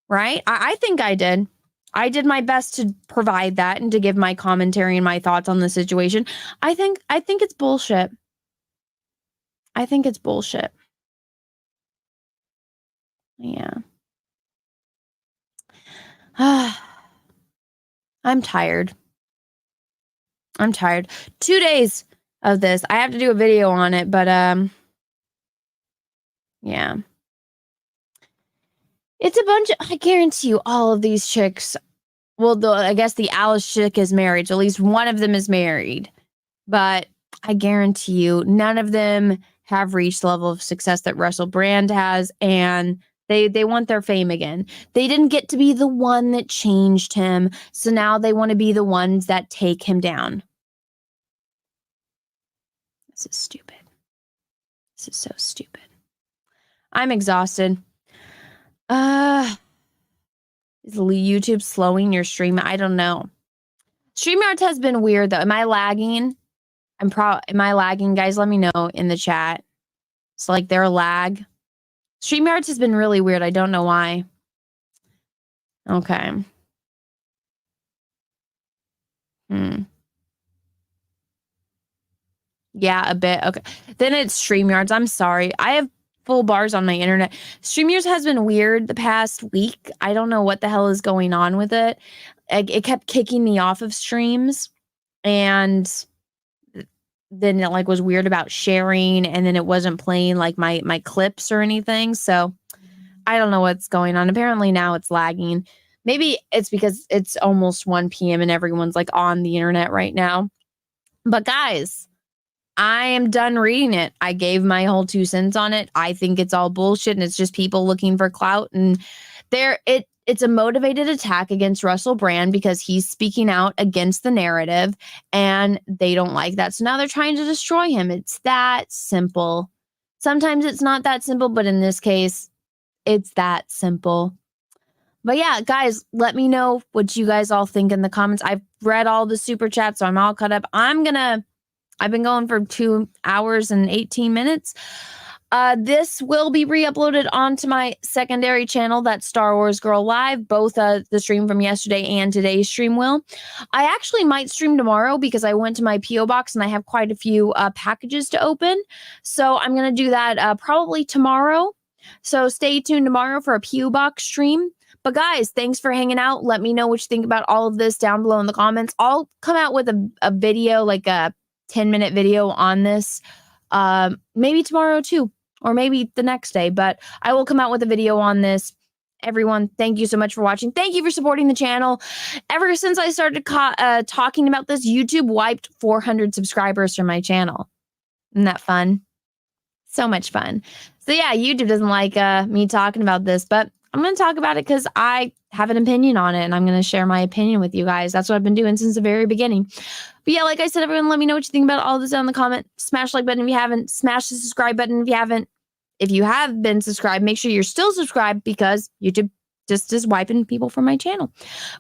Right? I think I did. I did my best to provide that and to give my commentary and my thoughts on the situation. I think it's bullshit. I think it's bullshit. Yeah. I'm tired. 2 days of this. I have to do a video on it, but yeah. It's a bunch of, I guarantee you all of these chicks, well, I guess the Alice chick is married, so at least one of them is married. But I guarantee you none of them have reached the level of success that Russell Brand has, and They want their fame again. They didn't get to be the one that changed him, so now they want to be the ones that take him down. This is stupid. This is so stupid. I'm exhausted. Is YouTube slowing your stream? I don't know. StreamYards has been weird though. Am I lagging? Am I lagging? Guys, let me know in the chat. It's like their lag. StreamYards has been really weird. I don't know why. Okay. Yeah, a bit. Okay. Then it's StreamYards. I'm sorry. I have full bars on my internet. StreamYards has been weird the past week. I don't know what the hell is going on with it. It kept kicking me off of streams, and then it was weird about sharing, and then it wasn't playing my clips or anything. So I don't know what's going on. Apparently now it's lagging. Maybe it's because it's almost 1 p.m. and everyone's on the internet right now. But guys, I am done reading it. I gave my whole 2 cents on it. I think it's all bullshit and it's just people looking for clout, and it's a motivated attack against Russell Brand because he's speaking out against the narrative and they don't like that. So now they're trying to destroy him. It's that simple. Sometimes it's not that simple, but in this case, it's that simple. But yeah, guys, let me know what you guys all think in the comments. I've read all the super chats, so I'm all caught up. I've been going for 2 hours and 18 minutes. This will be re-uploaded onto my secondary channel, that's Star Wars Girl Live. Both the stream from yesterday and today's stream will. I actually might stream tomorrow because I went to my P.O. box and I have quite a few packages to open. So I'm going to do that probably tomorrow. So stay tuned tomorrow for a P.O. box stream. But guys, thanks for hanging out. Let me know what you think about all of this down below in the comments. I'll come out with a video, like a 10-minute video on this, maybe tomorrow too, or maybe the next day, but I will come out with a video on this. Everyone, thank you so much for watching. Thank you for supporting the channel. Ever since I started talking about this, YouTube wiped 400 subscribers from my channel. Isn't that fun? So much fun. So yeah, YouTube doesn't like me talking about this, but I'm going to talk about it because I have an opinion on it, and I'm going to share my opinion with you guys. That's what I've been doing since the very beginning. But yeah, like I said, everyone, let me know what you think about all this down in the comment. Smash like button if you haven't. Smash the subscribe button if you haven't. If you have been subscribed, make sure you're still subscribed because YouTube just is wiping people from my channel.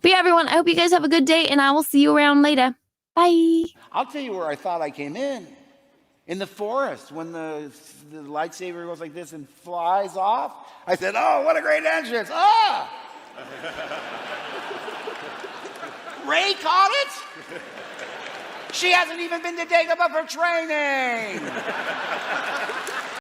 But yeah, everyone, I hope you guys have a good day, and I will see you around later. Bye. I'll tell you where I thought I came in the forest, when the lightsaber goes like this and flies off. I said, oh, what a great entrance. Ah! Ray caught it? She hasn't even been to Dagobah for training.